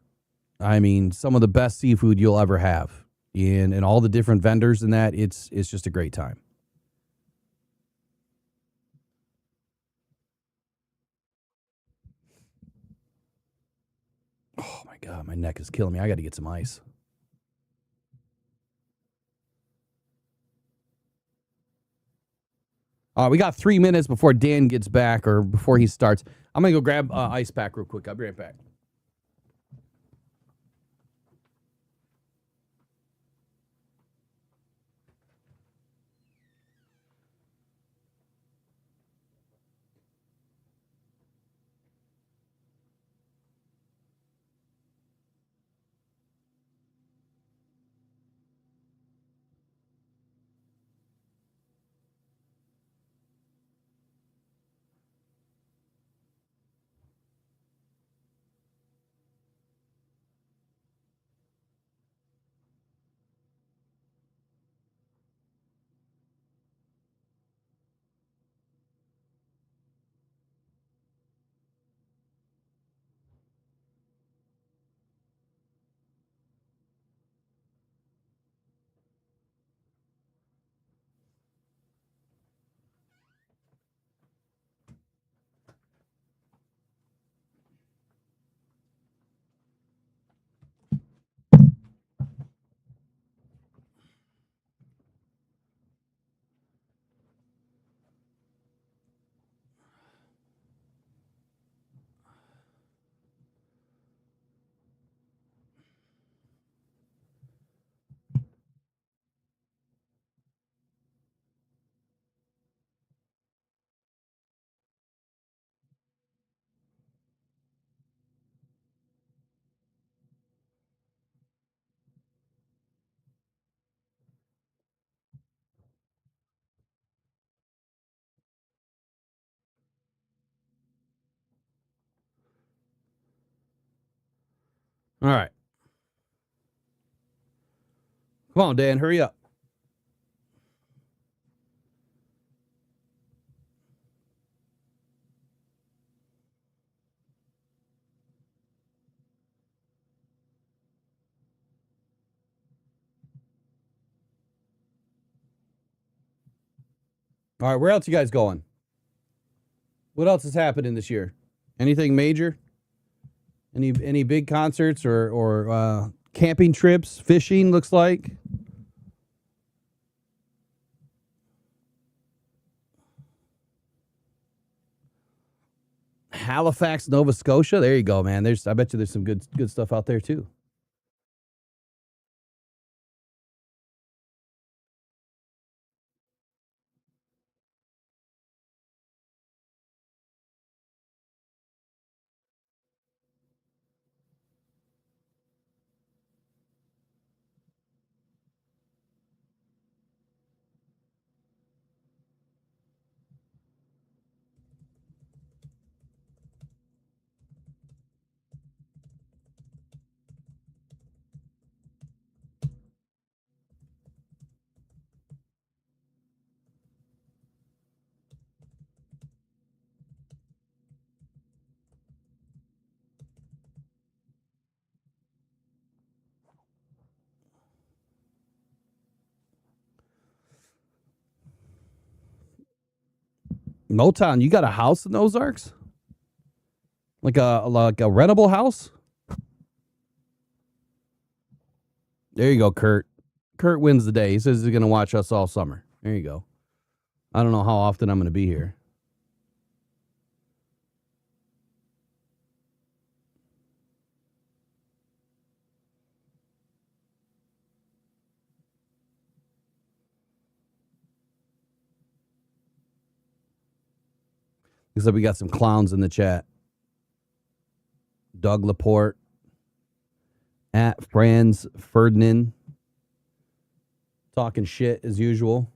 I mean, some of the best seafood you'll ever have. And all the different vendors in that, it's just a great time. Oh my God, my neck is killing me. I got to get some ice. We got 3 minutes before Dan gets back or before he starts. I'm going to go grab ice pack real quick. I'll be right back. All right. Come on, Dan, hurry up. All right, where else you guys going? What else is happening this year? Anything major? Any big concerts or camping trips? Fishing looks like. Halifax, Nova Scotia. There you go, man. I bet you there's some good stuff out there too. Motown, you got a house in Ozarks? Like a rentable house? There you go, Kurt. Kurt wins the day. He says he's going to watch us all summer. There you go. I don't know how often I'm going to be here. Looks like we got some clowns in the chat. Doug Laporte at Franz Ferdinand. Talking shit as usual.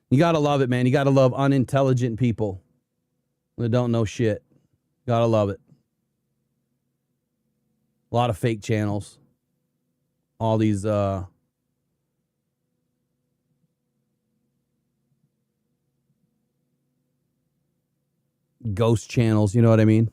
You got to love it, man. You got to love unintelligent people that don't know shit. Got to love it. A lot of fake channels. All these ghost channels, you know what I mean?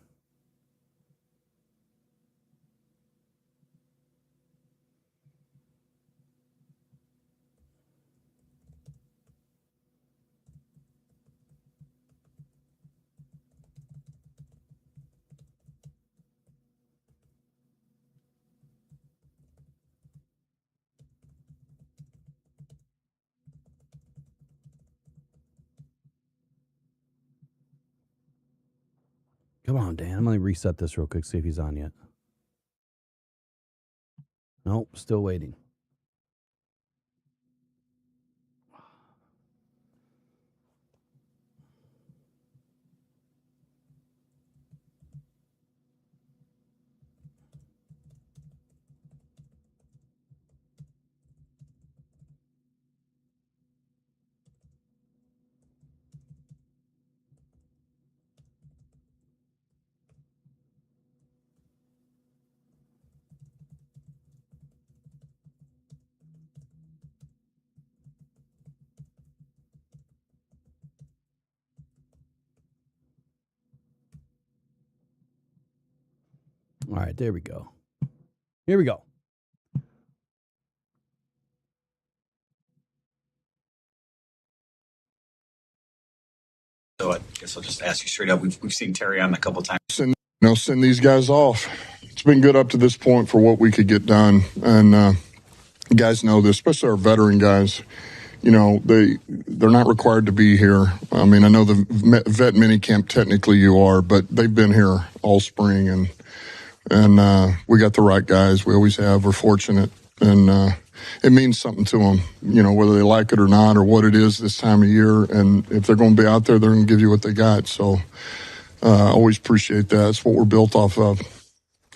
Come on, Dan. I'm going to reset this real quick, see if he's on yet. Nope, still waiting. All right, there we go. Here we go. So I guess I'll just ask you straight up. We've seen Terry on a couple times. Send these guys off. It's been good up to this point for what we could get done. And guys know this, especially our veteran guys. You know, they're not required to be here. I mean, I know the vet minicamp, technically you are, but they've been here all spring, and we got the right guys. We always have. We're fortunate, and it means something to them, you know, whether they like it or not, or what it is this time of year. And if they're going to be out there, they're going to give you what they got. So always appreciate that. That's what we're built off of.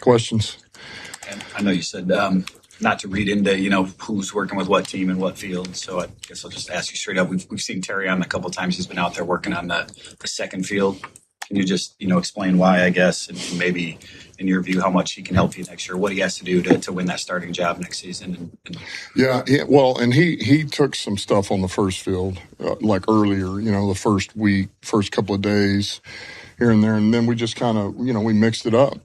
Questions? And I know you said not to read into, you know, who's working with what team and what field. So I guess I'll just ask you straight up. We've seen Terry on a couple times. He's been out there working on the second field. Can you just, you know, explain why, I guess, and maybe, in your view, how much he can help you next year, what he has to do to win that starting job next season. Yeah, well, and he took some stuff on the first field, like earlier, the first couple of days here and there, and then we just kind of, we mixed it up.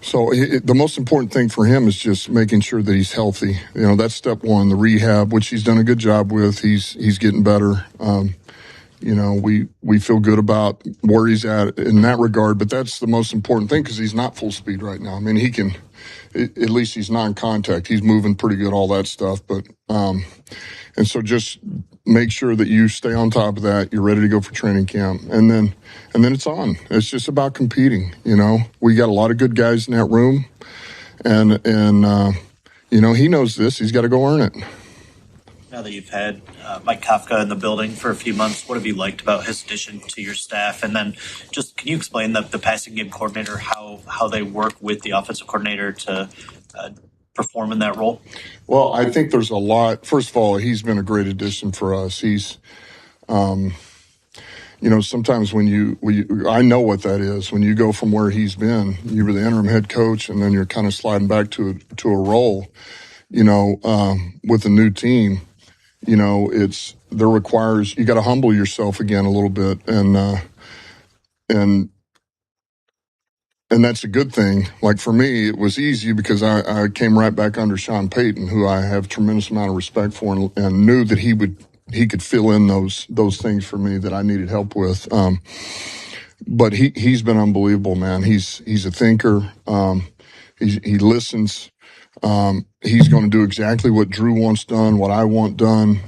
So the most important thing for him is just making sure that he's healthy. That's step one, the rehab, which he's done a good job with. He's getting better. We feel good about where he's at in that regard, but that's the most important thing because he's not full speed right now. I mean, he can, at least he's non-contact. He's moving pretty good, all that stuff. But, and so just make sure that you stay on top of that. You're ready to go for training camp. And then it's on. It's just about competing. We got a lot of good guys in that room and he knows this. He's got to go earn it. Now that you've had Mike Kafka in the building for a few months, what have you liked about his addition to your staff? And then just can you explain the passing game coordinator, how they work with the offensive coordinator to perform in that role? Well, I think there's a lot. First of all, he's been a great addition for us. He's, sometimes when I know what that is. When you go from where he's been, you were the interim head coach, and then you're kind of sliding back to a role, with a new team. There requires, you got to humble yourself again a little bit. And that's a good thing. Like for me, it was easy because I came right back under Sean Payton, who I have tremendous amount of respect for and knew that he could fill in those things for me that I needed help with. But he's been unbelievable, man. He's a thinker. He listens. He's going to do exactly what Drew wants done, what I want done.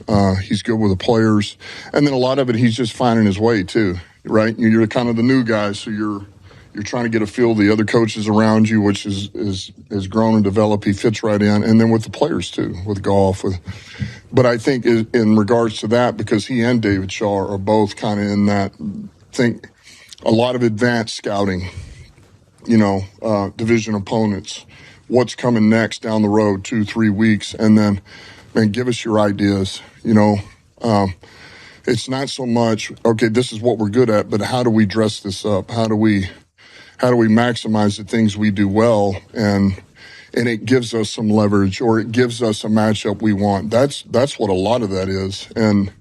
He's good with the players. And then a lot of it, he's just finding his way too, right? You're kind of the new guy, so you're trying to get a feel of the other coaches around you, which is grown and developed. He fits right in. And then with the players too, with golf. But I think in regards to that, because he and David Shaw are both kind of in that, think a lot of advanced scouting, division opponents, what's coming next down the road, 2-3 weeks, and then, man, give us your ideas. It's not so much, okay, this is what we're good at, but how do we dress this up? How do we maximize the things we do well, and it gives us some leverage, or it gives us a matchup we want. That's what a lot of that is, and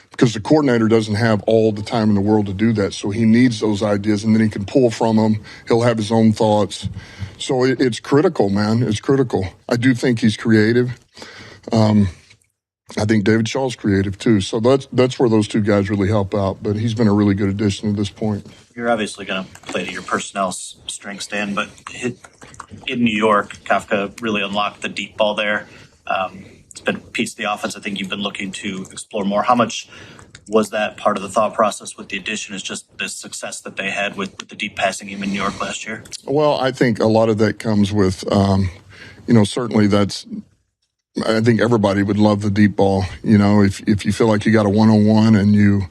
because the coordinator doesn't have all the time in the world to do that, so he needs those ideas, and then he can pull from them. He'll have his own thoughts. So it's critical, man. It's critical. I do think he's creative. I think David Shaw's creative too. So that's where those two guys really help out. But he's been a really good addition at this point. You're obviously going to play to your personnel strengths, Dan, but in New York, Kafka really unlocked the deep ball there. It's been a piece of the offense I think you've been looking to explore more. How much was that part of the thought process with the addition, is just the success that they had with the deep passing game in New York last year? Well, I think a lot of that comes with, certainly I think everybody would love the deep ball. If you feel like you got a one-on-one and you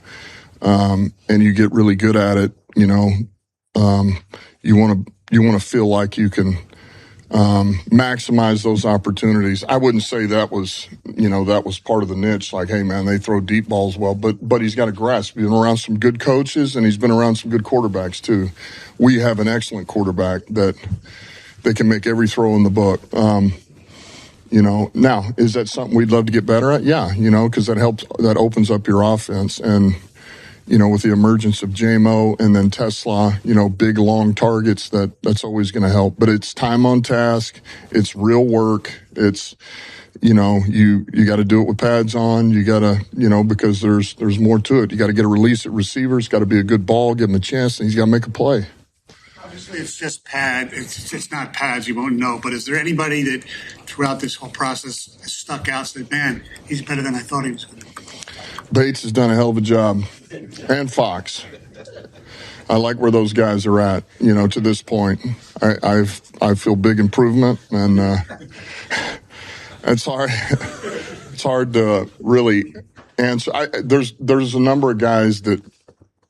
get really good at it, you want to feel like you can maximize those opportunities. I wouldn't say that was part of the niche. Like, hey man, they throw deep balls well, but he's got a grasp. He's been around some good coaches and he's been around some good quarterbacks too. We have an excellent quarterback that can make every throw in the book. Now is that something we'd love to get better at? Yeah, because that opens up your offense. And with the emergence of JMO and then Tesla, big, long targets, that's always going to help. But it's time on task. It's real work. It's, you got to do it with pads on. You got to, because there's more to it. You got to get a release at receivers. Got to be a good ball, give him a chance, and he's got to make a play. Obviously, it's just pad. It's not pads. You won't know. But is there anybody that throughout this whole process has stuck out, said, man, he's better than I thought he was going to be? Bates has done a hell of a job, and Fox. I like where those guys are at, to this point. I feel big improvement, and it's hard. It's hard to really answer. There's a number of guys that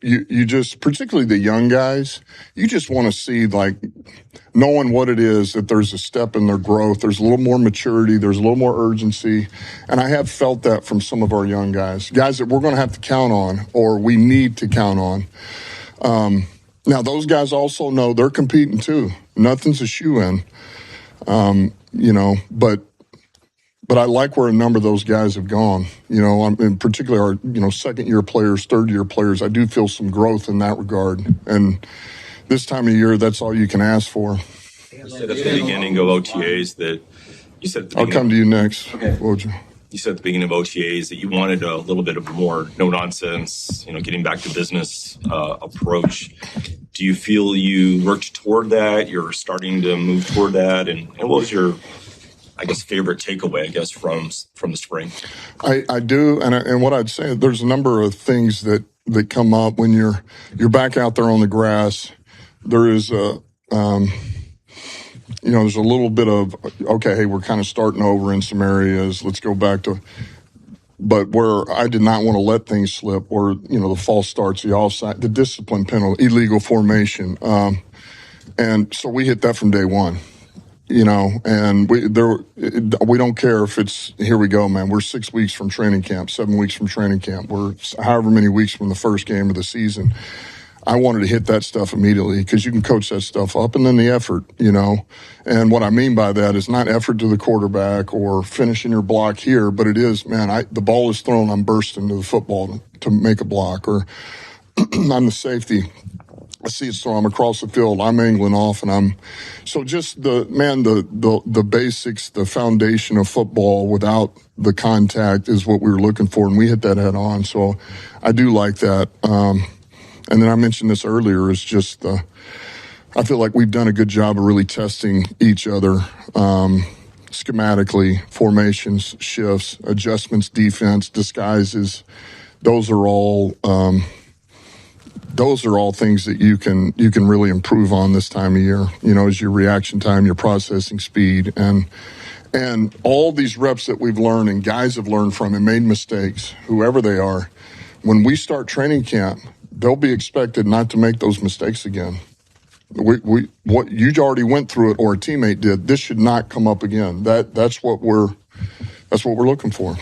you just, particularly the young guys, you just want to see, like, knowing what it is, that there's a step in their growth. There's a little more maturity. There's a little more urgency. And I have felt that from some of our young guys that we're going to have to count on, or we need to count on. Now, those guys also know they're competing too. Nothing's a shoe-in, but I like where a number of those guys have gone. In particular, our second-year players, third-year players. I do feel some growth in that regard, and this time of year, that's all you can ask for. You said at the beginning of OTAs that I'll come to you next. Okay. You said at the beginning of OTAs that you wanted a little bit of a more no nonsense, getting back to business approach. Do you feel you worked toward that? You're starting to move toward that, and what was your, favorite takeaway, from the spring? I do, and what I'd say, there's a number of things that come up when you're back out there on the grass. There is there's a little bit of, okay, hey, we're kind of starting over in some areas. Let's go back to, but where I did not want to let things slip, or, the false starts, the offside, the discipline penalty, illegal formation. And so we hit that from day one, and we don't care if it's, here we go, man, we're 6 weeks from training camp, 7 weeks from training camp. We're however many weeks from the first game of the season. I wanted to hit that stuff immediately because you can coach that stuff up, and then the effort, And what I mean by that is not effort to the quarterback or finishing your block here, but it is, man, the ball is thrown, I'm bursting to the football to make a block, or I'm the safety. I see it's thrown, I'm across the field, I'm angling off, and so just the basics, the foundation of football without the contact is what we were looking for, and we hit that head on. So I do like that. And then I mentioned this earlier, is just I feel like we've done a good job of really testing each other schematically, formations, shifts, adjustments, defense, disguises. Those are all things that you can really improve on this time of year. As your reaction time, your processing speed, and all these reps that we've learned and guys have learned from and made mistakes, whoever they are. When we start training camp, they'll be expected not to make those mistakes again. What you already went through it, or a teammate did. This should not come up again. That's what we're looking for.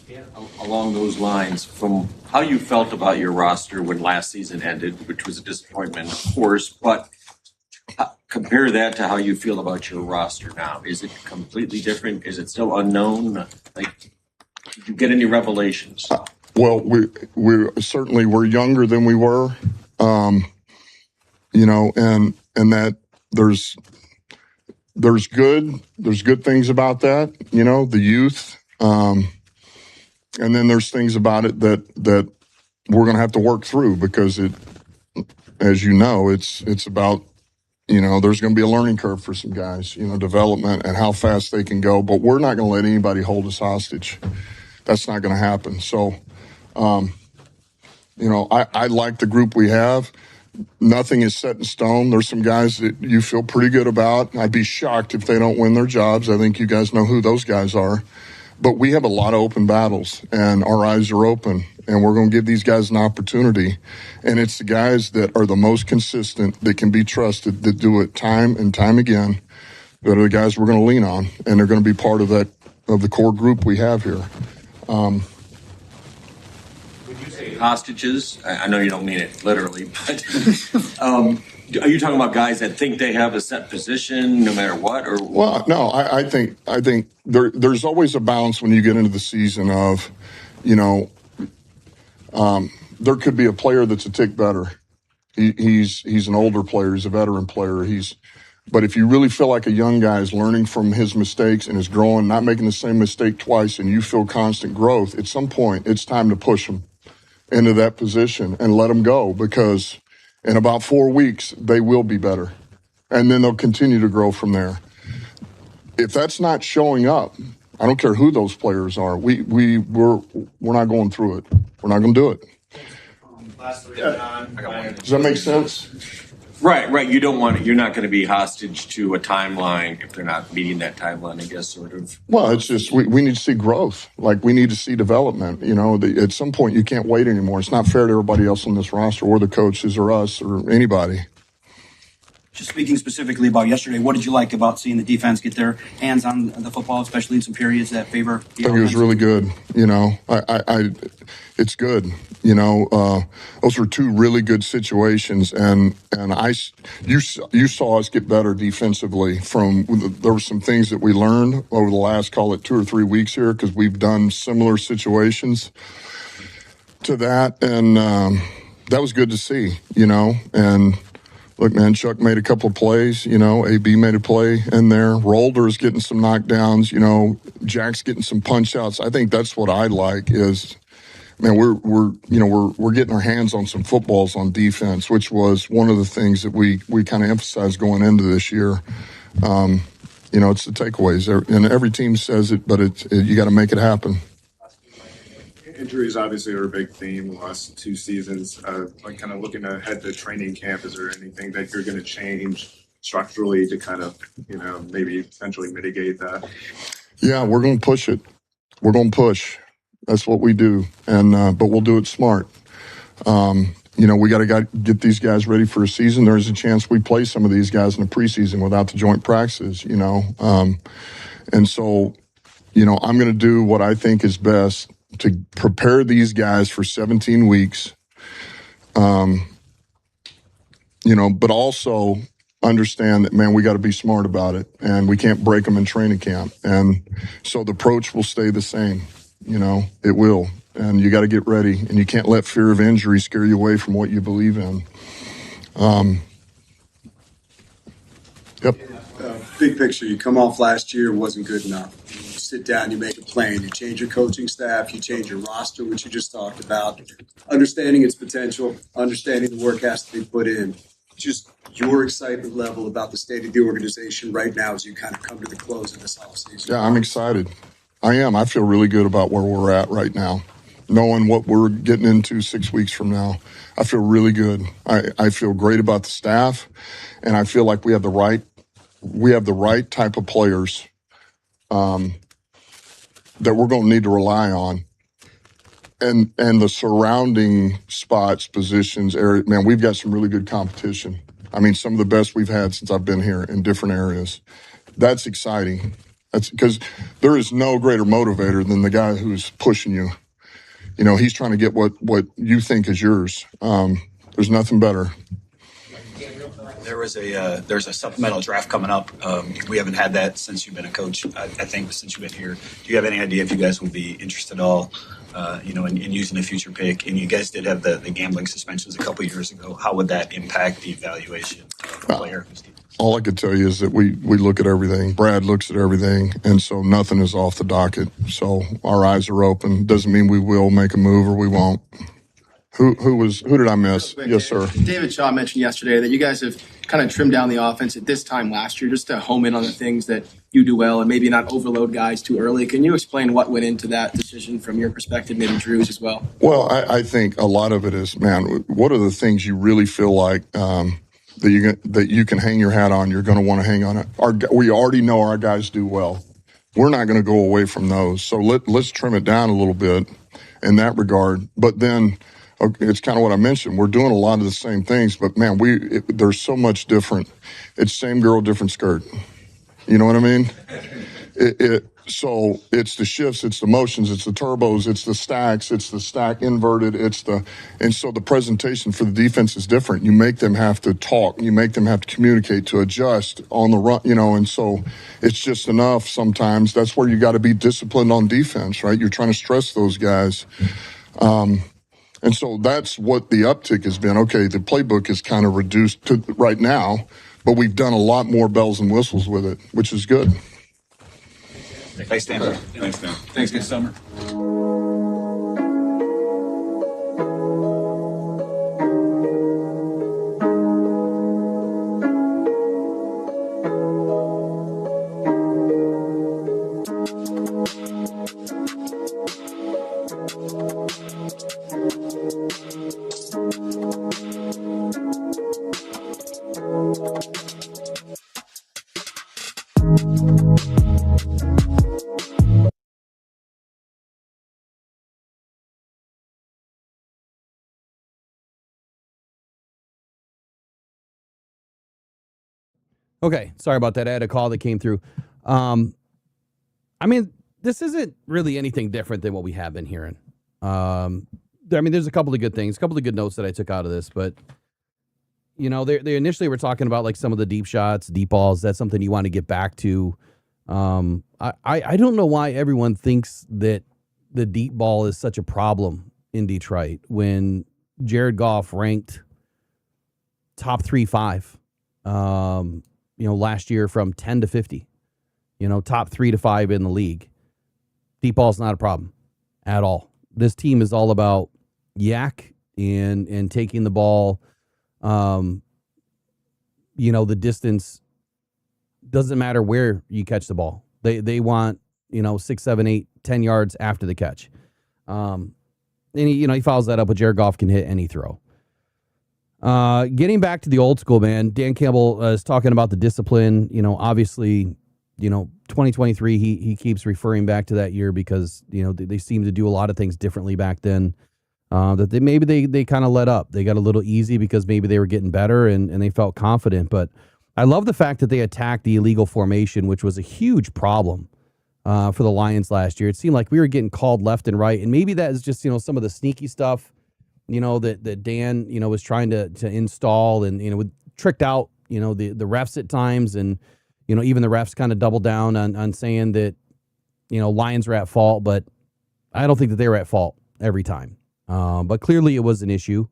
Yeah, along those lines, from how you felt about your roster when last season ended, which was a disappointment, of course, but compare that to how you feel about your roster now. Is it completely different? Is it still unknown? Did you get any revelations? Well, we're certainly younger than we were, and that there's good things about that, the youth, and then there's things about it that we're going to have to work through, because it's about, there's going to be a learning curve for some guys, development and how fast they can go, but we're not going to let anybody hold us hostage. That's not going to happen. So, I like the group we have. Nothing is set in stone. There's some guys that you feel pretty good about. I'd be shocked if they don't win their jobs. I think you guys know who those guys are. But we have a lot of open battles, and our eyes are open, and we're going to give these guys an opportunity. And it's the guys that are the most consistent, that can be trusted, that do it time and time again, that are the guys we're going to lean on, and they're going to be part of the core group we have here. Hostages? I know you don't mean it literally, but are you talking about guys that think they have a set position no matter what? Or well, no, I think there's always a balance when you get into the season of, there could be a player that's a tick better. He's an older player, he's a veteran player, but if you really feel like a young guy is learning from his mistakes and is growing, not making the same mistake twice, and you feel constant growth, at some point it's time to push him into that position and let them go, because in about 4 weeks, they will be better. And then they'll continue to grow from there. If that's not showing up, I don't care who those players are, we're not going through it. We're not going to do it. Does that make sense? Right. You're not going to be hostage to a timeline if they're not meeting that timeline, I guess, sort of. Well, it's just, we need to see growth. We need to see development. At some point, you can't wait anymore. It's not fair to everybody else on this roster, or the coaches, or us, or anybody. Just speaking specifically about yesterday, what did you like about seeing the defense get their hands on the football, especially in some periods that favor the I think it was offense? really good. You know, it's good. You know, those were two really good situations, and you saw us get better defensively. There were some things that we learned over the last, call it 2 or 3 weeks here, because we've done similar situations to that, and that was good to see. You know, and look, man, Chuck made a couple of plays. You know, AB made a play in there. Rolder's getting some knockdowns. You know, Jack's getting some punch outs. I think that's what I like is, man, we're getting our hands on some footballs on defense, which was one of the things that we kind of emphasized going into this year. You know, it's the takeaways, and every team says it, but you got to make it happen. Injuries obviously are a big theme the last 2 seasons. Like kind of looking ahead to training camp, is there anything that you're going to change structurally to kind of, you know, maybe potentially mitigate that? Yeah, we're going to push it. We're going to push. That's what we do, and but we'll do it smart. You know, we got to get these guys ready for a season. There's a chance we play some of these guys in the preseason without the joint practices. You know, and so, you know, I'm going to do what I think is best to prepare these guys for 17 weeks, you know, but also understand that, man, we got to be smart about it, and we can't break them in training camp. And so the approach will stay the same, you know, it will. And you got to get ready, and you can't let fear of injury scare you away from what you believe in. Yep. Big picture, you come off last year, wasn't good enough. You sit down, you make a plan, you change your coaching staff, you change your roster, which you just talked about, understanding its potential, understanding the work has to be put in. Just your excitement level about the state of the organization right now as you kind of come to the close of this offseason. Yeah, I'm excited. I am. I feel really good about where we're at right now, knowing what we're getting into 6 weeks from now. I feel really good. I feel great about the staff, and I feel like we have the right type of players that we're going to need to rely on. And the surrounding spots, positions, area, man, we've got some really good competition. I mean, some of the best we've had since I've been here in different areas. That's exciting. That's because there is no greater motivator than the guy who's pushing you. You know, he's trying to get what you think is yours. There's nothing better. There's a supplemental draft coming up. We haven't had that since you've been a coach. I think since you've been here. Do you have any idea if you guys would be interested at all? You know, in using a future pick, and you guys did have the gambling suspensions a couple of years ago. How would that impact the evaluation of a player? All I could tell you is that we look at everything. Brad looks at everything, and so nothing is off the docket. So our eyes are open. Doesn't mean we will make a move or we won't. Who did I miss? Yes, sir. David Shaw mentioned yesterday that you guys have kind of trimmed down the offense at this time last year just to home in on the things that you do well and maybe not overload guys too early. Can you explain what went into that decision from your perspective, maybe Drew's as well? Well, I think a lot of it is, man, what are the things you really feel like that you can hang your hat on, you're going to want to hang on it? We already know our guys do well. We're not going to go away from those. So let's trim it down a little bit in that regard. But then it's kind of what I mentioned. We're doing a lot of the same things, but man, there's so much different. It's same girl, different skirt. You know what I mean? So it's the shifts, it's the motions, it's the turbos, it's the stacks, it's the stack inverted, and so the presentation for the defense is different. You make them have to talk, you make them have to communicate, to adjust on the run, you know, and so it's just enough sometimes. That's where you got to be disciplined on defense, right? You're trying to stress those guys. And so that's what the uptick has been. Okay, the playbook is kind of reduced to right now, but we've done a lot more bells and whistles with it, which is good. Thanks, Dan. Thanks, Dan. Thanks, good summer. Okay, sorry about that. I had a call that came through. I mean, this isn't really anything different than what we have been hearing. There's a couple of good things, a couple of good notes that I took out of this, but they initially were talking about like some of the deep shots, deep balls. That's something you want to get back to. I don't know why everyone thinks that the deep ball is such a problem in Detroit when Jared Goff ranked top 3-5, last year from 10 to 50, top 3 to 5 in the league. Deep ball's not a problem at all. This team is all about yak and taking the ball. The distance doesn't matter where you catch the ball. They want, 6, 7, 8, 10 yards after the catch. And he follows that up with Jared Goff can hit any throw. Getting back to the old school, man, Dan Campbell is talking about the discipline. Obviously, 2023, he keeps referring back to that year because, they seem to do a lot of things differently back then. That they kind of let up. They got a little easy because maybe they were getting better and they felt confident. But I love the fact that they attacked the illegal formation, which was a huge problem for the Lions last year. It seemed like we were getting called left and right. And maybe that is just, some of the sneaky stuff, that Dan, was trying to install and, tricked out, the refs at times. And, even the refs kind of doubled down on saying that, Lions were at fault. But I don't think that they were at fault every time. But clearly it was an issue,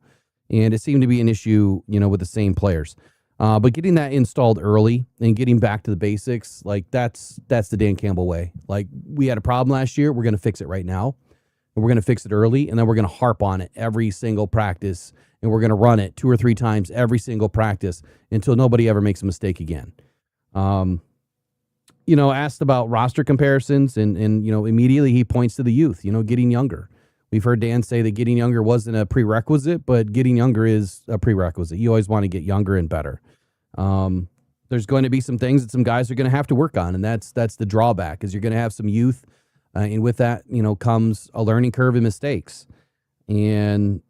and it seemed to be an issue, with the same players. But getting that installed early and getting back to the basics, like that's the Dan Campbell way. Like, we had a problem last year. We're going to fix it right now, and we're going to fix it early, and then we're going to harp on it every single practice, and we're going to run it 2 or 3 times every single practice until nobody ever makes a mistake again. Asked about roster comparisons, and immediately he points to the youth, getting younger. We've heard Dan say that getting younger wasn't a prerequisite, but getting younger is a prerequisite. You always want to get younger and better. There's going to be some things that some guys are going to have to work on, and that's the drawback, is you're going to have some youth, and with that, comes a learning curve and mistakes. And,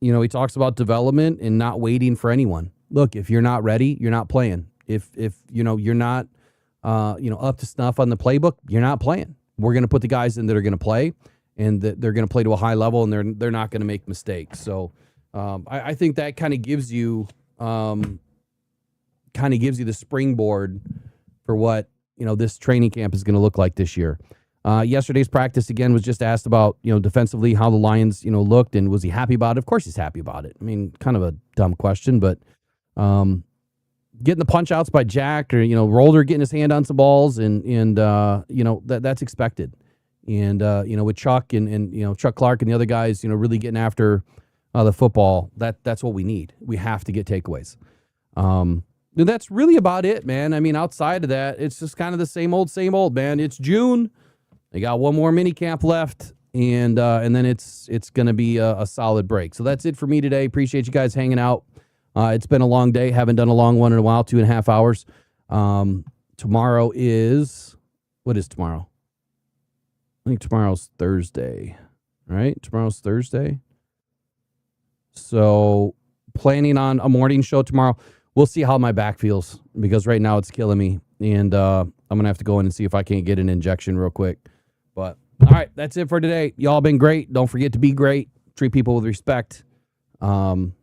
he talks about development and not waiting for anyone. Look, if you're not ready, you're not playing. If you're not, up to snuff on the playbook, you're not playing. We're going to put the guys in that are going to play, and that they're going to play to a high level, and they're not going to make mistakes. So I think that kind of gives you the springboard for what this training camp is going to look like this year. Yesterday's practice again was just asked about defensively how the Lions looked, and was he happy about it? Of course he's happy about it. I mean, kind of a dumb question, but getting the punch outs by Jack, or Rolder getting his hand on some balls, and that's expected. And, with Chuck and Chuck Clark and the other guys, really getting after the football, that's what we need. We have to get takeaways. And that's really about it, man. I mean, outside of that, it's just kind of the same old, man. It's June. They got one more minicamp left, and then it's going to be a solid break. So that's it for me today. Appreciate you guys hanging out. It's been a long day. Haven't done a long one in a while, 2.5 hours. Tomorrow is, what is tomorrow? I think tomorrow's Thursday, right? Tomorrow's Thursday. So planning on a morning show tomorrow. We'll see how my back feels, because right now it's killing me. And I'm going to have to go in and see if I can't get an injection real quick. But all right, that's it for today. Y'all been great. Don't forget to be great. Treat people with respect. And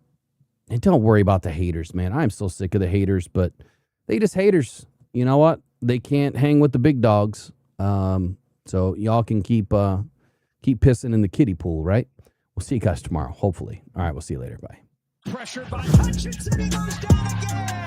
don't worry about the haters, man. I'm so sick of the haters, but they just haters. You know what? They can't hang with the big dogs. So y'all can keep pissing in the kiddie pool, right? We'll see you guys tomorrow, hopefully. All right, we'll see you later. Bye. Pressured by Hutchinson, he goes down again.